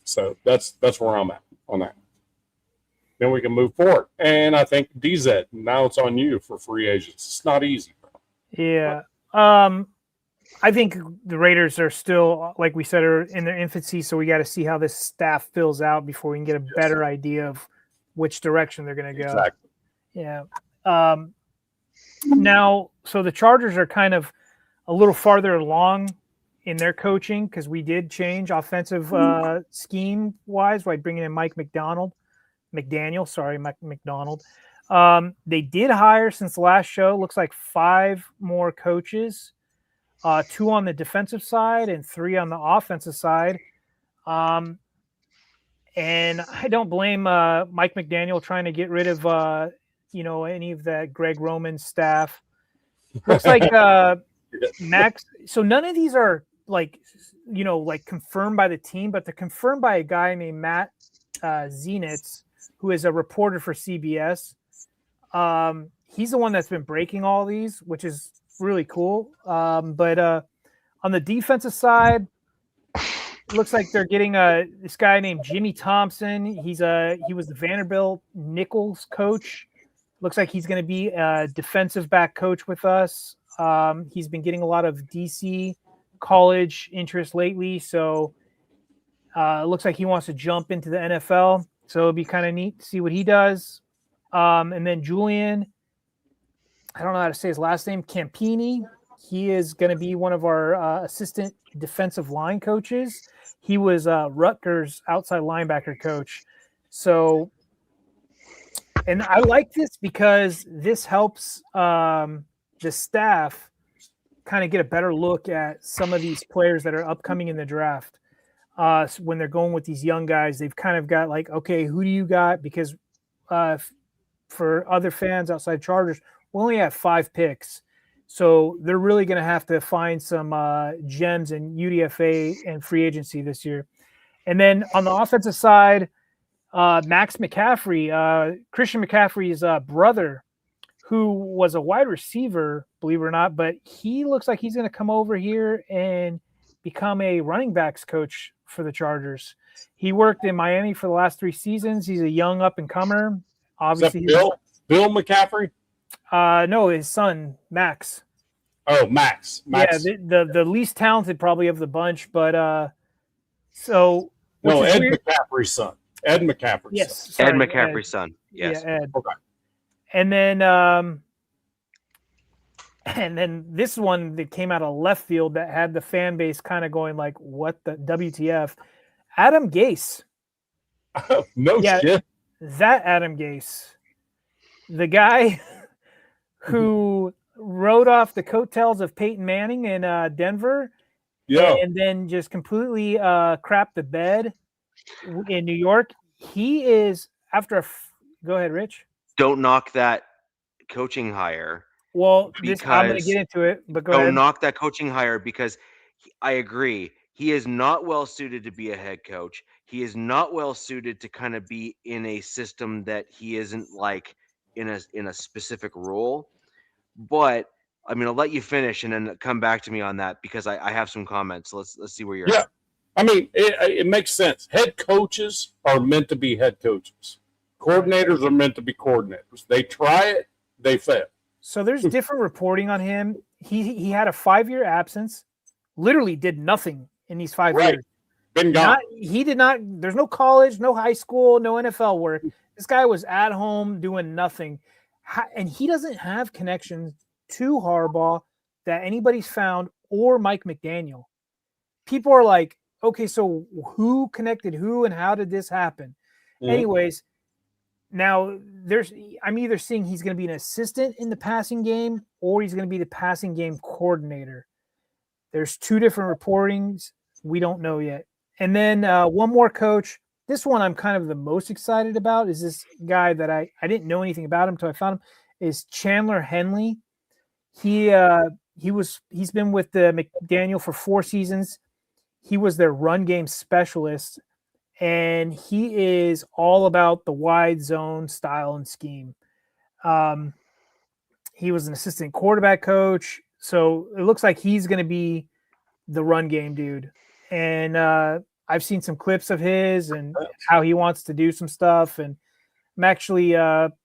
So that's where I'm at on that. Then we can move forward. And I think DZ, now it's on you for free agents. It's not easy. Yeah. I think the Raiders are still, like we said, are in their infancy, so we got to see how this staff fills out before we can get a better idea of which direction they're going to go. Exactly. Yeah. Now, so the Chargers are kind of a little farther along in their coaching because we did change offensive scheme-wise by bringing in Mike McDaniel. They did hire since the last show, looks like 5 more coaches. 2 on the defensive side and 3 on the offensive side. And I don't blame Mike McDaniel trying to get rid of, any of that Greg Roman staff. Looks like Max. So none of these are like confirmed by the team, but they're confirmed by a guy named Matt Zenitz, who is a reporter for CBS. He's the one that's been breaking all these, which is really cool. But on the defensive side, it looks like they're getting this guy named Jimmy Thompson. He was the Vanderbilt Nichols coach. Looks like he's going to be a defensive back coach with us. He's been getting a lot of DC college interest lately, so it looks like he wants to jump into the NFL. So it'll be kind of neat to see what he does. And then Julian, I don't know how to say his last name, Campini. He is going to be one of our assistant defensive line coaches. He was Rutgers outside linebacker coach. So, and I like this because this helps the staff kind of get a better look at some of these players that are upcoming in the draft. When they're going with these young guys, they've kind of got like, okay, who do you got? Because for other fans outside Chargers, we only have 5 picks. So they're really going to have to find some gems in UDFA and free agency this year. And then on the offensive side, Max McCaffrey, Christian McCaffrey's brother, who was a wide receiver, believe it or not, but he looks like he's going to come over here and become a running backs coach for the Chargers. He worked in Miami for the last 3 seasons. He's a young up-and-comer. Obviously, Bill McCaffrey? No, his son, Max. Oh, Max. Yeah, the least talented probably of the bunch, but Ed McCaffrey's son. Ed McCaffrey's yes, son. Sorry, Ed McCaffrey's son. Yes. Yeah, Ed. Okay. And then this one that came out of left field that had the fan base kind of going like, what the WTF? Adam Gase. No shit. That Adam Gase. The guy who rode off the coattails of Peyton Manning in Denver. Yeah. And then just completely crapped the bed in New York. He is after go ahead, Rich. Don't knock that coaching hire. Well, I'm going to get into it, but go ahead. Don't knock that coaching hire because I agree. He is not well suited to be a head coach. He is not well suited to kind of be in a system that he isn't like in a specific role. But I mean, I'll let you finish and then come back to me on that because I have some comments. Let's see where you're at. I mean, it makes sense. Head coaches are meant to be head coaches. Coordinators are meant to be coordinators. They try it, they fail. So there's different reporting on him. He had a 5-year absence, literally did nothing in these 5 years. Been gone. He did not. There's no college, no high school, no NFL work. This guy was at home doing nothing, and he doesn't have connections to Harbaugh that anybody's found or Mike McDaniel. People are like, okay, so who connected who and how did this happen? Mm-hmm. Anyways, now I'm either seeing he's going to be an assistant in the passing game or he's going to be the passing game coordinator. There's 2 different reportings. We don't know yet. And then one more coach. This one I'm kind of the most excited about is this guy that I didn't know anything about him until I found him, is Chandler Henley. He's been with the McDaniel for 4 seasons. He was their run game specialist, and he is all about the wide zone style and scheme. He was an assistant quarterback coach, so it looks like he's going to be the run game dude. And I've seen some clips of his and how he wants to do some stuff, and I'm actually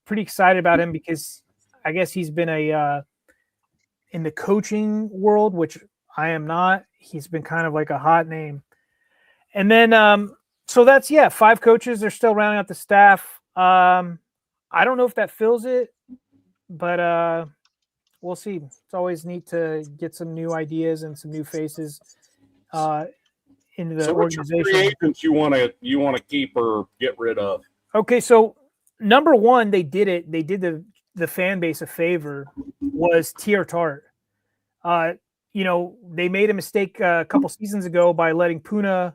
pretty excited about him because I guess he's been in the coaching world, which I am not. He's been kind of like a hot name. And then, so that's, 5 coaches. They're still rounding out the staff. I don't know if that fills it, but we'll see. It's always neat to get some new ideas and some new faces into the organization. Which free agents you want to keep or get rid of? Okay, so number one, they did it. They did the fan base a favor. Was Tier Tart. They made a mistake a couple seasons ago by letting Puna,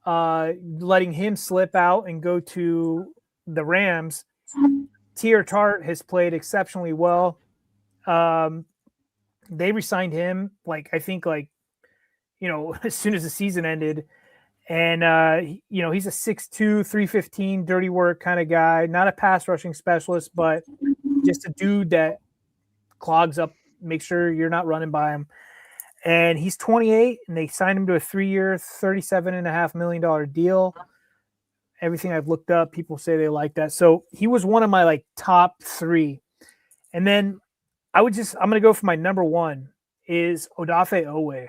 letting him slip out and go to the Rams. Tier Tart has played exceptionally well. They re-signed him, as soon as the season ended. And, he's a 6'2", 315, dirty work kind of guy, not a pass rushing specialist, but just a dude that clogs up, make sure you're not running by him. And he's 28, and they signed him to a 3-year, $37.5 million deal. Everything I've looked up, people say they like that. So he was one of my top 3. And then I'm going to go for my number 1 is Odafe Owe.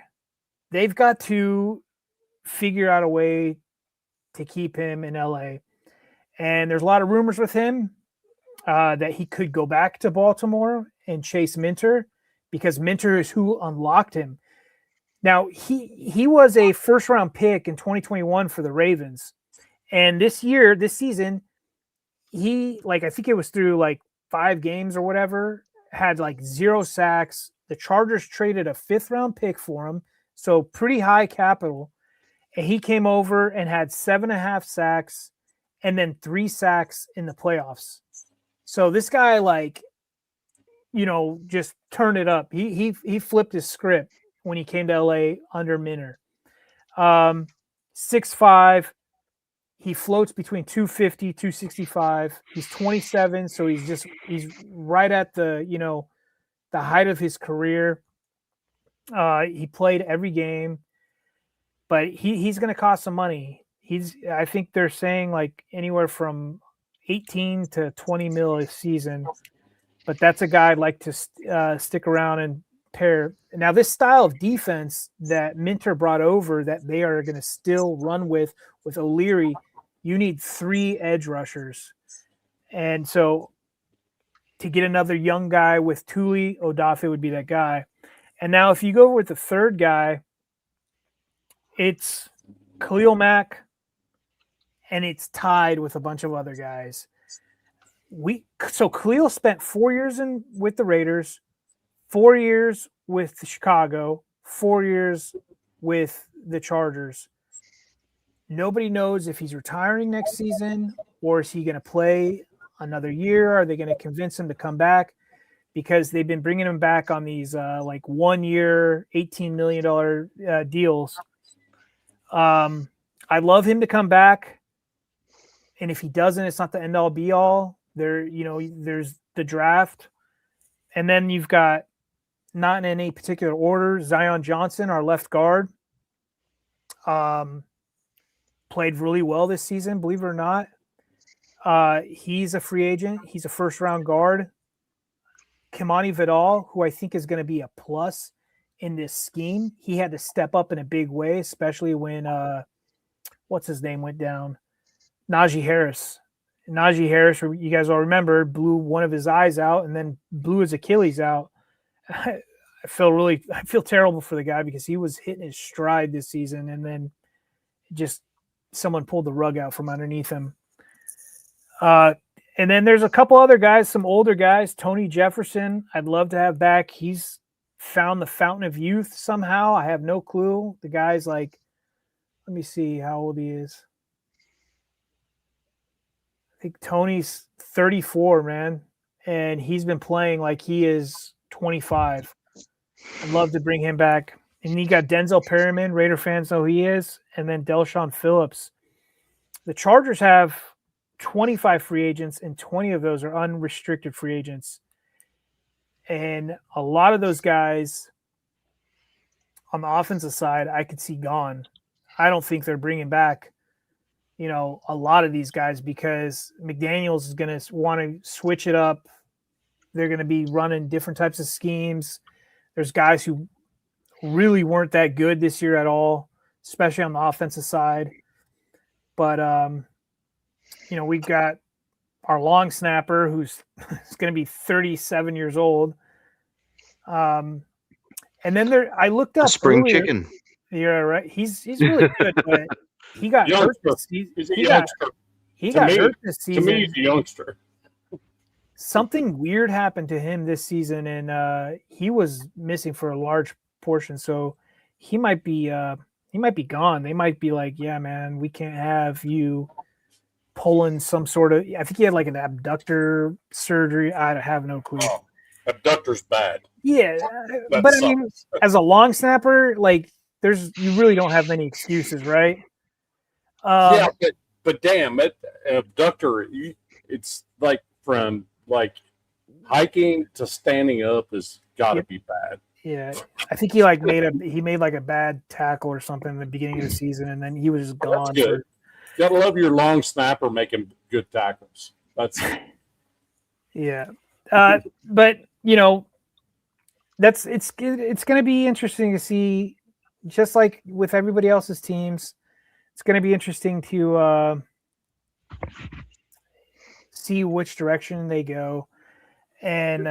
They've got to figure out a way to keep him in LA. And there's a lot of rumors with him that he could go back to Baltimore and chase Minter, because Minter is who unlocked him. Now, he was a first-round pick in 2021 for the Ravens. And this season, he, I think it was through 5 games or whatever, had 0 sacks. The Chargers traded a 5th-round pick for him, so pretty high capital. And he came over and had 7.5 sacks and then 3 sacks in the playoffs. So this guy, just turned it up. He flipped his script when he came to LA under Minter. 6'5", He floats between 250, 265. He's 27, so he's right at the, the height of his career. He played every game, but he's going to cost some money. I think they're saying like anywhere from 18 to 20 mil a season, but that's a guy I'd like to stick around and pair. Now, this style of defense that Minter brought over that they are going to still run with O'Leary, you need 3 edge rushers. And so to get another young guy with Thule, Odafe would be that guy. And now if you go with the third guy, it's Khalil Mack, and it's tied with a bunch of other guys. So Khalil spent 4 years with the Raiders, 4 years with Chicago, 4 years with the Chargers. Nobody knows if he's retiring next season or is he going to play another year? Are they going to convince him to come back? Because they've been bringing him back on these like 1 year, $18 million deals. I'd love him to come back. And if he doesn't, it's not the end all be all. There's the draft. And then you've got, not in any particular order, Zion Johnson, our left guard. Played really well this season, believe it or not. He's a free agent. He's a first-round guard. Kimani Vidal, who I think is going to be a plus in this scheme. He had to step up in a big way, especially when what's his name went down? Najee Harris. Najee Harris, you guys all remember, blew one of his eyes out and then blew his Achilles out. I feel terrible for the guy because he was hitting his stride this season, and then just someone pulled the rug out from underneath him. And then there's a couple other guys, some older guys. Tony Jefferson, I'd love to have back. He's found the fountain of youth somehow. I have no clue. The guy's like, let me see how old he is. I think Tony's 34, man. And he's been playing like he is 25. I'd love to bring him back. And you got Denzel Perryman, Raider fans know who he is, and then Delshon Phillips. The Chargers have 25 free agents, and 20 of those are unrestricted free agents. And a lot of those guys on the offensive side, I could see gone. I don't think they're bringing back, a lot of these guys because McDaniels is going to want to switch it up. They're going to be running different types of schemes. There's guys who really weren't that good this year at all, especially on the offensive side. But, we've got our long snapper who's going to be 37 years old. And then I looked up spring earlier, chicken. Yeah, right. He's really good, but he got hurt. He got hurt this season. To me, he's a youngster. Something weird happened to him this season, and he was missing for a large portion. So he might be gone. They might be like, yeah, man, we can't have you pulling some sort of. I think he had like an abductor surgery. I have no clue. Oh, abductor's bad. Yeah, but sucks. I mean, as a long snapper, like you really don't have many excuses, right? Yeah, but damn, an abductor, it's like from like hiking to standing up has got to be bad. Yeah, I think he made like a bad tackle or something in the beginning of the season, and then he was just gone. That's good. You gotta love your long snapper making good tackles. That's yeah, but it's going to be interesting to see. Just like with everybody else's teams, it's going to be interesting to see which direction they go, and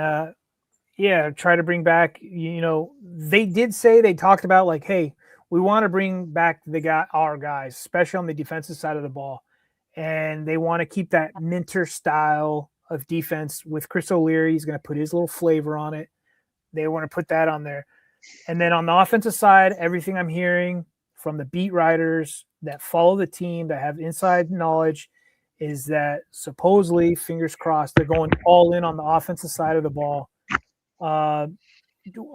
try to bring back. They did say they talked about like, hey, we want to bring back our guys, especially on the defensive side of the ball, and they want to keep that Minter style of defense with Chris O'Leary. He's going to put his little flavor on it. They want to put that on there. And then on the offensive side, everything I'm hearing from the beat writers that follow the team, that have inside knowledge, is that supposedly, fingers crossed, they're going all in on the offensive side of the ball,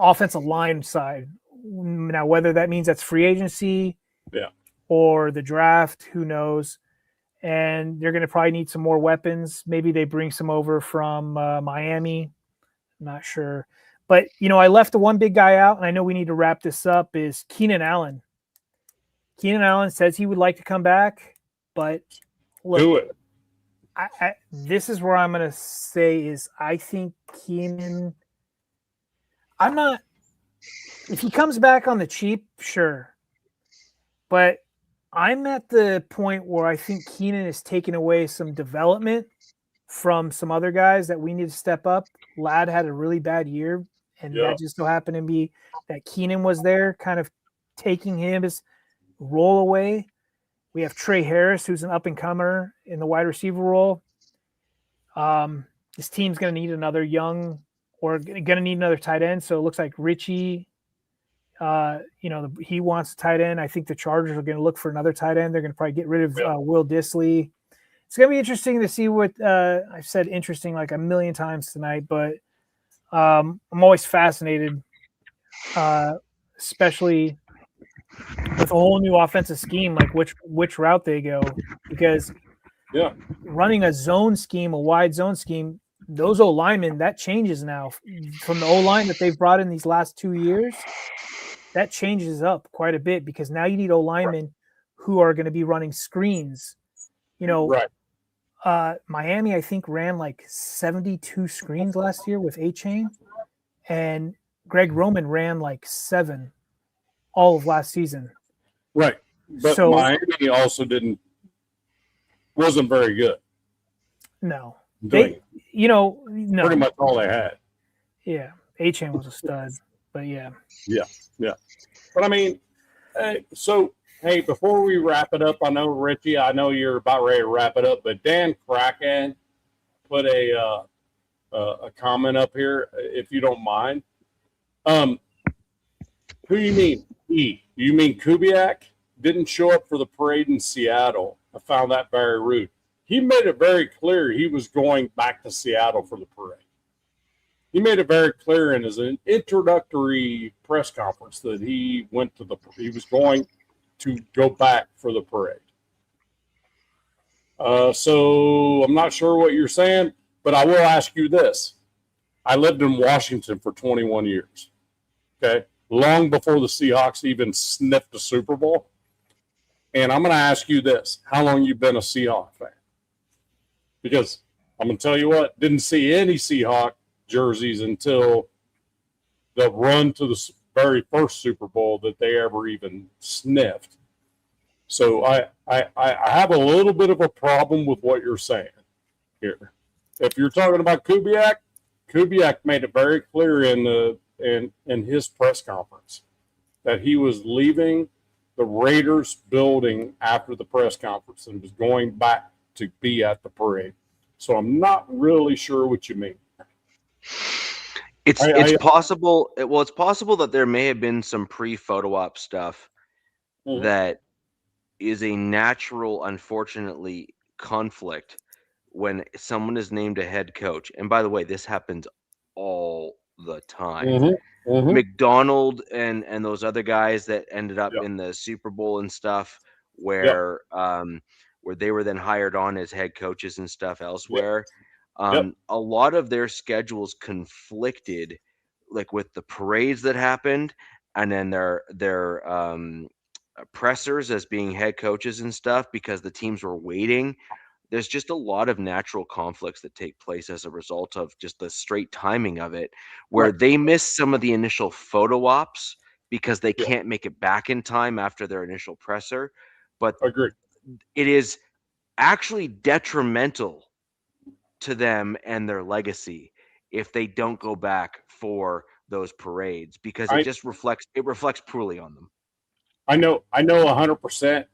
offensive line side. Now, whether that means that's free agency or the draft, who knows? and they're going to probably need some more weapons. Maybe they bring some over from Miami. I'm not sure. But, I left the one big guy out, and I know we need to wrap this up, is Keenan Allen. Keenan Allen says he would like to come back, but look, do it. This is where I'm going to say is I think Keenan – if he comes back on the cheap, sure. But I'm at the point where I think Keenan is taking away some development from some other guys that we need to step up. Ladd had a really bad year, and that just so happened to be that Keenan was there kind of taking his role away. We have Trey Harris, who's an up-and-comer in the wide receiver role. This team's going to need another young or going to need another tight end. So it looks like Richie, he wants a tight end. I think the Chargers are going to look for another tight end. They're going to probably get rid of Will Dissly. It's going to be interesting to see what I've said interesting like a million times tonight, but I'm always fascinated, especially with a whole new offensive scheme, like which route they go, because running a zone scheme, a wide zone scheme, those O linemen, that changes now from the O line that they've brought in these last 2 years. That changes up quite a bit because now you need O linemen who are going to be running screens. Miami, I think, ran like 72 screens last year with A-Chain, and Greg Roman ran like 7 all of last season. Right. But Miami also wasn't very good. No. No. Pretty much all they had. Yeah. A-Chain was a stud, but yeah. Yeah. But I mean, before we wrap it up, I know, Richie, I know you're about ready to wrap it up, but Dan Kraken put a comment up here, if you don't mind. Who you mean? You mean Kubiak didn't show up for the parade in Seattle? I found that very rude. He made it very clear he was going back to Seattle for the parade. He made it very clear in his introductory press conference that he was going to go back for the parade. So I'm not sure what you're saying, but I will ask you this. I lived in Washington for 21 years. Okay. Long before the Seahawks even sniffed a Super Bowl. And I'm going to ask you this. How long you been a Seahawk fan? Because I'm going to tell you what, didn't see any Seahawk jerseys until the run to the very first Super Bowl that they ever even sniffed. So I have a little bit of a problem with what you're saying here. If you're talking about Kubiak made it very clear in his press conference that he was leaving the Raiders building after the press conference and was going back to be at the parade. So I'm not really sure what you mean. It's possible. Well, it's possible that there may have been some pre-photo op stuff that is a natural, unfortunately, conflict when someone is named a head coach. And by the way, this happens all the time. McDonald and those other guys that ended up in the Super Bowl and stuff, where they were then hired on as head coaches and stuff elsewhere. A lot of their schedules conflicted, like with the parades that happened, and then their pressers as being head coaches and stuff, because the teams were waiting. There's just a lot of natural conflicts that take place as a result of just the straight timing of it, where they miss some of the initial photo ops because they can't make it back in time after their initial presser. But it is actually detrimental to them and their legacy if they don't go back for those parades, because it just reflects poorly on them. I know 100%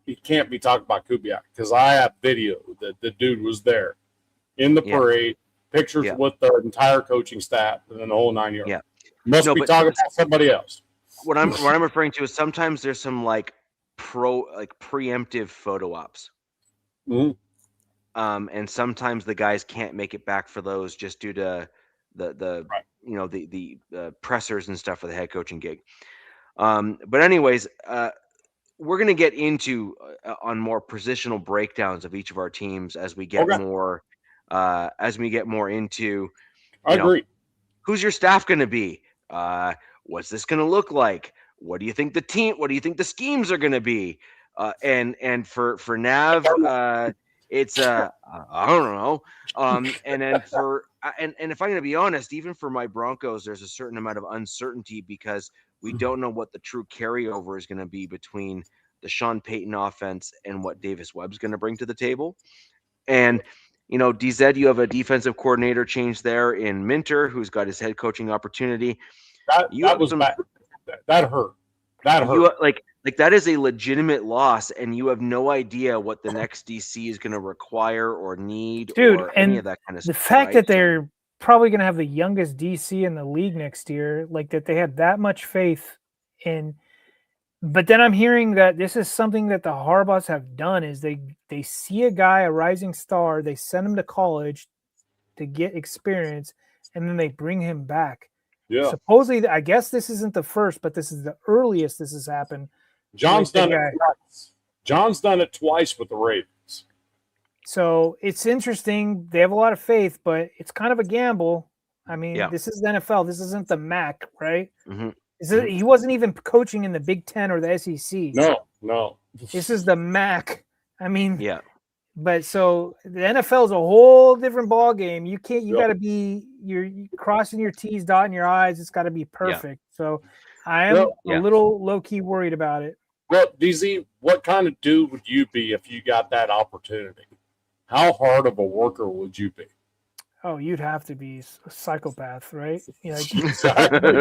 he can't be talking about Kubiak, because I have video that the dude was there in the parade, pictures with the entire coaching staff and the whole 9 yards. Must be talking about somebody else. What I'm referring to is sometimes there's some preemptive photo ops. And sometimes the guys can't make it back for those just due to the pressers and stuff for the head coaching gig. But anyways, we're going to get into on more positional breakdowns of each of our teams as we get more into. I agree. Who's your staff going to be? What's this going to look like? What do you think the schemes are going to be? And for Nav, it's I don't know. And then and if I'm going to be honest, even for my Broncos, there's a certain amount of uncertainty because we don't know what the true carryover is going to be between the Sean Payton offense and what Davis Webb's going to bring to the table. And DZ, you have a defensive coordinator change there in Minter, who's got his head coaching opportunity. That was bad. That hurt. That hurt. Like that is a legitimate loss, and you have no idea what the next DC is going to require or need, or any of that kind of stuff. The fact that they're probably going to have the youngest DC in the league next year, like that they had that much faith in. But then I'm hearing that this is something that the Harbaughs have done is they see a guy, a rising star, they send him to college to get experience, and then they bring him back. Yeah. Supposedly, I guess this isn't the first, but this is the earliest this has happened. John's done it twice. John's done it twice with the Ravens. So it's interesting. They have a lot of faith, but it's kind of a gamble. I mean, This is the NFL. This isn't the MAC, right? Mm-hmm. He wasn't even coaching in the Big Ten or the SEC. No. This is the MAC. I mean, yeah. But so the NFL is a whole different ball game. You can't. You got to be. You're crossing your T's, dotting your I's. It's got to be perfect. Yeah. So I am a little low key worried about it. Well, DZ, what kind of dude would you be if you got that opportunity? How hard of a worker would you be? Oh, you'd have to be a psychopath, right? Exactly.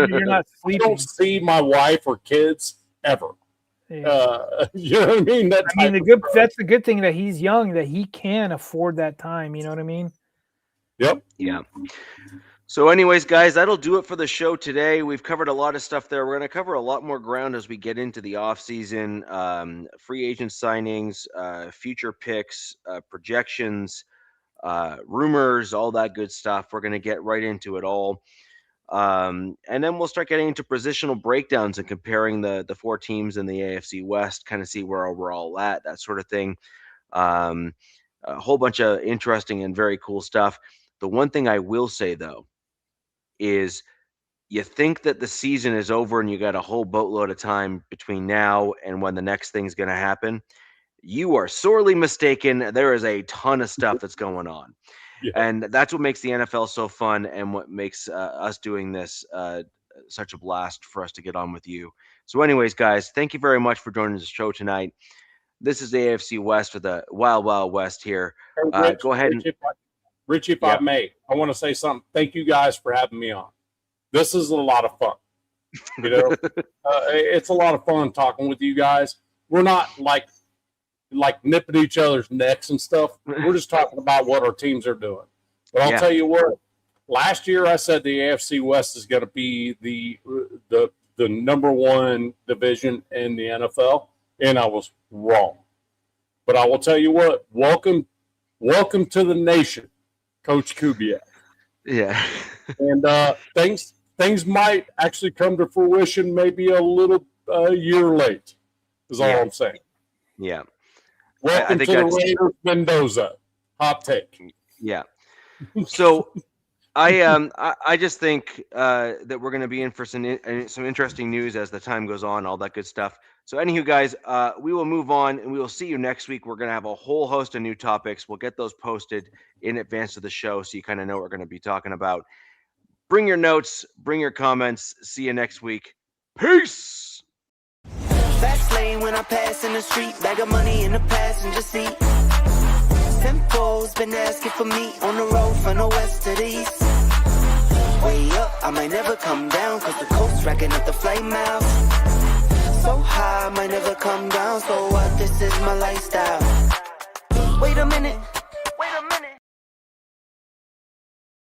You're not sleeping. I don't see my wife or kids ever. Yeah. You know what I mean? That's the good thing that he's young, that he can afford that time. You know what I mean? Yep. Yeah. So anyways, guys, that'll do it for the show today. We've covered a lot of stuff there. We're going to cover a lot more ground as we get into the offseason, free agent signings, future picks, projections, rumors, all that good stuff. We're going to get right into it all. And then we'll start getting into positional breakdowns and comparing the four teams in the AFC West, kind of see where we're all at, that sort of thing. A whole bunch of interesting and very cool stuff. The one thing I will say, though, is you think that the season is over and you got a whole boatload of time between now and when the next thing's going to happen. You are sorely mistaken. There is a ton of stuff that's going on. Yeah. And that's what makes the NFL so fun and what makes us doing this such a blast for us to get on with you. So anyways, guys, thank you very much for joining the show tonight. This is the AFC West with the Wild Wild West here. Go ahead. Richie, if I may, I want to say something. Thank you guys for having me on. This is a lot of fun. It's a lot of fun talking with you guys. We're not like nipping each other's necks and stuff. We're just talking about what our teams are doing. But I'll tell you what, last year I said the AFC West is going to be the number one division in the NFL, and I was wrong. But I will tell you what, welcome to the nation, Coach Kubiak. Yeah. And things might actually come to fruition maybe a little year late, is all I'm saying. Yeah. Welcome to the Raiders Mendoza. Hot take. Yeah. So I just think that we're going to be in for some interesting news as the time goes on, all that good stuff. So anywho, guys, we will move on and we will see you next week. We're going to have a whole host of new topics. We'll get those posted in advance of the show so you kind of know what we're going to be talking about. Bring your notes, bring your comments. See you next week. Peace. Fast lane when I pass in the street, bag of money in the passenger seat. Tempo's been asking for me on the road from the west to the east. Way up, I might never come down, cause the coast's racking up the flame out. So high, I might never come down, so what, this is my lifestyle. Wait a minute,